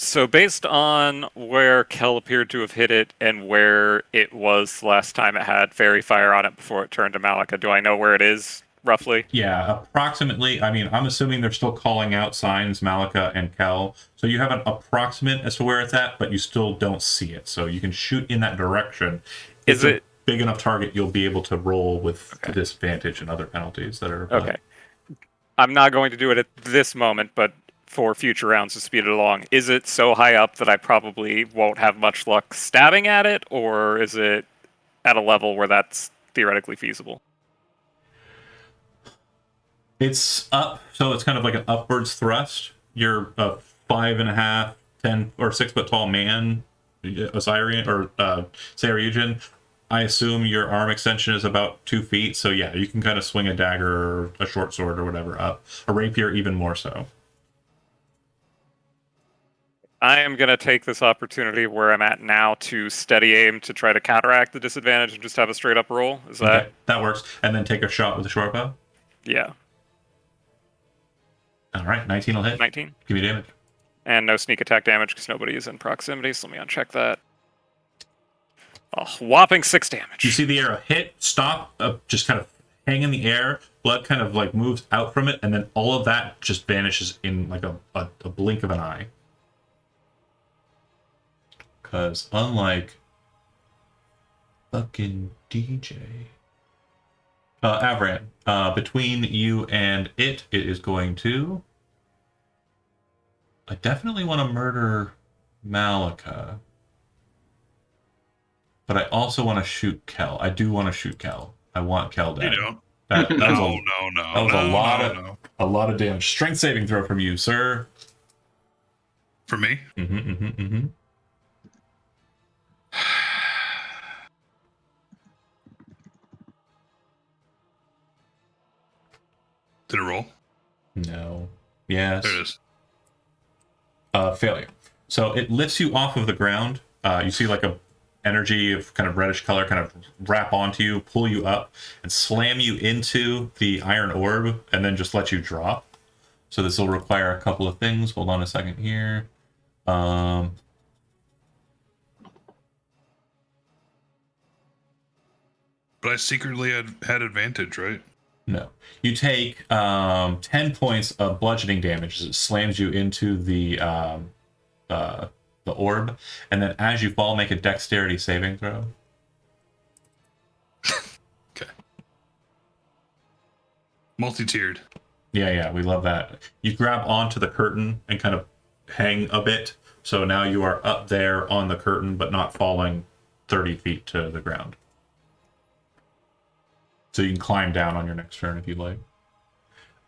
So based on where Kel appeared to have hit it and where it was last time it had fairy fire on it before it turned to Malika, do I know where it is roughly? Yeah, approximately. I mean, I'm assuming they're still calling out signs, Malika and Kel. So you have an approximate as to where it's at, but you still don't see it. So you can shoot in that direction. Is it a big enough target? You'll be able to roll with disadvantage and other penalties that are. Okay. I'm not going to do it at this moment, but for future rounds to speed it along. Is it so high up that I probably won't have much luck stabbing at it, or is it at a level where that's theoretically feasible? It's up, so it's kind of like an upwards thrust. You're a 5.5, 10 or 6 foot tall man, Osirian or Saryujan. I assume your arm extension is about 2 feet, so yeah, you can kind of swing a dagger or a short sword or whatever up. A rapier, even more so. I am going to take this opportunity where I'm at now to steady aim to try to counteract the disadvantage and just have a straight up roll. Is that? Okay, that works. And then take a shot with a short bow? Yeah. All right, 19 will hit. 19. Give me damage. And no sneak attack damage because nobody is in proximity, so let me uncheck that. A whopping 6 damage. You see the arrow hit, stop, just kind of hang in the air, blood kind of like moves out from it, and then all of that just vanishes in like a blink of an eye. Because unlike fucking DJ. Avran, between you and it is going to I definitely want to murder Malika. But I also want to shoot Kel. I do want to shoot Kel. I want Kel dead. You don't. That was No. that was a lot of damage. Strength saving throw from you, sir. For me? Mm-hmm. Did it roll? No. Yes. There it is. Failure. So it lifts you off of the ground. You see like a energy of kind of reddish color kind of wrap onto you, pull you up, and slam you into the iron orb, and then just let you drop. So this will require a couple of things. Hold on a second here. But I secretly had advantage, right? No. You take 10 points of bludgeoning damage as it slams you into the orb, and then as you fall, make a dexterity saving throw. Okay. Multi-tiered. Yeah, we love that. You grab onto the curtain and kind of hang a bit, so now you are up there on the curtain, but not falling 30 feet to the ground. So you can climb down on your next turn if you'd like.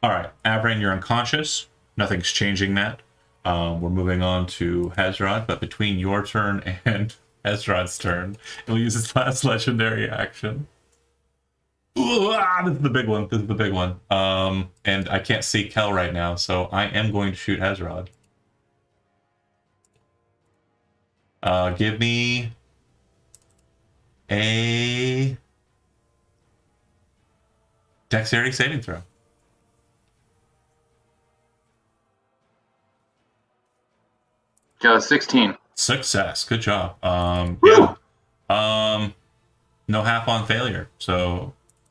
All right, Avran, you're unconscious. Nothing's changing that. We're moving on to Hezrod, but between your turn and Hezrod's turn, he'll use his last legendary action. Ooh, this is the big one. And I can't see Kel right now, so I am going to shoot Hezrod. Give me a dexterity saving throw. Got a 16. Success. Good job. Yeah. No half on failure.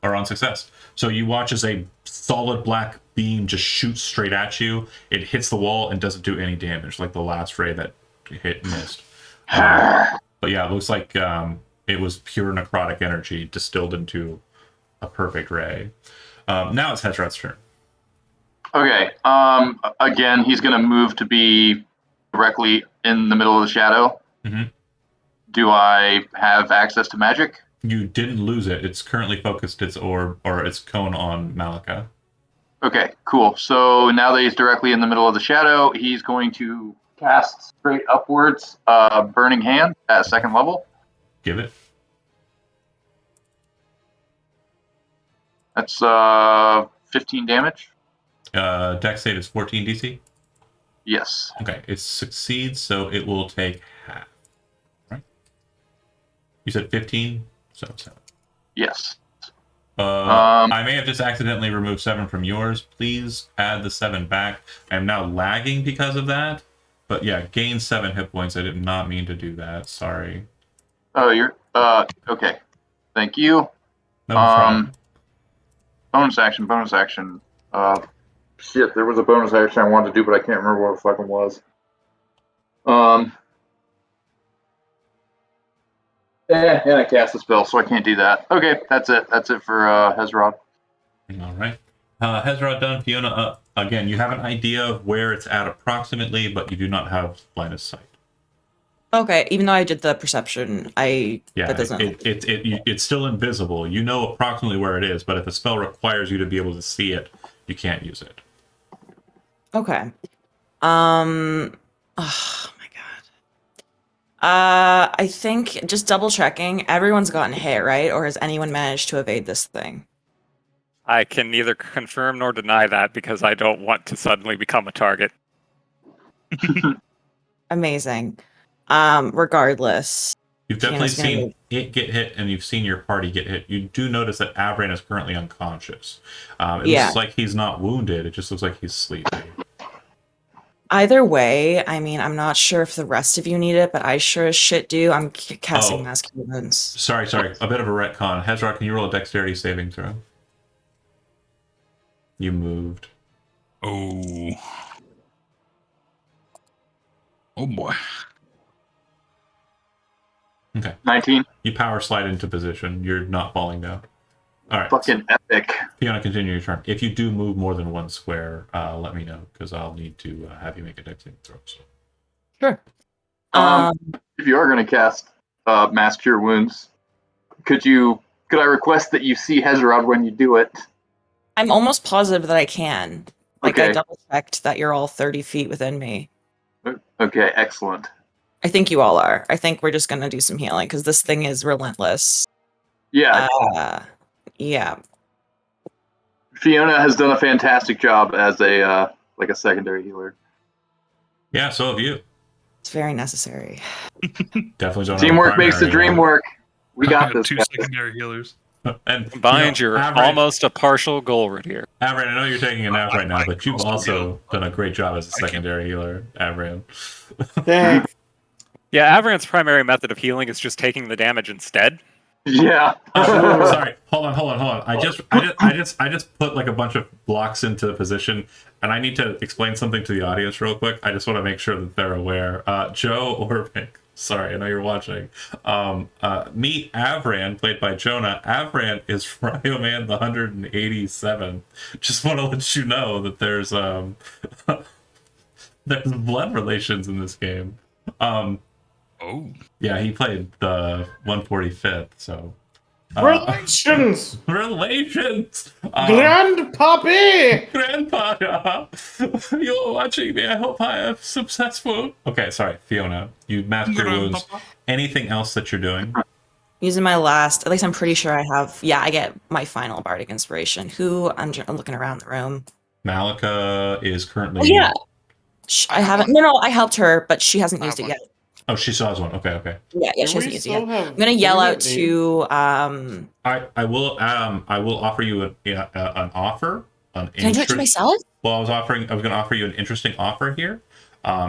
Or on success. So you watch as a solid black beam just shoots straight at you. It hits the wall and doesn't do any damage, like the last ray that hit missed. But yeah, it looks like it was pure necrotic energy distilled into a perfect ray. Now it's Hezrod's turn. Okay. Again, he's going to move to be directly in the middle of the shadow. Mm-hmm. Do I have access to magic? You didn't lose it. It's currently focused its orb or its cone on Malika. Okay, cool. So now that he's directly in the middle of the shadow, he's going to cast straight upwards Burning Hand at second level. Give it. That's 15 damage. Dex save is 14 DC. Yes. Okay, it succeeds, so it will take half. Right? You said 15, so 7. Yes. I may have just accidentally removed 7 from yours. Please add the 7 back. I am now lagging because of that. But yeah, gain 7 hit points. I did not mean to do that. Sorry. Oh, you're okay. Thank you. No problem. Bonus action. Shit, there was a bonus action I wanted to do, but I can't remember what the fucking was. And I cast a spell, so I can't do that. Okay, that's it. That's it for Hezrod. All right. Hezrod done, Fiona up. Again, you have an idea of where it's at approximately, but you do not have line of sight. Okay, even though I did the perception, that doesn't. It's still invisible. You know approximately where it is, but if the spell requires you to be able to see it, you can't use it. Okay. Oh my god. I think just double checking. Everyone's gotten hit, right? Or has anyone managed to evade this thing? I can neither confirm nor deny that because I don't want to suddenly become a target. Amazing. Regardless. You've definitely seen it get hit, and you've seen your party get hit. You do notice that Avran is currently unconscious. It looks like he's not wounded. It just looks like he's sleeping. Either way, I mean, I'm not sure if the rest of you need it, but I sure as shit do. I'm casting Mask Humans. Sorry. A bit of a retcon. Hezrod, can you roll a dexterity saving throw? You moved. Oh boy. Okay. 19. You power slide into position. You're not falling down. All right. Fucking epic. Fiona, continue your turn. If you do move more than 1 square, let me know because I'll need to have you make a dex saving throw. So. Sure. If you are going to cast Mass Cure Wounds, could I request that you see Hezrod when you do it? I'm almost positive that I can. Like, I Okay. double checked that you're all 30 feet within me. Okay, excellent. I think you all are. I think we're just going to do some healing because this thing is relentless. Yeah, Yeah. Fiona has done a fantastic job as a secondary healer. Yeah, so have you. It's very necessary. Definitely don't have a Teamwork makes the primary dream one. work. We got this. 2 guys. secondary healers. And Combined, you're Avran, almost a partial goal here. Avran, I know you're taking a nap right now, I but can you've also also heal. done a great job as a I can- secondary healer, Avran. Thanks. Yeah, Avran's primary method of healing is just taking the damage instead. Yeah. Sorry, hold on. I just put like a bunch of blocks into position, and I need to explain something to the audience real quick. I just want to make sure that they're aware. Joe or sorry, I know you're watching. Meet Avran, played by Jonah. Avran is Ryoman the 187. Just want to let you know that there's there's blood relations in this game. Oh. Yeah, he played the 145th, so Relations! relations. Grandpappy! Grandpa, you're watching me. I hope I am successful. Okay, sorry, Fiona. You mapped your wounds. Anything else that you're doing? Using my last, at least I'm pretty sure I have, yeah, I get my final Bardic Inspiration. I'm looking around the room. Malika is currently. Oh, yeah. I haven't, no, I helped her, but she hasn't I used have it yet. Oh, she saw one. Okay. Yeah, Do she we hasn't used it still yet. have- I'm gonna do yell we out have to I will offer you an offer. Can I do it to myself? Well, I was going to offer you an interesting offer here.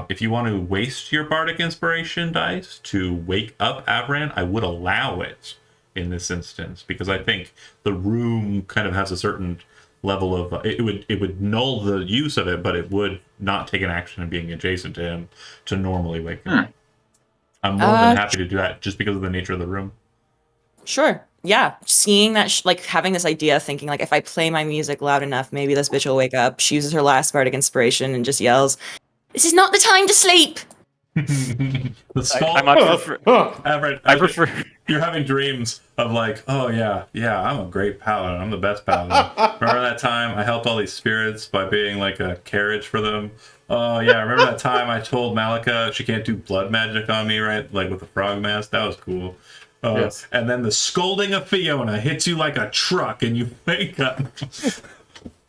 If you want to waste your Bardic Inspiration dice to wake up Avran, I would allow it in this instance because I think the room kind of has a certain level of it would null the use of it, but it would not take an action of being adjacent to him to normally wake him. I'm more than happy to do that just because of the nature of the room. Sure. Yeah. Seeing that, like having this idea, thinking like if I play my music loud enough, maybe this bitch will wake up. She uses her last Bardic Inspiration and just yells, "This is not the time to sleep." The skull. I much prefer. Avran, I prefer. You're having dreams of like, oh yeah, I'm a great paladin. I'm the best paladin. Remember that time I helped all these spirits by being like a carriage for them? Oh yeah, remember that time I told Malika she can't do blood magic on me, right? Like with the frog mask? That was cool. Yes. And then the scolding of Fiona hits you like a truck and you wake up.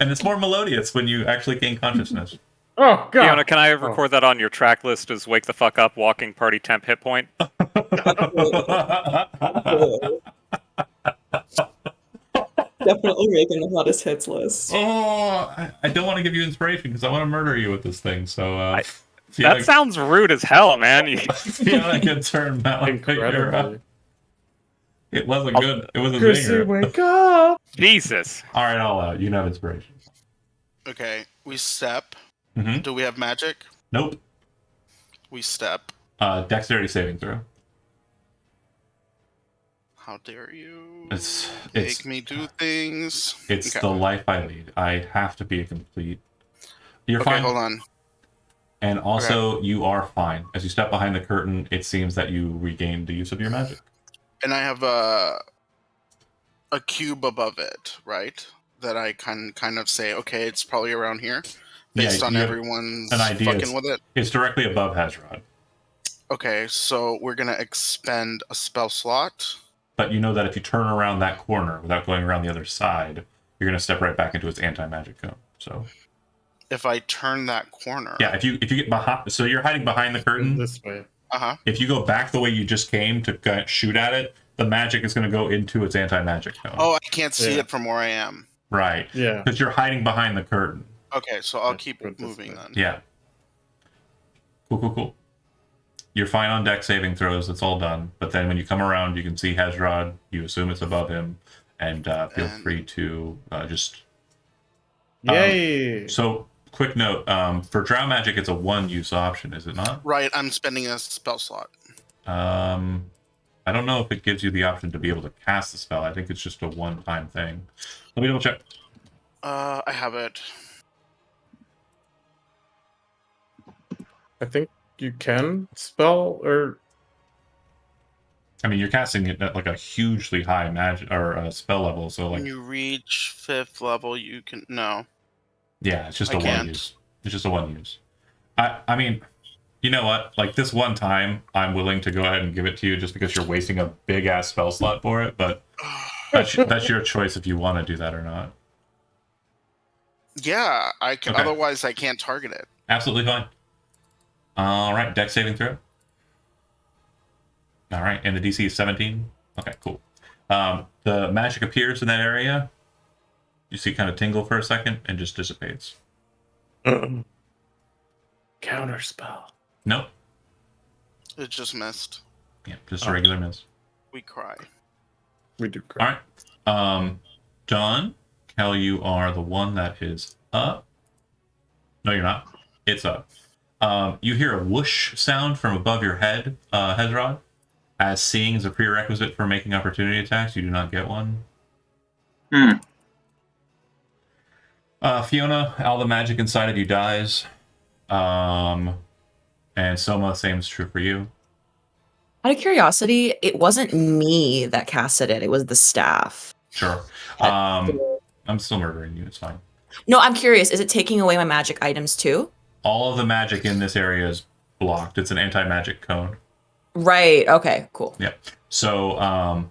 And it's more melodious when you actually gain consciousness. Oh, God. Fiona, can I record that on your track list as Wake the Fuck Up, Walking Party Temp Hit Point? Definitely making the hottest hits list. Oh, I don't want to give you inspiration because I want to murder you with this thing. So That sounds rude as hell, man. Fiona can turn Malika. Incredibly. It wasn't good. It was a Chrissy, zinger. wake up! Jesus. All right, all out. You can have inspiration. Okay, we step. Mm-hmm. Do we have magic? Nope. We step. Dexterity saving throw. How dare you It's make me do things? It's Okay. the life I lead. I have to be a complete. You're Okay, fine. hold on. And also, you are fine. As you step behind the curtain, it seems that you regain the use of your magic. And I have a cube above it, right? That I can kind of say, okay, it's probably around here, based on you have everyone's an idea. fucking with it. It's directly above Hezrod. Okay, so we're gonna expend a spell slot. But you know that if you turn around that corner without going around the other side, you're going to step right back into its anti-magic cone. So If I turn that corner. yeah, if you get behind, so you're hiding behind the curtain. This way. Uh-huh. If you go back the way you just came to shoot at it, the magic is going to go into its anti-magic cone. Oh, I can't see Yeah. it from where I am. Right. Yeah. Because you're hiding behind the curtain. Okay, so I'll Let's keep put it this moving way. then. Yeah. Cool. You're fine on deck saving throws. It's all done. But then when you come around, you can see Hezrod. You assume it's above him. And feel free to just... Yay! So, quick note. For Drow Magic, it's a one-use option, is it not? Right, I'm spending a spell slot. I don't know if it gives you the option to be able to cast the spell. I think it's just a one-time thing. Let me double check. I have it. I think you can spell or I mean, you're casting it at like a hugely high magic or spell level, so When like, you reach 5th level, you can no. yeah, it's just I a one can't. use. It's just a one use. I mean, you know what? Like this one time, I'm willing to go ahead and give it to you just because you're wasting a big ass spell slot for it. But that's your choice if you want to do that or not. Yeah, I can. Okay. Otherwise, I can't target it. Absolutely fine. All right, dex saving throw. All right, and the DC is 17. Okay, cool. The magic appears in that area. You see, it kind of tingle for a second and just dissipates. counter spell. Nope. It just missed. Yeah, just a regular miss. We cry. We do great. All right. John, Kel, you are the one that is up. No, you're not. It's up. You hear a whoosh sound from above your head, Hezrod. As seeing is a prerequisite for making opportunity attacks, you do not get one. Fiona, all the magic inside of you dies. And Soma, same is true for you. Out of curiosity, it wasn't me that casted it. It was the staff. Sure. I'm still murdering you. It's fine. No, I'm curious. Is it taking away my magic items too? All of the magic in this area is blocked. It's an anti-magic cone. Right. Okay. Cool. Yeah. So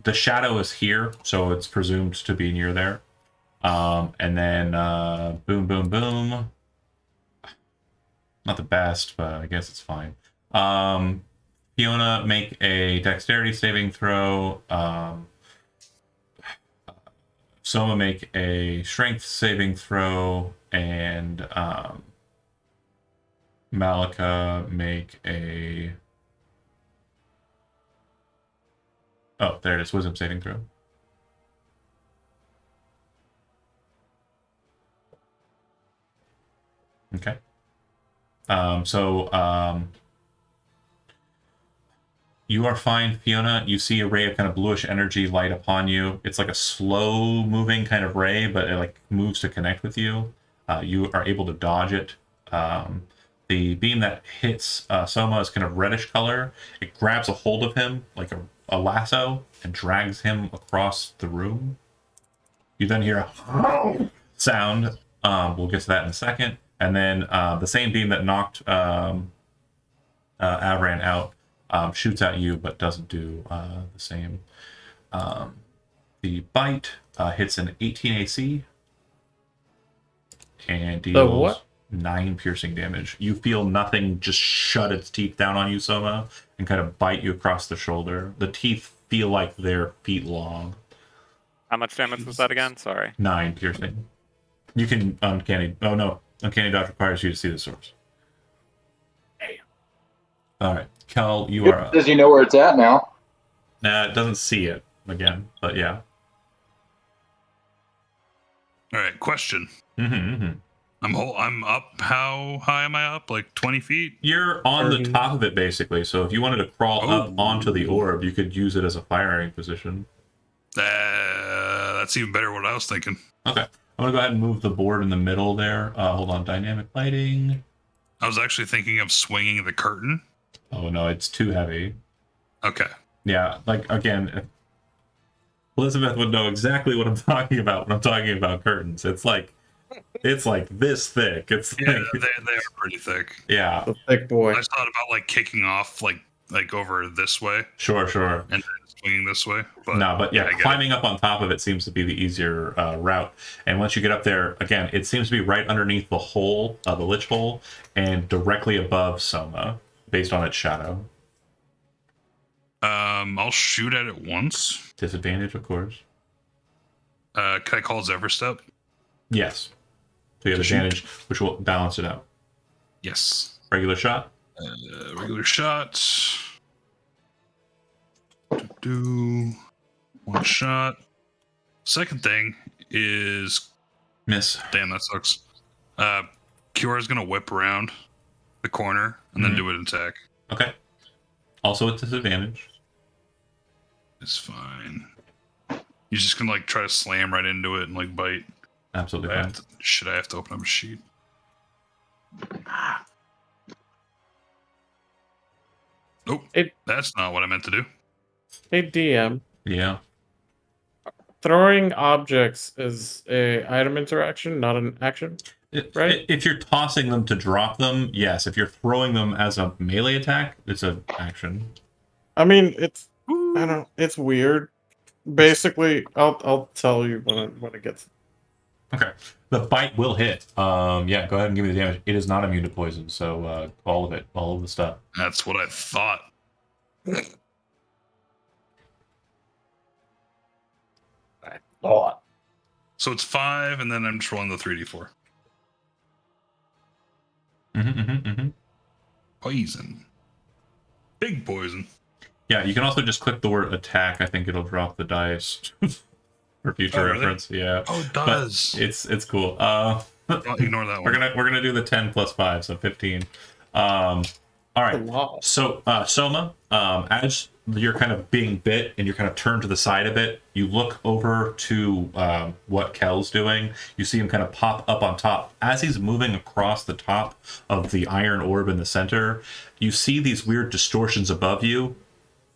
the shadow is here, so it's presumed to be near there. And then boom, boom, boom. Not the best, but I guess it's fine. Fiona, make a dexterity saving throw. Soma, make a strength saving throw. And Malika, make a... Oh, there it is. Wisdom saving throw. Okay. You are fine, Fiona. You see a ray of kind of bluish energy light upon you. It's like a slow moving kind of ray, but it like moves to connect with you. You are able to dodge it. The beam that hits Soma is kind of reddish color. It grabs a hold of him like a lasso and drags him across the room. You then hear a sound. We'll get to that in a second. And then the same beam that knocked Avran out shoots at you, but doesn't do the same. The bite hits an 18 AC and deals 9 piercing damage. You feel nothing just shut its teeth down on you, Soma, and kind of bite you across the shoulder. The teeth feel like they're feet long. How much damage was that again? Sorry. 9 piercing. You can uncanny. Oh no, uncanny dodge requires you to see the source. All right, Kel, you are. Does you know where it's at now? Nah, it doesn't see it again, but yeah. All right, question. Mm-hmm. I'm up. How high am I up? Like 20 feet? You're on the top of it, basically. So if you wanted to crawl up onto the orb, you could use it as a firing position. That's even better what I was thinking. Okay. I'm going to go ahead and move the board in the middle there. Hold on. Dynamic lighting. I was actually thinking of swinging the curtain. Oh, no. It's too heavy. Okay. Yeah. Like, again, Elizabeth would know exactly what I'm talking about when I'm talking about curtains. It's like this thick. It's Yeah, like, they are pretty thick. yeah. The thick boy. I just thought about like kicking off like over this way Sure. and then swinging this way. But No, but yeah, I get climbing up on top of it seems to be the easier route. And once you get up there, again, it seems to be right underneath the hole, the lich hole, and directly above Soma, based on its shadow. I'll shoot at it once. Disadvantage, of course. Can I call Zephyr Step? Yes. So you have To shoot. advantage, which will balance it out. Yes. Regular shot. Regular shot. Do one shot. Second thing is, Miss. damn, that sucks. Cure is gonna whip around the corner and then do an attack. Okay. Also at disadvantage. It's fine. You're just gonna like try to slam right into it and like bite. Absolutely fine. Should I have to open up a sheet? Nope. That's not what I meant to do. Hey, DM. Yeah. Throwing objects is a item interaction, not an action. Right? If you're tossing them to drop them, yes. If you're throwing them as a melee attack, it's an action. I mean, it's I don't. It's weird. Basically, I'll tell you when it gets. Okay. The bite will hit. Yeah, go ahead and give me the damage. It is not immune to poison, so all of it, all of the stuff. That's what I thought. So it's 5, and then I'm just rolling the 3d4. Poison. Big poison. Yeah, you can also just click the word attack. I think it'll drop the dice for future reference. Really? Yeah. Oh, it does. But it's cool. I'll ignore that one. We're gonna do the 10 plus 5, so 15. All right. So Soma, as you're kind of being bit and you're kind of turned to the side a bit, you look over to what Kel's doing. You see him kind of pop up on top. As he's moving across the top of the iron orb in the center, you see these weird distortions above you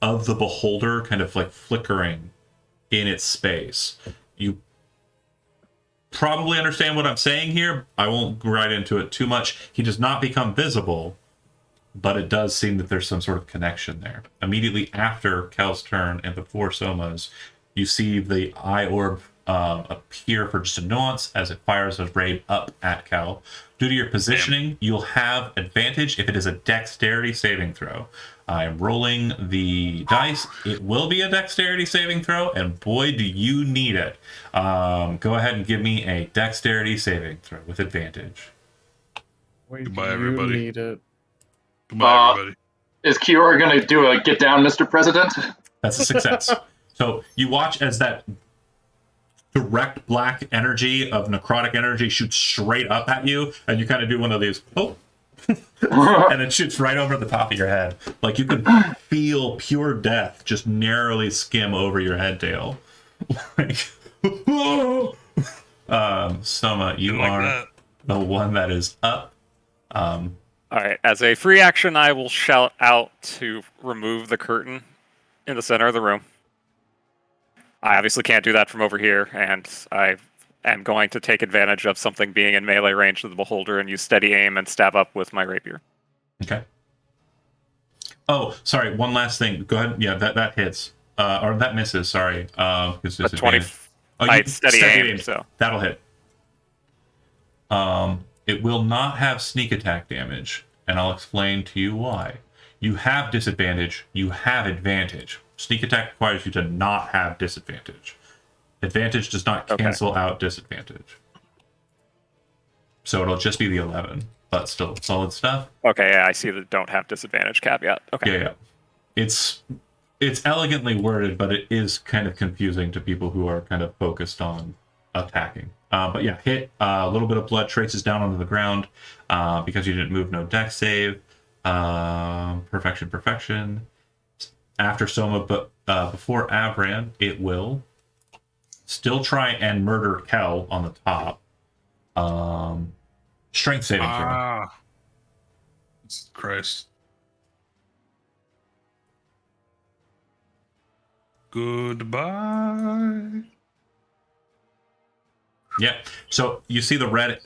of the beholder kind of like flickering in its space. You probably understand what I'm saying here. I won't go right into it too much. He does not become visible, but it does seem that there's some sort of connection there. Immediately after Kel's turn and before Soma's, you see the eye orb appear for just a nuance as it fires a ray up at Kel. Due to your positioning, you'll have advantage if it is a dexterity saving throw. I'm rolling the dice. It will be a dexterity saving throw, and boy, do you need it. Go ahead and give me a dexterity saving throw with advantage. Goodbye, everybody. Need it. Goodbye, everybody. Is Kiora going to do a get down, Mr. President? That's a success. So you watch as that direct black energy of necrotic energy shoots straight up at you, and you kind of do one of these, and it shoots right over the top of your head. Like you can feel pure death just narrowly skim over your head tail. Like, Soma, you are the one that is up. All right. As a free action, I will shout out to remove the curtain in the center of the room. I obviously can't do that from over here, and I am going to take advantage of something being in melee range of the beholder and use steady aim and stab up with my rapier. Okay. Oh, sorry. One last thing. Go ahead. Yeah, that hits. Or that misses. Sorry. Because 20. Steady aim. So that'll hit. It will not have sneak attack damage, and I'll explain to you why. You have disadvantage. You have advantage. Sneak attack requires you to not have disadvantage. Advantage does not cancel out disadvantage. So it'll just be the 11, but still solid stuff. Okay, yeah, I see the don't have disadvantage caveat. Okay. Yeah. It's elegantly worded, but it is kind of confusing to people who are kind of focused on attacking. But yeah, hit. A little bit of blood traces down onto the ground because you didn't move. No dex save. Perfection. After Soma, but before Avran, it will still try and murder Kel on the top. Strength saving throw. Christ. Goodbye. Yeah. So you see the red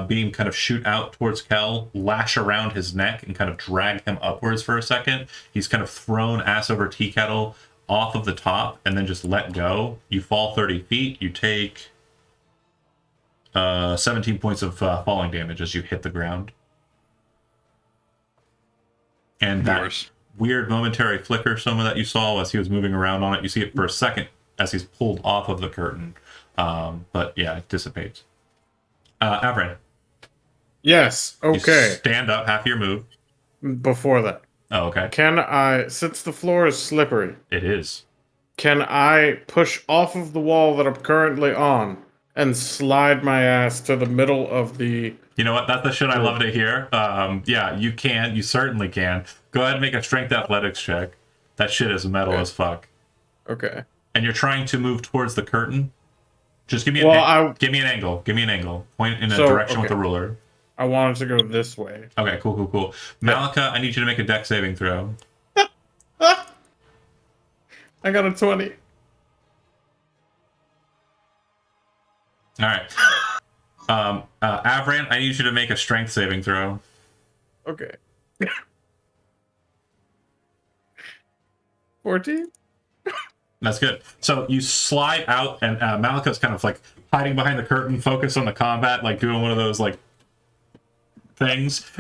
beam kind of shoot out towards Kel, lash around his neck, and kind of drag him upwards for a second. He's kind of thrown ass over tea kettle off of the top and then just let go. You fall 30 feet. You take 17 points of falling damage as you hit the ground. And that weird momentary flicker, some of that you saw as he was moving around on it, you see it for a second as he's pulled off of the curtain. But yeah, it dissipates. Avran. Yes. Okay. You stand up, half your move. Before that. Oh, okay. Can I, since the floor is slippery, It is. can I push off of the wall that I'm currently on and slide my ass to the middle of the... You know what? That's the shit I love to hear. Yeah, you can. You certainly can. Go ahead and make a strength athletics check. That shit is metal as fuck. Okay. And you're trying to move towards the curtain. Just give me give me an angle. Give me an angle. Point in a direction with the ruler. I wanted to go this way. Okay, cool. Malika, I need you to make a dex saving throw. I got a 20. All right. Avran, I need you to make a strength saving throw. Okay. 14? That's good. So you slide out, and Malika's kind of like hiding behind the curtain, focused on the combat, like doing one of those like things.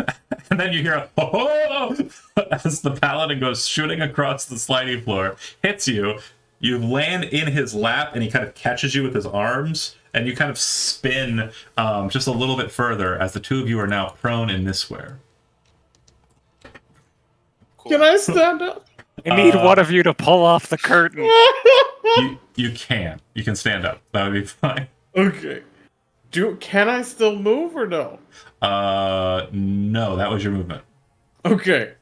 And then you hear a oh as the paladin goes shooting across the sliding floor, hits you. You land in his lap, and he kind of catches you with his arms, and you kind of spin just a little bit further as the two of you are now prone in this square. Cool. Can I stand up? I need one of you to pull off the curtain. You can. You can stand up. That would be fine. Okay. Can I still move or no? No, that was your movement. Okay.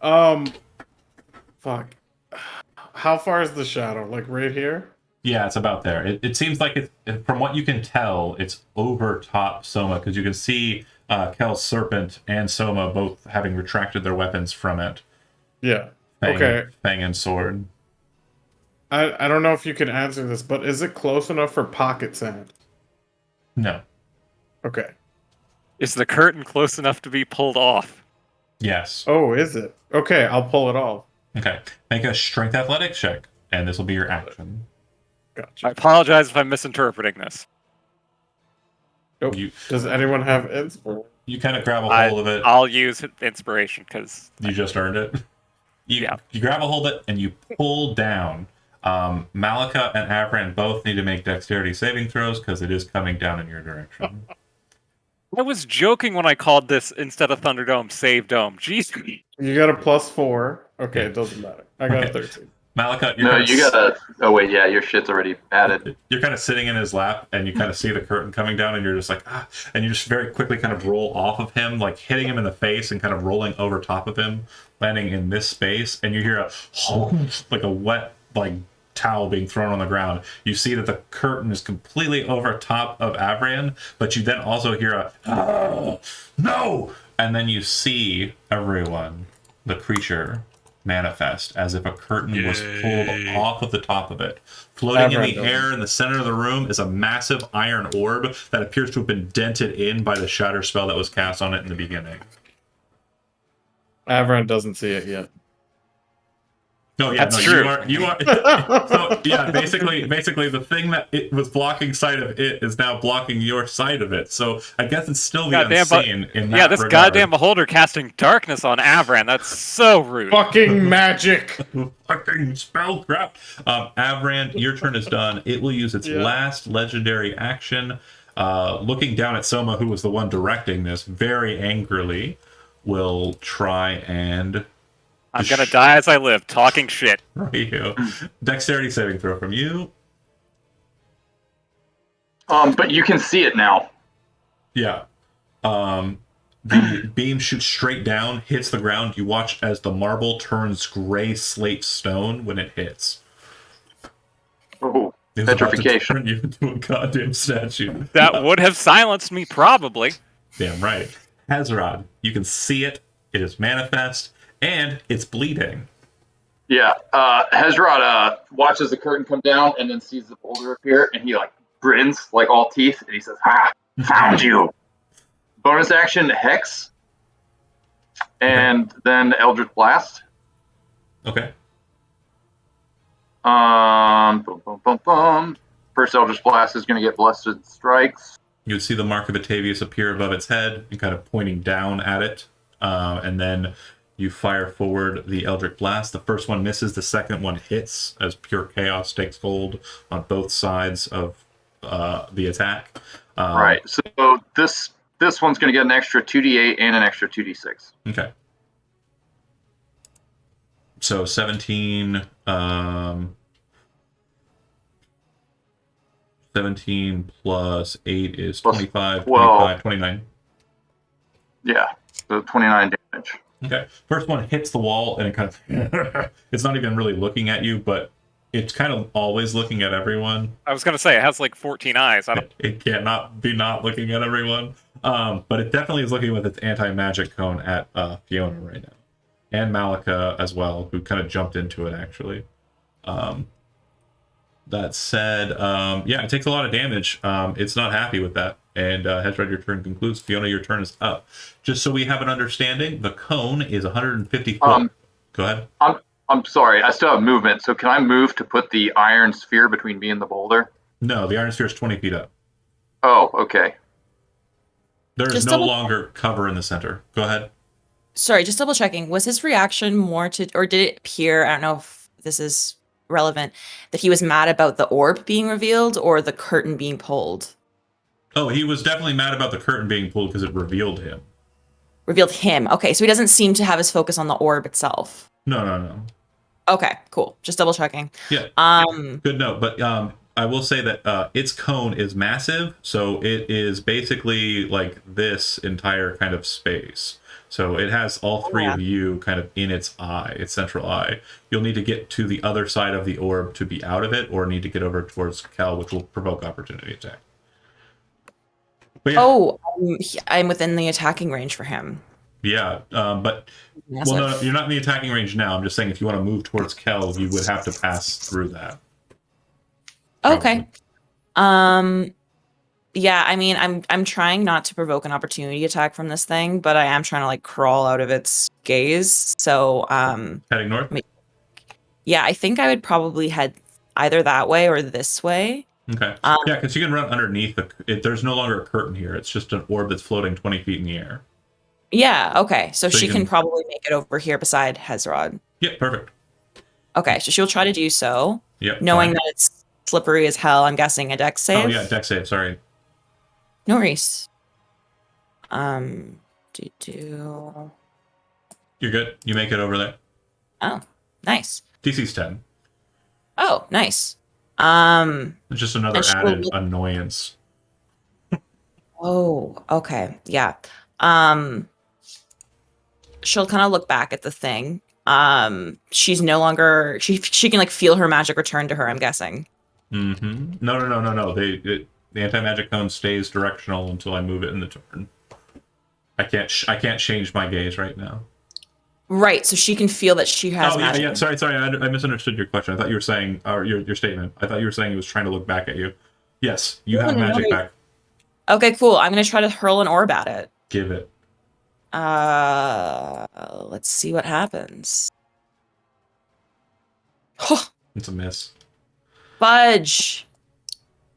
Fuck. How far is the shadow? Like right here? Yeah, it's about there. It seems like from what you can tell, it's over top Soma, because you can see Kel's serpent and Soma both having retracted their weapons from it. Yeah. Fang and sword. I don't know if you can answer this, but is it close enough for pocket sand? No. Okay. Is the curtain close enough to be pulled off? Yes. Oh, is it? Okay, I'll pull it off. Okay. Make a strength athletics check, and this will be your action. Gotcha. I apologize if I'm misinterpreting this. Nope. Does anyone have inspo? You kind of grab a hold of it. I'll use inspiration because you just earned it. You grab a hold of it and you pull down. Malika and Avran both need to make dexterity saving throws because it is coming down in your direction. I was joking when I called this instead of Thunderdome, Save Dome. Jeez. You got a +4. Okay, it doesn't matter. I got a 13. Malika, you gotta. Oh wait, yeah, your shit's already added. You're kind of sitting in his lap, and you kind of see the curtain coming down, and you're just like, and you just very quickly kind of roll off of him, like hitting him in the face and kind of rolling over top of him, landing in this space, and you hear like a wet towel being thrown on the ground. You see that the curtain is completely over top of Avran, but you then also hear a no, and then you see everyone, the creature, manifest as if a curtain was pulled off of the top of it. Floating in the air in the center of the room is a massive iron orb that appears to have been dented in by the shatter spell that was cast on it in the beginning. Avran doesn't see it yet. No, yeah, that's true. You are. So yeah, basically, the thing that it was blocking sight of it is now blocking your side of it. So I guess it's still the unseen in that this regard. goddamn beholder casting darkness on Avran. That's so rude. Fucking magic. Fucking spell crap. Avran, your turn is done. It will use its last legendary action. Looking down at Soma, who was the one directing this, very angrily, will try and. I'm gonna die as I live, talking shit. Right. Dexterity saving throw from you. But you can see it now. Yeah. The beam shoots straight down, hits the ground. You watch as the marble turns gray slate stone when it hits. Oh, petrification. Turn you into a goddamn statue. That would have silenced me, probably. Damn right. Hazrod, you can see it. It is manifest. And it's bleeding. Yeah. Hezrod watches the curtain come down and then sees the boulder appear, and he grins like all teeth, and he says, "Ha! Found you!" Bonus action Hex, and then Eldritch Blast. Okay. First Eldritch Blast is going to get Blessed Strikes. You see the mark of Atavius appear above its head and kind of pointing down at it, and then. You fire forward the Eldritch Blast. The first one misses. The second one hits as pure chaos takes hold on both sides of the attack. Right. So this one's going to get an extra 2d8 and an extra 2d6. Okay. So 17. 17 plus 8 is 25, 25, 29. Yeah. So 29 damage. Okay. First one hits the wall and it kind of it's not even really looking at you, but it's kind of always looking at everyone. I was gonna say it has like 14 eyes. I don't. It cannot be not looking at everyone. But it definitely is looking with its anti-magic cone at Fiona right now. And Malika as well, who kind of jumped into it, actually. That said, yeah, it takes a lot of damage. It's not happy with that. And Hezred, your turn concludes. Fiona, your turn is up. Just so we have an understanding, the cone is 150 foot. Go ahead. I'm sorry, I still have movement, so can I move to put the iron sphere between me and the boulder? No, the iron sphere is 20 feet up. Oh, okay. There's Just no double- longer cover in the center. Go ahead. Sorry, just double checking. Was his reaction more to, or did it appear, I don't know if this is relevant, that he was mad about the orb being revealed or the curtain being pulled? Oh, he was definitely mad about the curtain being pulled because it revealed him. Revealed him. Okay, so he doesn't seem to have his focus on the orb itself. No. Okay, cool. Just double checking. Yeah. Good note. But I will say that its cone is massive, so it is basically like this entire kind of space. So it has all three of you kind of in its eye, its central eye. You'll need to get to the other side of the orb to be out of it, or need to get over towards Kel, which will provoke opportunity attack. But yeah, Oh, I'm within the attacking range for him. yeah, but well, no, you're not in the attacking range now. I'm just saying if you want to move towards Kel, you would have to pass through that. Okay. Yeah, I mean, I'm trying not to provoke an opportunity attack from this thing, but I am trying to like crawl out of its gaze. So, Heading north. yeah, I think I would probably head either that way or this way. Okay. Yeah, because you can run underneath there's no longer a curtain here. It's just an orb that's floating 20 feet in the air. Yeah. Okay. So So she you can can- probably make it over here beside Hezrod. Yeah, perfect. Okay. So she'll try to do so, Yep. knowing fine. that it's slippery as hell. I'm guessing a dex save. Oh yeah, dex save. Sorry. No worries. You're good. You make it over there. Oh, nice. DC's 10. Oh, nice. It's just another And she'll added look- annoyance. Oh, okay. Yeah. She'll kind of look back at the thing. She's no longer she can like feel her magic return to her, I'm guessing. Mm-hmm. No. The anti-magic cone stays directional until I move it in the turn. I can't change my gaze right now. Right, so she can feel that she has Oh yeah, magic. yeah. Sorry. I misunderstood your question. I thought you were saying, or your statement. I thought you were saying he was trying to look back at you. Yes, you have No, magic no. back. Okay, cool. I'm gonna try to hurl an orb at it. Give it. Let's see what happens. It's a miss. Fudge.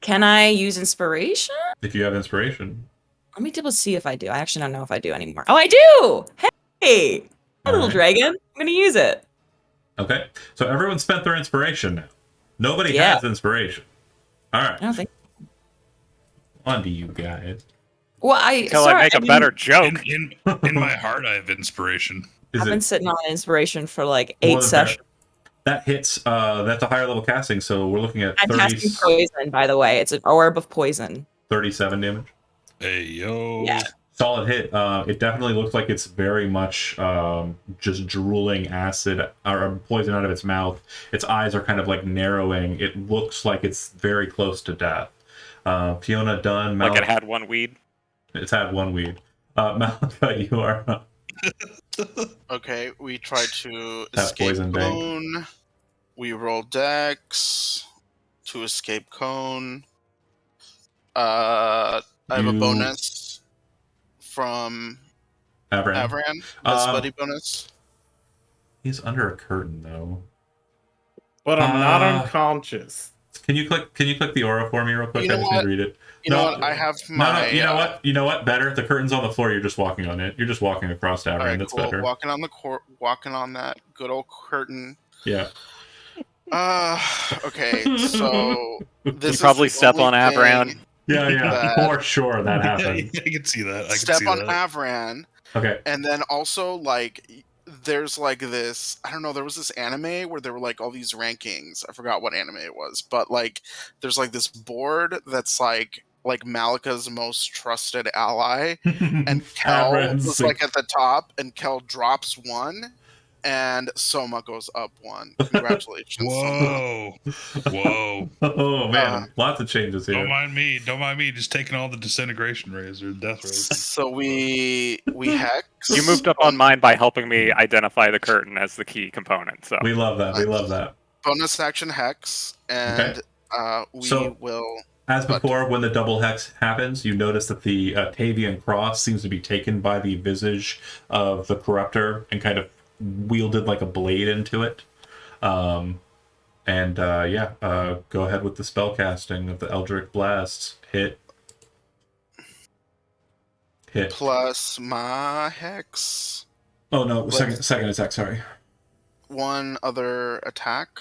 Can I use inspiration? If you have inspiration. Let me double see if I do. I actually don't know if I do anymore. Oh, I do! Hey! Hi, little Alright. dragon. I'm gonna use it. Okay. So everyone spent their inspiration now. Nobody Yeah. has inspiration. All right. I don't think. On to you guys. Well, Until sorry, I make a mean, better joke. In my heart, I have inspiration. Is I've been it sitting on inspiration for like more 8 than sessions. fair? That hits. That's a higher level casting, so we're looking at I'm 30, casting poison, by the way. It's an orb of poison. 37 damage. Hey yo. Yeah. Solid hit. It definitely looks like it's very much just drooling acid or poison out of its mouth. Its eyes are kind of like narrowing. It looks like it's very close to death. Fiona done. Like it had one weed. It's had one weed. Malika, you are up. Okay, we try to That escape poison bank. cone. We roll dex to escape cone. I have a You- bonus from Avran. Avran. This Uh, buddy bonus. He's under a curtain though. But I'm not Uh, unconscious. Can you click the aura for me real quick? You know I just what? need to read it. You know No, what? I have No, my. you know what? You know what? Better. The curtain's on the floor. You're just walking on it. You're just walking across Avran. Alright, That's cool. better. Walking on the walking on that good old curtain. Yeah. Okay, so this You is probably the step only on Avran. thing- Yeah. That- For sure, that Yeah, happened. I can see that. I can Step see on that. Avran, Okay. and then also like there's like this. I don't know. There was this anime where there were like all these rankings. I forgot what anime it was, but like there's like this board that's like Malika's most trusted ally, and Kel Avran's was like at the top, and Kel drops one, and Soma goes up 1. Congratulations, Soma. Whoa. Oh man, lots of changes here. Don't mind me. Don't mind me. Just taking all the disintegration rays or death rays. So we hex. You moved up on mine by helping me identify the curtain as the key component. So We love that. We love that. Bonus action hex, and we will. As before, when the double hex happens, you notice that the Tavian cross seems to be taken by the visage of the corruptor and kind of wielded like a blade into it. Go ahead with the spell casting of the Eldritch Blasts. Hit. Plus my hex. Oh no, second attack, sorry. 1 other attack.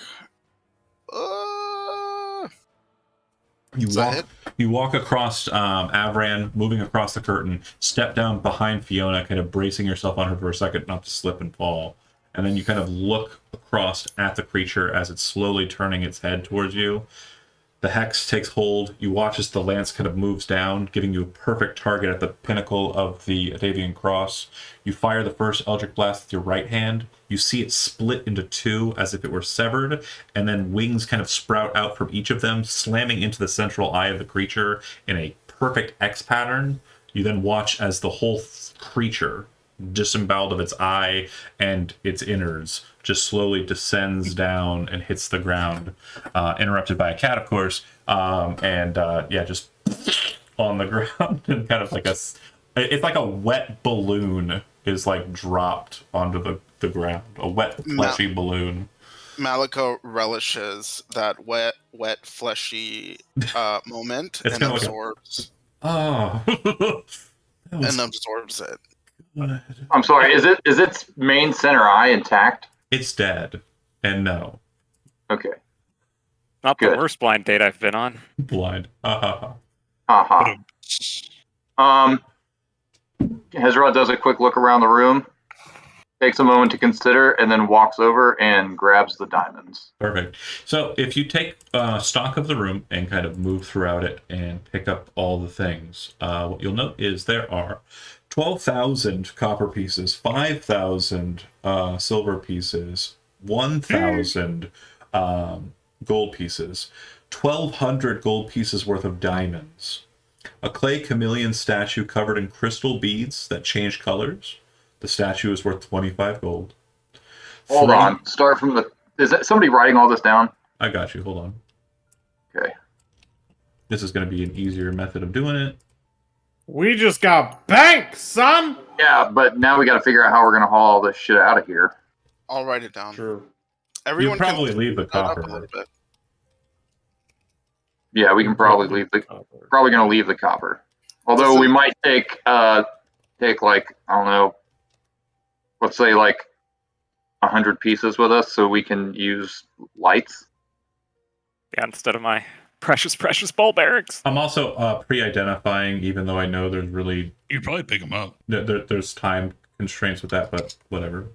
You walk across Avran, moving across the curtain, step down behind Fiona, kind of bracing yourself on her for a second not to slip and fall. And then you kind of look across at the creature as it's slowly turning its head towards you. The hex takes hold. You watch as the lance kind of moves down, giving you a perfect target at the pinnacle of the Atavian cross. You fire the first Eldritch Blast with your right hand. You see it split into 2 as if it were severed, and then wings kind of sprout out from each of them, slamming into the central eye of the creature in a perfect X pattern. You then watch as the whole creature, disemboweled of its eye and its innards, just slowly descends down and hits the ground, interrupted by a cat, of course, just on the ground, and kind of like it's like a wet balloon is like dropped onto the ground, a wet fleshy balloon. Maliko relishes that wet fleshy moment and absorbs. And absorbs it. I'm sorry. Is its main center eye intact? It's dead, and no. Okay. Not the worst blind date I've been on. Blind. Hezra does a quick look around the room, takes a moment to consider, and then walks over and grabs the diamonds. Perfect. So if you take stock of the room and kind of move throughout it and pick up all the things, what you'll note is there are 12,000 copper pieces, 5,000 silver pieces, 1,000 gold pieces, 1,200 gold pieces worth of diamonds, a clay chameleon statue covered in crystal beads that change colors. The statue is worth 25 gold. Hold on. Start from the... Is that somebody writing all this down? I got you. Hold on. Okay. This is going to be an easier method of doing it. We just got banked, son! Yeah, but now we got to figure out how we're going to haul all this shit out of here. I'll write it down. True. Everyone can probably leave the up copper. a little bit. Yeah, we can probably leave the... Probably going to leave the copper. Although we might take like, I don't know, let's say like 100 pieces with us so we can use lights. Yeah, instead of my precious ball bearings. I'm also pre-identifying, even though I know there's really... You'd probably pick them up. There's time constraints with that, but whatever.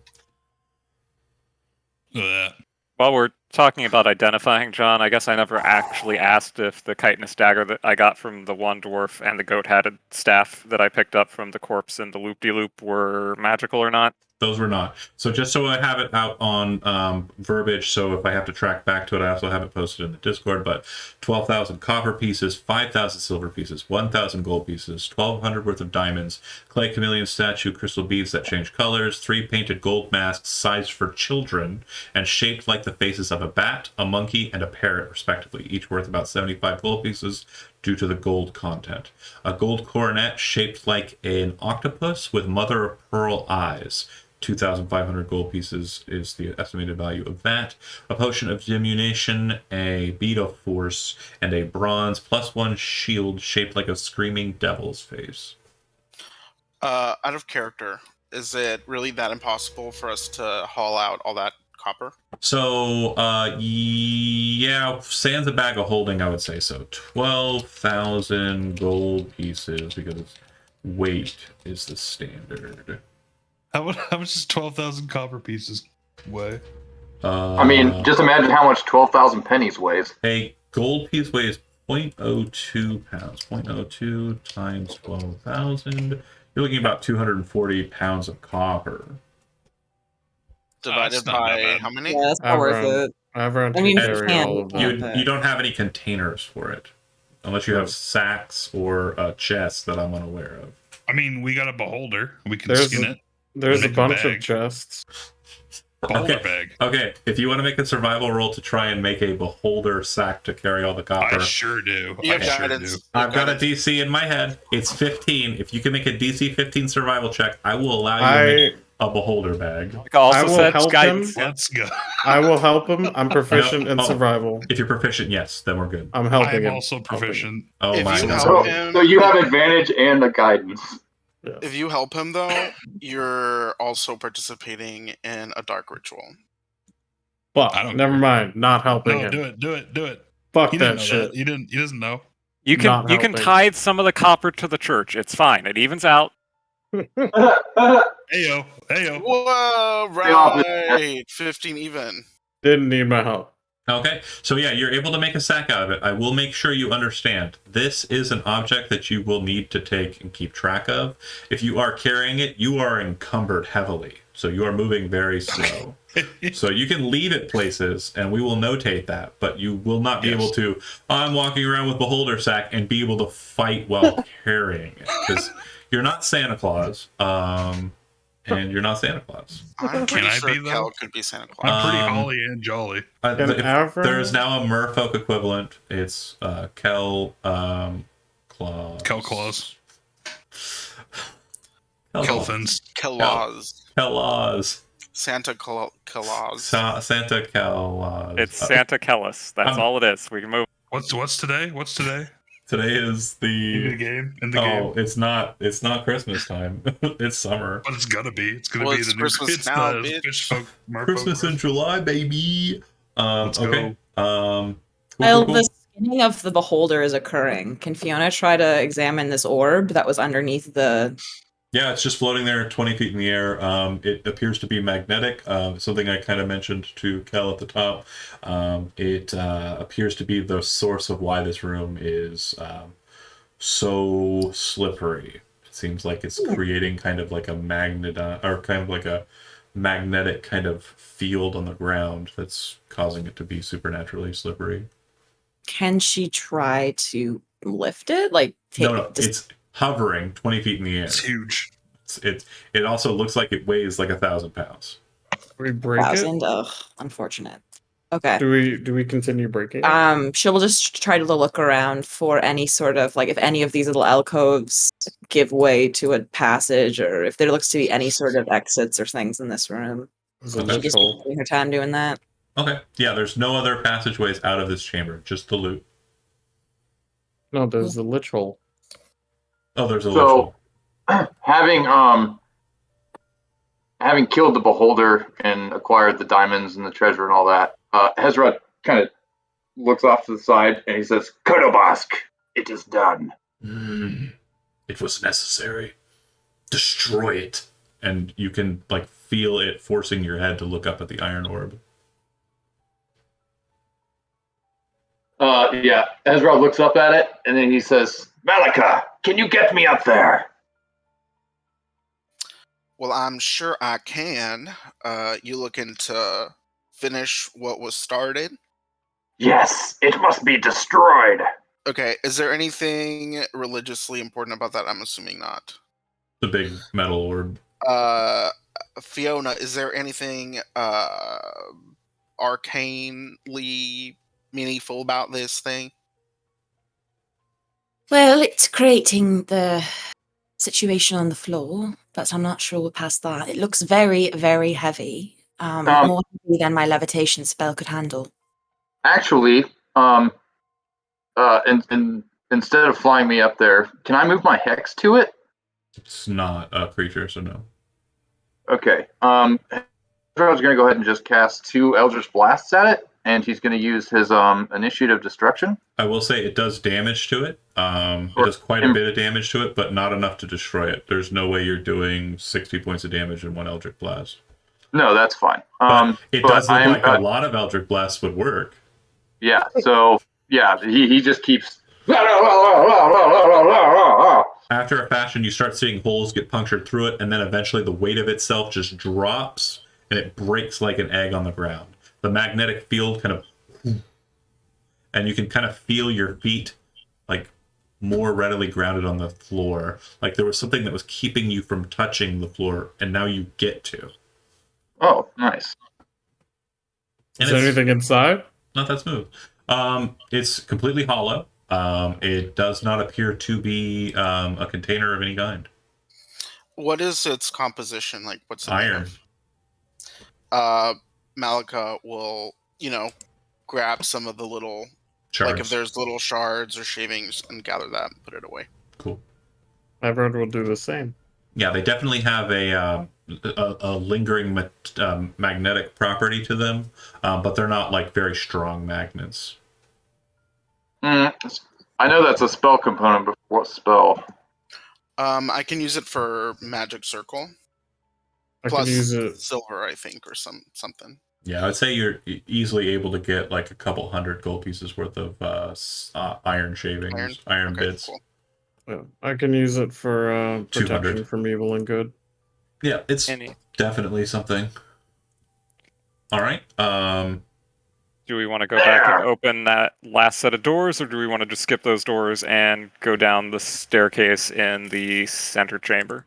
Look at that. While we're talking about identifying, John, I guess I never actually asked if the chitinous dagger that I got from the one dwarf and the goat-hatted staff that I picked up from the corpse and the loop-de-loop were magical or not. Those were not. So just so I have it out on verbiage, so if I have to track back to it, I also have it posted in the Discord, but 12,000 copper pieces, 5,000 silver pieces, 1,000 gold pieces, 1,200 worth of diamonds, clay chameleon statue, crystal beads that change colors, 3 painted gold masks sized for children and shaped like the faces of a bat, a monkey, and a parrot, respectively, each worth about 75 gold pieces due to the gold content. A gold coronet shaped like an octopus with mother of pearl eyes. 2,500 gold pieces is the estimated value of that. A potion of diminution, a bead of force, and a bronze +1 shield shaped like a screaming devil's face. Out of character, is it really that impossible for us to haul out all that copper? So, yeah, sans a bag of holding, I would say so. 12,000 gold pieces, because weight is the standard. How much is 12,000 copper pieces weigh? I mean, just imagine how much 12,000 pennies weighs. A gold piece weighs 0.02 pounds. 0.02 times 12,000. You're looking at about 240 pounds of copper. divided not that by bad. how many? Yeah, it's not worth Avron, it. Avron I mean, can if you carry can, all of you that. You don't have any containers for it, unless you have Right. sacks or chests that I'm unaware of. I mean, we got a beholder. We can There's skin a- it. There's a Make a bunch of bag. chests. Beholder Okay. bag. Okay, if you want to make a survival roll to try and make a beholder sack to carry all the copper, I sure do. You I have sure guidance. do. I've got a DC in my head. It's 15. If you can make a DC 15 survival check, I will allow you to make a beholder bag. Like I also I will said, help guidance. him. Let's go. I will help him. I'm proficient in Oh. survival. If you're proficient, yes, then we're good. I'm helping I'm him. also proficient. Oh If my you god. help So, him, so you have advantage and the guidance. Yes. if you help him though, you're also participating in a dark ritual. Well, I don't never care. mind. Not helping No, him. do it. Do it. Do it. Fuck He didn't that know shit. that. He doesn't know. You can Not you can helping. tithe some of the copper to the church. It's fine. It evens out. Heyo. Heyo. Whoa, Stay off it. right. 15 even. Didn't need my help. Okay, so yeah, you're able to make a sack out of it. I will make sure you understand. This is an object that you will need to take and keep track of. If you are carrying it, you are encumbered heavily. So you are moving very slow. So you can leave it places, and we will notate that, but you will not be able to, I'm walking around with Beholder Sack and be able to fight while carrying it. Because you're not Santa Claus. And you're not Santa Claus. I'm pretty I sure be, though? Kel could be Santa Claus. I'm pretty Um, holly and jolly. Can There Avron- is now a merfolk equivalent. It's Kel Claus. Kel Claus. Kelfins. Kelaz. Kelaz. Santa Claus. Santa Kelaz. It's Santa Kellis. That's I'm- all it is. We can move. What's today? What's today? Today is In the the. game. In the Oh, game. it's not Christmas time. It's summer. But it's gonna be. It's gonna Well, be it's the new. Christmas It's now, the bitch. fish folk. Merfolk Christmas in July, baby. Let's Okay. Cool, While cool, the cool. skinning of the beholder is occurring, can Fiona try to examine this orb that was underneath the? Yeah, it's just floating there 20 feet in the air. It appears to be magnetic, something I kind of mentioned to Kel at the top. It appears to be the source of why this room is so slippery. It seems like it's creating kind of like a magnet, or kind of like a magnetic kind of field on the ground that's causing it to be supernaturally slippery. Can she try to lift it? Like take No, it's hovering 20 feet in the air. It's huge. It also looks like it weighs like 1,000 pounds. We break it. 1,000. Ugh, unfortunate. Okay. Do we continue breaking it? She'll just try to look around for any sort of like if any of these little alcoves give way to a passage, or if there looks to be any sort of exits or things in this room. There's a Okay. She'll just be loophole. taking her time doing that. Okay. Yeah, there's no other passageways out of this chamber, just the loot. No, there's the lich hole. Oh, there's a So- lich having killed the beholder and acquired the diamonds and the treasure and all that, Hezra kind of looks off to the side and he says, Kodobask, it is done. It was necessary. Destroy it. And you can like feel it forcing your head to look up at the iron orb. Yeah, Ezra looks up at it and then he says, Malika, can you get me up there? Well, I'm sure I can. You looking to finish what was started? Yes, it must be destroyed. Okay, is there anything religiously important about that? I'm assuming not. The big metal orb. Fiona, is there anything arcanely meaningful about this thing? Well, it's creating the situation on the floor, but I'm not sure we're past that. It looks very, very heavy. More heavy than my levitation spell could handle. Actually, instead of flying me up there, can I move my hex to it? It's not a creature, so no. Okay. Ezra's going to go ahead and just cast 2 Eldritch Blasts at it, and he's going to use his Initiative Destruction. I will say it does damage to it. It does quite a bit of damage to it, but not enough to destroy it. There's no way you're doing 60 points of damage in one Eldritch Blast. No, that's fine. But it does look I'm- like a lot of Eldritch Blasts would work. Yeah, so, yeah, he just keeps... After a fashion, you start seeing holes get punctured through it, and then eventually the weight of itself just drops, and it breaks like an egg on the ground. The magnetic field kind of, and you can kind of feel your feet like more readily grounded on the floor. Like there was something that was keeping you from touching the floor, and now you get to. Oh, nice. And Is there anything inside? Not that smooth. It's completely hollow. It does not appear to be a container of any kind. What is its composition? Like, what's it made Iron. of? Malika will, grab some of the little, Shards. like if there's little shards or shavings, and gather that and put it away. Cool. Everyone will do the same. Yeah, they definitely have a lingering magnetic property to them, but they're not like very strong magnets. I know that's a spell component, but what spell? I can use it for magic circle. I Plus can use it. silver, I think, or something. Yeah, I'd say you're easily able to get like a couple hundred gold pieces worth of iron shavings, iron Okay, bits. cool. Yeah, I can use it for protection 200. from evil and good. Yeah, it's Any. definitely something. All right. Do we want to go back and open that last set of doors, or do we want to just skip those doors and go down the staircase in the center chamber?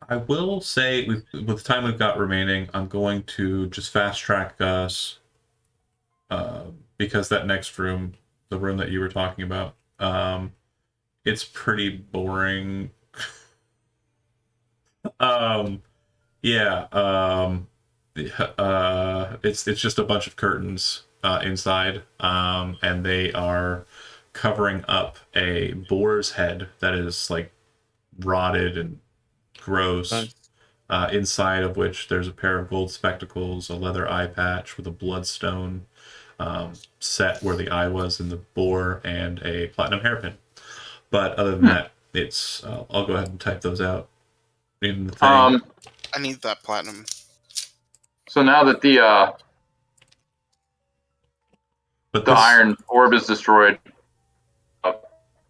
I will say, with the time we've got remaining, I'm going to just fast track us, because that next room, the room that you were talking about, it's pretty boring. It's just a bunch of curtains inside, and they are covering up a boar's head that is like rotted and gross. Nice. Inside of which there's a pair of gold spectacles, a leather eye patch with a bloodstone set where the eye was in the boar, and a platinum hairpin. But other than that, it's I'll go ahead and type those out in the thing. I need that platinum. So now that the iron orb is destroyed,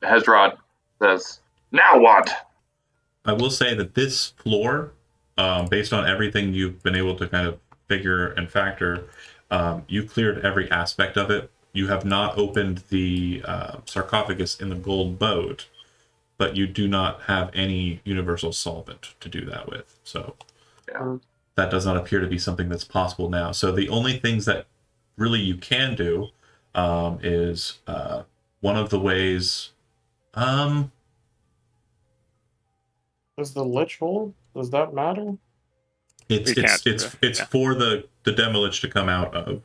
Hezrod says, "Now what?" I will say that this floor, based on everything you've been able to kind of figure and factor, you cleared every aspect of it. You have not opened the sarcophagus in the gold boat, but you do not have any universal solvent to do that with. So that does not appear to be something that's possible now. So the only things that really you can do is one of the ways... Is the lich hold? Does that matter? It's for the Demolich to come out of.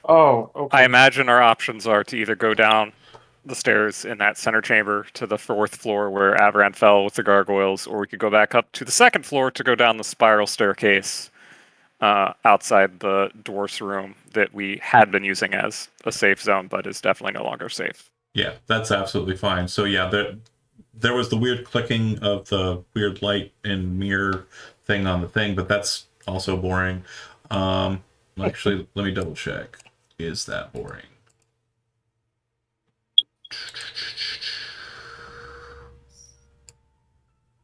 Oh, okay. I imagine our options are to either go down the stairs in that center chamber to the 4th floor where Avran fell with the gargoyles, or we could go back up to the 2nd floor to go down the spiral staircase outside the dwarf's room that we had been using as a safe zone, but is definitely no longer safe. Yeah, that's absolutely fine. So yeah, there was the weird clicking of the weird light and mirror thing on the thing, but that's also boring. Actually, let me double check. Is that boring?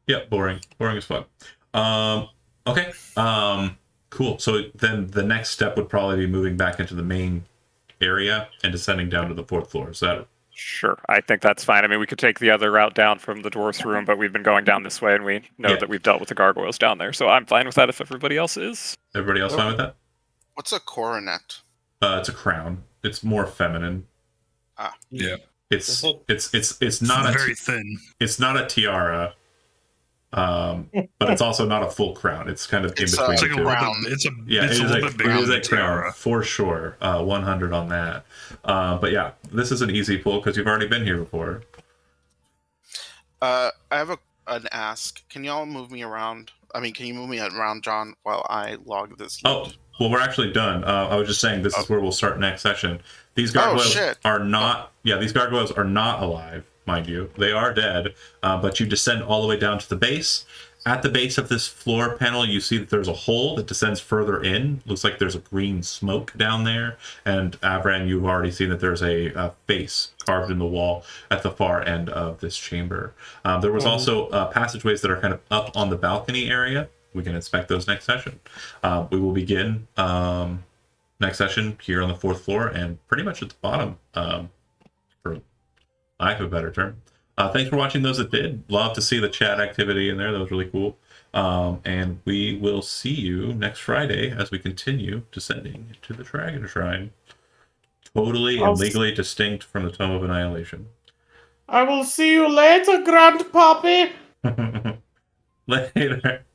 Yep, boring. Boring as fuck. Okay. Cool. So then the next step would probably be moving back into the main area and descending down to the 4th floor. Is that... Sure, I think that's fine. I mean, we could take the other route down from the dwarf's room, but we've been going down this way, and we know that we've dealt with the gargoyles down there, so I'm fine with that if everybody else is. Everybody else fine with that? What's a coronet? It's a crown. It's more feminine. Yeah. It's not very thin. It's not a tiara, but it's also not a full crown. It's kind of in between. It's like the two. it's a little bit bigger than a tiara. For sure. 100 on that. But yeah, this is an easy pull because you've already been here before. I have an ask. Can y'all move me around? I mean, can you move me around, John, while I log this? Oh, well, we're actually done. I was just saying this is where we'll start next session. These gargoyles are not... Yeah, these gargoyles are not alive, mind you. They are dead, but you descend all the way down to the base. At the base of this floor panel, you see that there's a hole that descends further in. Looks like there's a green smoke down there. And Avran, you've already seen that there's a face carved in the wall at the far end of this chamber. There was also passageways that are kind of up on the balcony area, we can inspect those next session. We will begin next session here on the 4th floor and pretty much at the bottom, for lack of a better term. Thanks for watching those that did. Love to see the chat activity in there. That was really cool. And we will see you next Friday as we continue descending into the Dragon Shrine. Totally and legally distinct from the Tome of Annihilation. I will see you later, Grandpappy. Later.